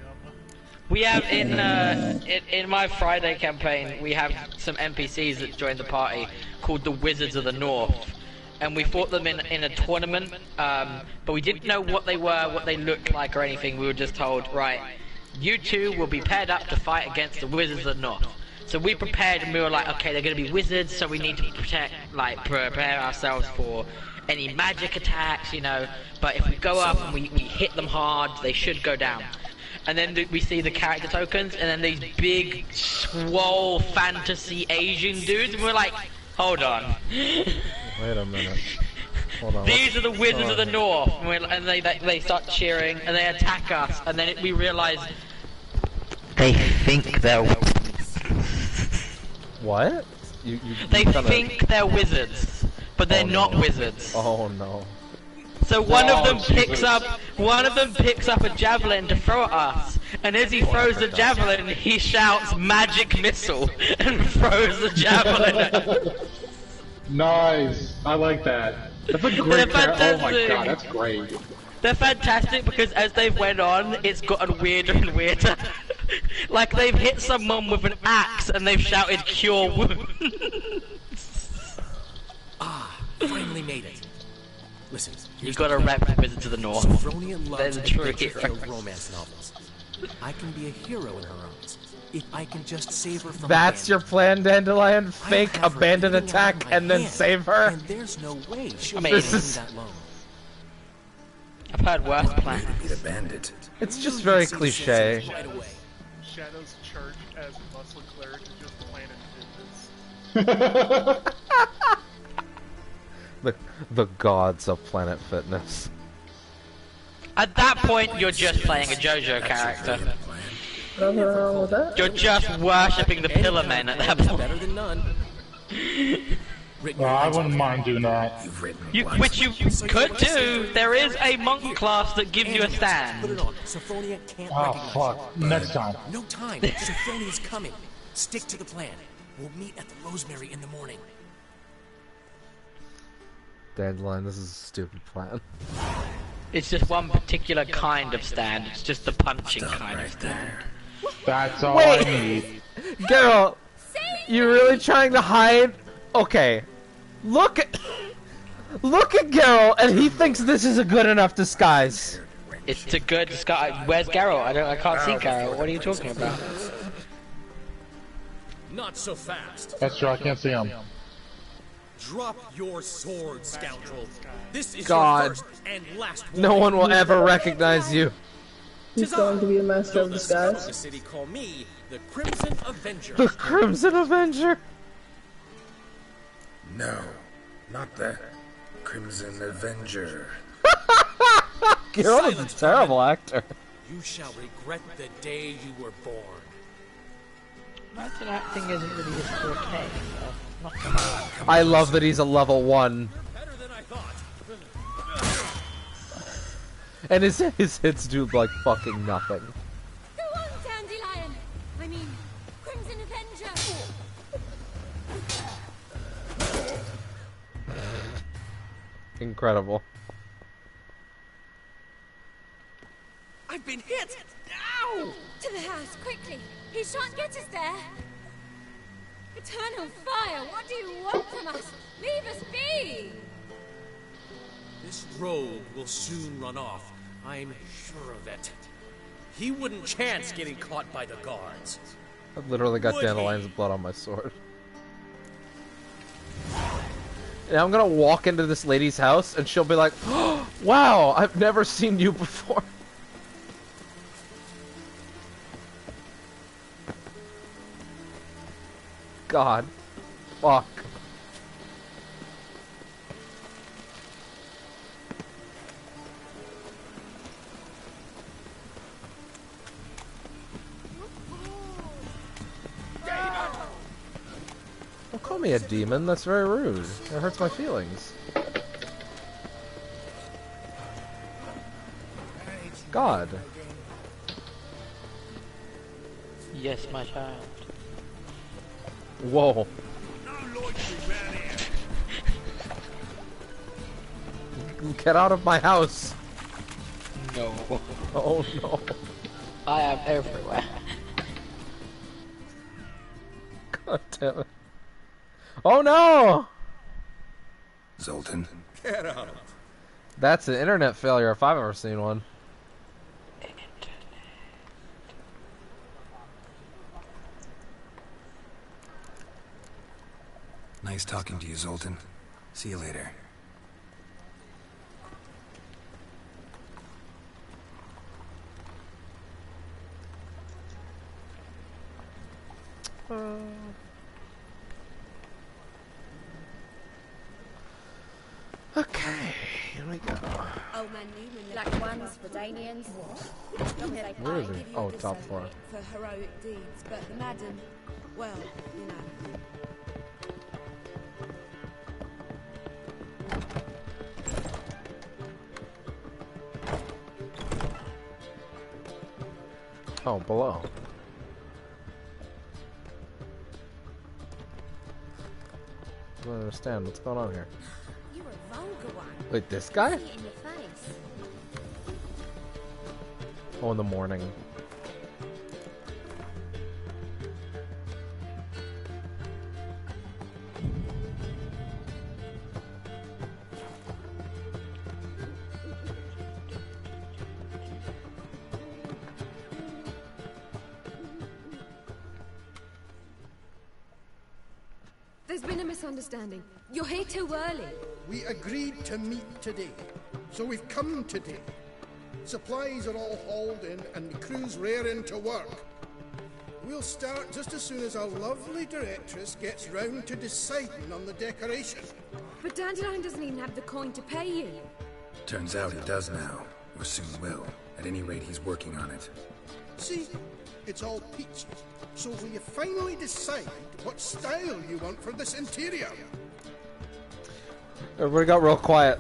O: we have in my Friday campaign, we have some NPCs that joined the party called the Wizards of the North. And we fought them in a tournament, but we didn't know what they were, what they looked like or anything. We were just told, right, you two will be paired up to fight against the Wizards of the North. So we prepared and we were like, okay, they're going to be wizards, so we need to prepare ourselves for any magic attacks, you know. But if we go up and we hit them hard, they should go down. And then we see the character tokens, and then these big, swole, fantasy Asian dudes, and we're like, hold on.
A: Wait a minute. Hold on.
O: These are the Wizards of the North, and they start cheering, and they attack us, and then we realize they think they're
A: What?
O: They think they're wizards, but they're not wizards.
A: Oh no.
O: So one of them picks up a javelin to throw at us, and as he throws the javelin, he shouts "magic missile" and throws the javelin at us.
P: Nice. I like that. That's a great character. Oh my god, that's great.
O: They're fantastic because as they've went on, it's gotten weirder and weirder. Like they've hit someone with an axe and they've shouted "cure wounds."
N: Finally made it. Listen,
O: you gotta rep Wizards of the North.
N: Sophronia
O: They're
N: loves
O: the true
N: adventure-filled
O: heroes.
N: romance novels. I can be a hero in her eyes if I can just save her from.
A: That's your plan, Dandelion? Fake abandon attack and then save her?
N: And there's no way she'll
O: I mean,
N: leave me that long.
O: I've heard worse plans.
D: Be a bandit.
A: It's just very cliche.
Q: Shadow's church as muscle cleric is just Planet Fitness.
A: The gods of Planet Fitness.
O: At that point, you're just playing a JoJo character.
J: Nothing wrong with that.
O: You're just worshipping the Pillar Men at that point.
N: Better than none.
P: Well, I wouldn't mind doing that.
O: Which you could do. There is a monk class that gives you a
N: Put
O: stand.
N: it on. Sophronia can't
P: Oh
N: recognize
P: fuck. Next time.
N: you. No time. Sophronia's coming. Stick to the plan. We'll meet at the Rosemary in the morning.
A: Dandelion, this is a stupid plan.
O: It's just one particular kind of stand. It's just the punching kind of stand.
P: That's all I need.
A: Geralt, you really trying to hide? Okay, look at Geralt, and he thinks this is a good enough disguise.
O: It's a good disguise. Where's Geralt? I can't see Geralt. What are you talking about?
G: Not so fast.
P: That's true, I can't see him.
G: Drop your sword, scoundrel. This is
A: God.
G: your first and last
A: No one will ever recognize you.
J: He's going to be a master of
G: The
J: disguise.
G: city call me the Crimson Avenger.
A: The Crimson Avenger?
D: No, not the Crimson Avenger.
A: Geralt is a terrible actor.
G: You shall regret the day you were born.
O: Imagine acting isn't really his forte.
D: Come on.
A: I love that he's a level 1.
G: Better than I thought.
A: And his hits do like fucking nothing.
K: Go on, Dandelion! I mean, Crimson Avenger!
A: Incredible.
G: I've been hit! Ow!
K: To the house, quickly! He shan't get us there! Eternal fire, what do you want from us? Leave us be!
G: This rogue will soon run off. I'm sure of it. He wouldn't chance getting caught by the guards.
A: I've literally got Dandelion's blood on my sword. And I'm gonna walk into this lady's house and she'll be like, oh, wow, I've never seen you before. God. Fuck. Don't call me a demon, that's very rude. It hurts my feelings. God.
O: Yes, my child.
A: Whoa. Get out of my house.
O: No.
A: Oh no.
O: I am everywhere.
A: God damn it. Oh no!
D: Zoltan.
L: Get out.
A: That's an internet failure if I've ever seen one.
D: Nice talking to you, Zoltan. See you later.
A: Okay, here we go.
K: Old man Newman, black ones for Danians.
A: Where is he? Oh, top floor.
K: For heroic deeds, but the madam, well, you know.
A: Oh, below. I don't understand what's going on here.
K: You're a vulgar one.
A: Wait, this guy?
K: See it in your face.
A: Oh, in the morning.
H: There's been a misunderstanding. You're here too early.
R: We agreed to meet today, so we've come today. Supplies are all hauled in and the crew's raring to work. We'll start just as soon as our lovely directress gets round to deciding on the decoration.
H: But Dandelion doesn't even have the coin to pay you.
D: Turns out he does now, or soon will. At any rate, he's working on it.
R: See, it's all peachy. So will you finally decide what style you want for this interior?
A: Everybody got real quiet.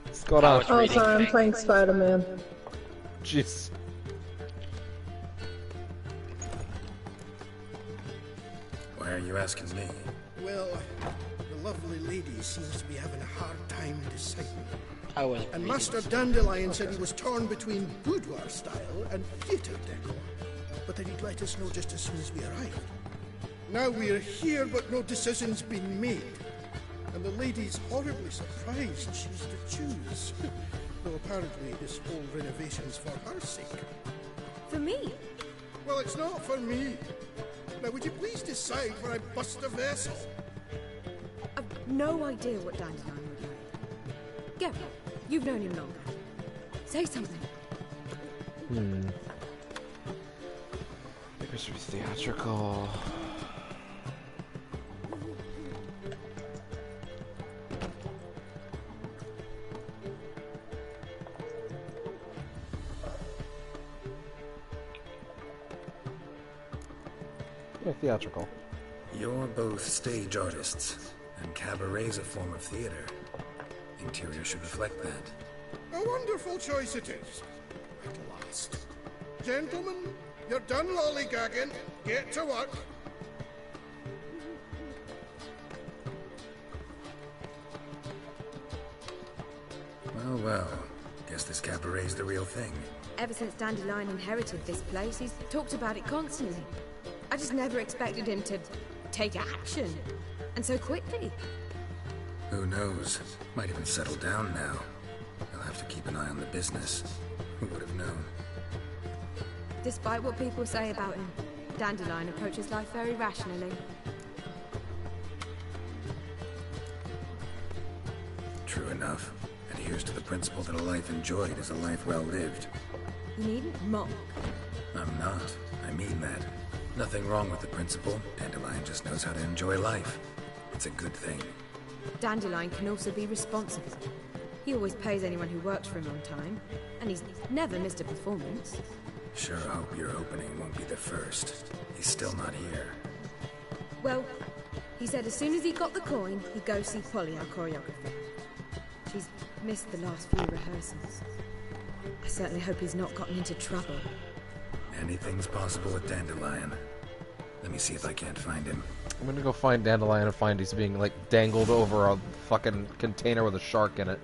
A: What's going on?
J: Oh, sorry, I'm playing Spider-Man.
A: Jeez.
D: Why are you asking me?
R: Well, the lovely lady seems to be having a hard time deciding.
O: I was.
R: And Master Dandelion said he was torn between boudoir style and theatre decor, but that he'd let us know just as soon as we arrived. Now we're here, but no decision's been made. And the lady's horribly surprised she's to choose. Though apparently this whole renovation's for her sake.
H: For me?
R: Well, it's not for me. Now, would you please decide where I bust a vessel?
H: I've no idea what Dandelion would like. Gary, you've known him longer. Say something.
A: Maybe it should be theatrical. Yeah, theatrical.
D: You're both stage artists, and cabaret's a form of theater. Interior should reflect that.
R: A wonderful choice it is. At last. Gentlemen, you're done lollygagging. Get to work.
D: Well, well. Guess this cabaret's the real thing.
H: Ever since Dandelion inherited this place, he's talked about it constantly. I just never expected him to take action. And so quickly.
D: Who knows? Might even settle down now. I'll have to keep an eye on the business. Who would have known?
H: Despite what people say about him, Dandelion approaches life very rationally.
D: True enough. Adheres to the principle that a life enjoyed is a life well lived.
H: You needn't mock.
D: I'm not. I mean that. Nothing wrong with the principle. Dandelion just knows how to enjoy life. It's a good thing.
H: Dandelion can also be responsible. He always pays anyone who works for him on time, and he's never missed a performance.
D: Sure hope your opening won't be the first. He's still not here.
H: Well, he said as soon as he got the coin, he'd go see Polly, our choreographer. She's missed the last few rehearsals. I certainly hope he's not gotten into trouble.
D: Anything's possible with Dandelion. Let me see if I can't find him.
A: I'm gonna go find Dandelion and find he's being, like, dangled over a fucking container with a shark in it.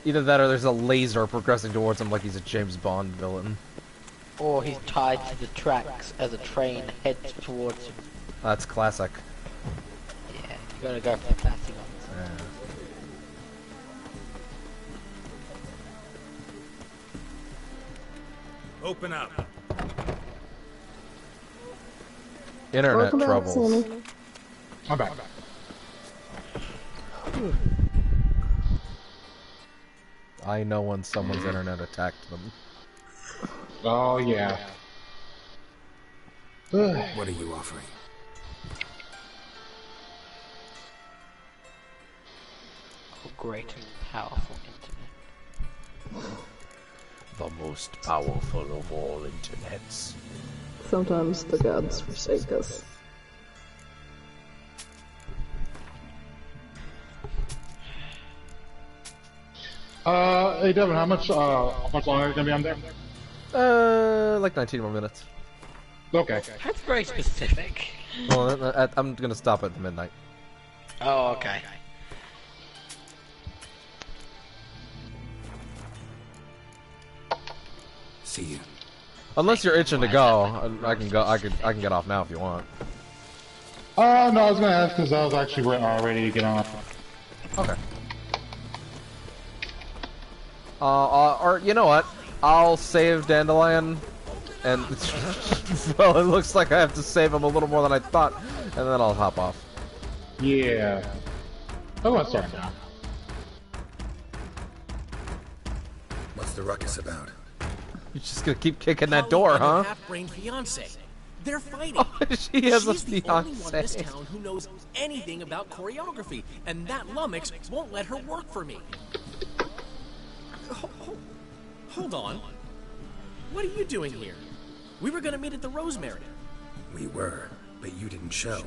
A: Either that or there's a laser progressing towards him like he's a James Bond villain.
O: Or he's tied to the tracks as a train heads towards him.
A: That's classic.
O: Yeah, you gotta go for the classic ones.
A: Yeah.
D: Open up.
A: Internet
J: Welcome back,
A: troubles.
J: Sammy.
P: I'm back.
A: I know when someone's internet attacked them.
P: Oh, yeah.
D: What are you offering?
O: Oh, great and powerful internet.
N: The most powerful of all internets.
J: Sometimes the gods forsake us.
P: Hey Devin, how much longer are you gonna be on there?
A: Like 19 more minutes.
P: Okay.
O: That's very specific.
A: Well, I'm gonna stop at midnight.
O: Oh, okay.
D: See you.
A: Unless you're itching to go, I can go. I can get off now if you want.
P: No, I was gonna ask because I was actually ready to get on.
A: Okay. Or you know what? I'll save Dandelion, and well, it looks like I have to save him a little more than I thought, and then I'll hop off.
P: Yeah. I'm gonna start now.
D: What's the ruckus about?
A: You're just gonna keep kicking that door, huh?
N: Half-brain fiance. They're fighting.
A: Oh, she has
N: She's
A: a
N: the only one in this
A: fiance.
N: town who knows anything about choreography, and that lummox won't let her work for me. Hold on. What are you doing here? We were gonna meet at the Rosemary.
D: We were, but you didn't show.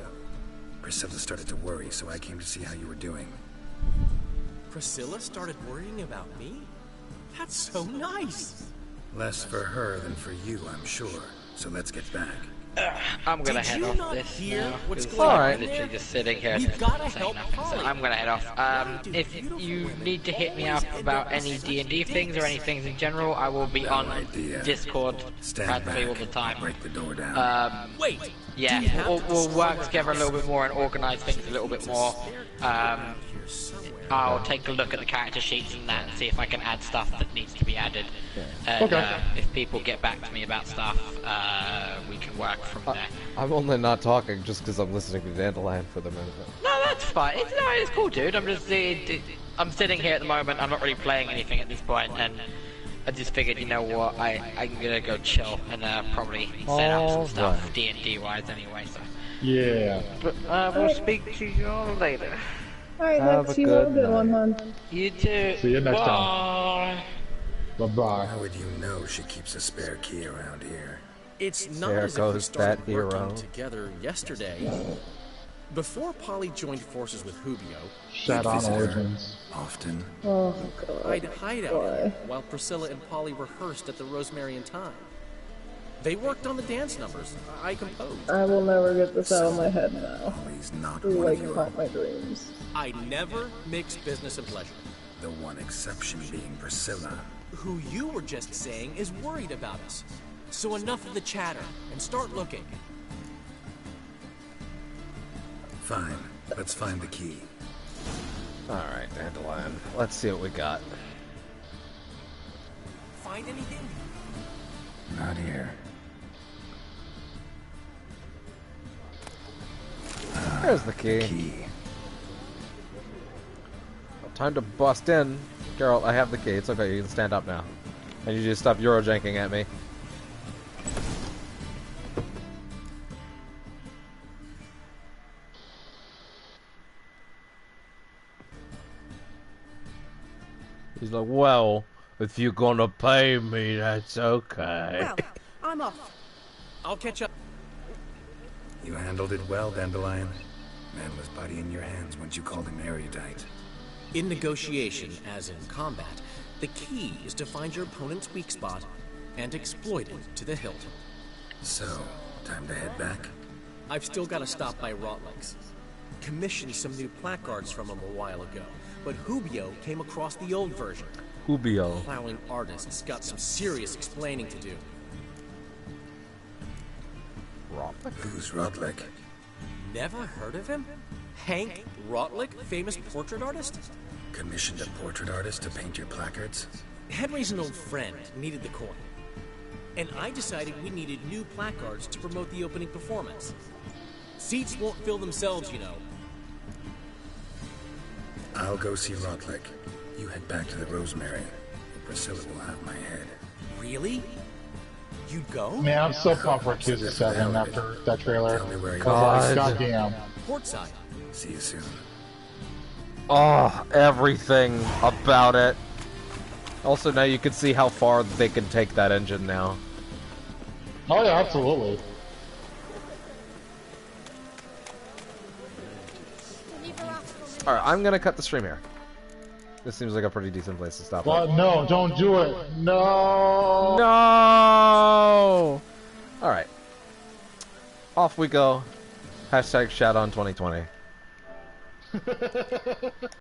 D: Priscilla started to worry, so I came to see how you were doing.
N: Priscilla started worrying about me? That's so nice.
D: Less for her than for you, I'm sure. So let's get back.
O: I'm gonna
N: Did
O: head
N: you
O: off
N: not
O: this
N: hear
O: now,
N: what's
O: 'cause
N: going
O: I'm
N: on
O: literally
N: there?
O: just sitting here
N: We've gotta
O: saying
N: help
O: nothing, so
N: Polly.
O: I'm gonna head off. If you need to hit me up about any D&D things or any things in general, I will be on Discord practically all the time.
D: Break the door down.
N: Wait.
O: Yeah, we'll work together a little bit more and organise things a little bit more. I'll take a look at the character sheets and that and see if I can add stuff that needs to be added. And if people get back to me about stuff, we can work from there.
A: I'm only not talking just because I'm listening to Dandelion for the minute.
O: No, that's fine. It's cool, dude. I'm sitting here at the moment. I'm not really playing anything at this point, and I just figured, you know what, I'm gonna go chill and probably set up some stuff D&D wise anyway. So.
P: Yeah.
O: But we'll speak to you all later.
J: Alright, Lex, you have a good one, hon.
O: You too.
P: See you next
O: time.
P: Bye-bye.
D: How would you know she keeps a spare key around here?
N: It's not
A: There
N: as if we
A: goes
N: started
A: that hero.
N: working together yesterday. Before Polly joined forces with Hubio,
P: Shout out Origins.
D: Often.
J: Oh, God.
N: I'd hide out here while Priscilla and Polly rehearsed at the Rosemary in time. They worked on the dance numbers. I composed.
J: I will never get this out of my head now.
D: Polly's not
J: You
D: one
J: like
D: of your...
J: haunt my dreams.
N: I never mix business and pleasure.
D: The one exception being Priscilla.
N: Who you were just saying is worried about us. So enough of the chatter, and start looking.
D: Fine. Let's find the key.
A: Alright, Dandelion. Let's see what we got.
N: find anything?
D: Not here.
A: There's the key. Time to bust in. Geralt, I have the key. It's okay, you can stand up now. I need you to stop Eurojanking at me. He's like, well, if you're gonna pay me, that's okay.
K: Well, I'm off.
N: I'll catch up.
D: You handled it well, Dandelion. Man was body in your hands once you called him erudite.
N: In negotiation, as in combat, the key is to find your opponent's weak spot and exploit it to the hilt.
D: So, time to head back?
N: I've still got to stop by Rotlick's. Commissioned some new placards from him a while ago, but Hubio came across the old version.
A: Hubio.
N: Plowing artist's got some serious explaining to do.
A: Rotlick?
D: Who's Rotlick?
N: Never heard of him? Hank Rotlick, famous portrait artist?
D: Commissioned a portrait artist to paint your placards?
N: Henry's an old friend, needed the coin. And I decided we needed new placards to promote the opening performance. Seats won't fill themselves, you know.
D: I'll go see Rotlick. You head back to the Rosemary. Priscilla will have my head.
N: Really? You'd go?
P: Man, I'm so pumped for Accused 7 after that trailer.
D: Tell me where you
P: God. Goddamn.
N: Portside.
D: See you soon.
A: Oh, everything about it. Also, now you can see how far they can take that engine now.
P: Oh yeah, absolutely.
A: Alright, I'm gonna cut the stream here. This seems like a pretty decent place to stop.
P: But no, don't do it. No.
A: No. Alright. Off we go. Hashtag Shadowon 2020.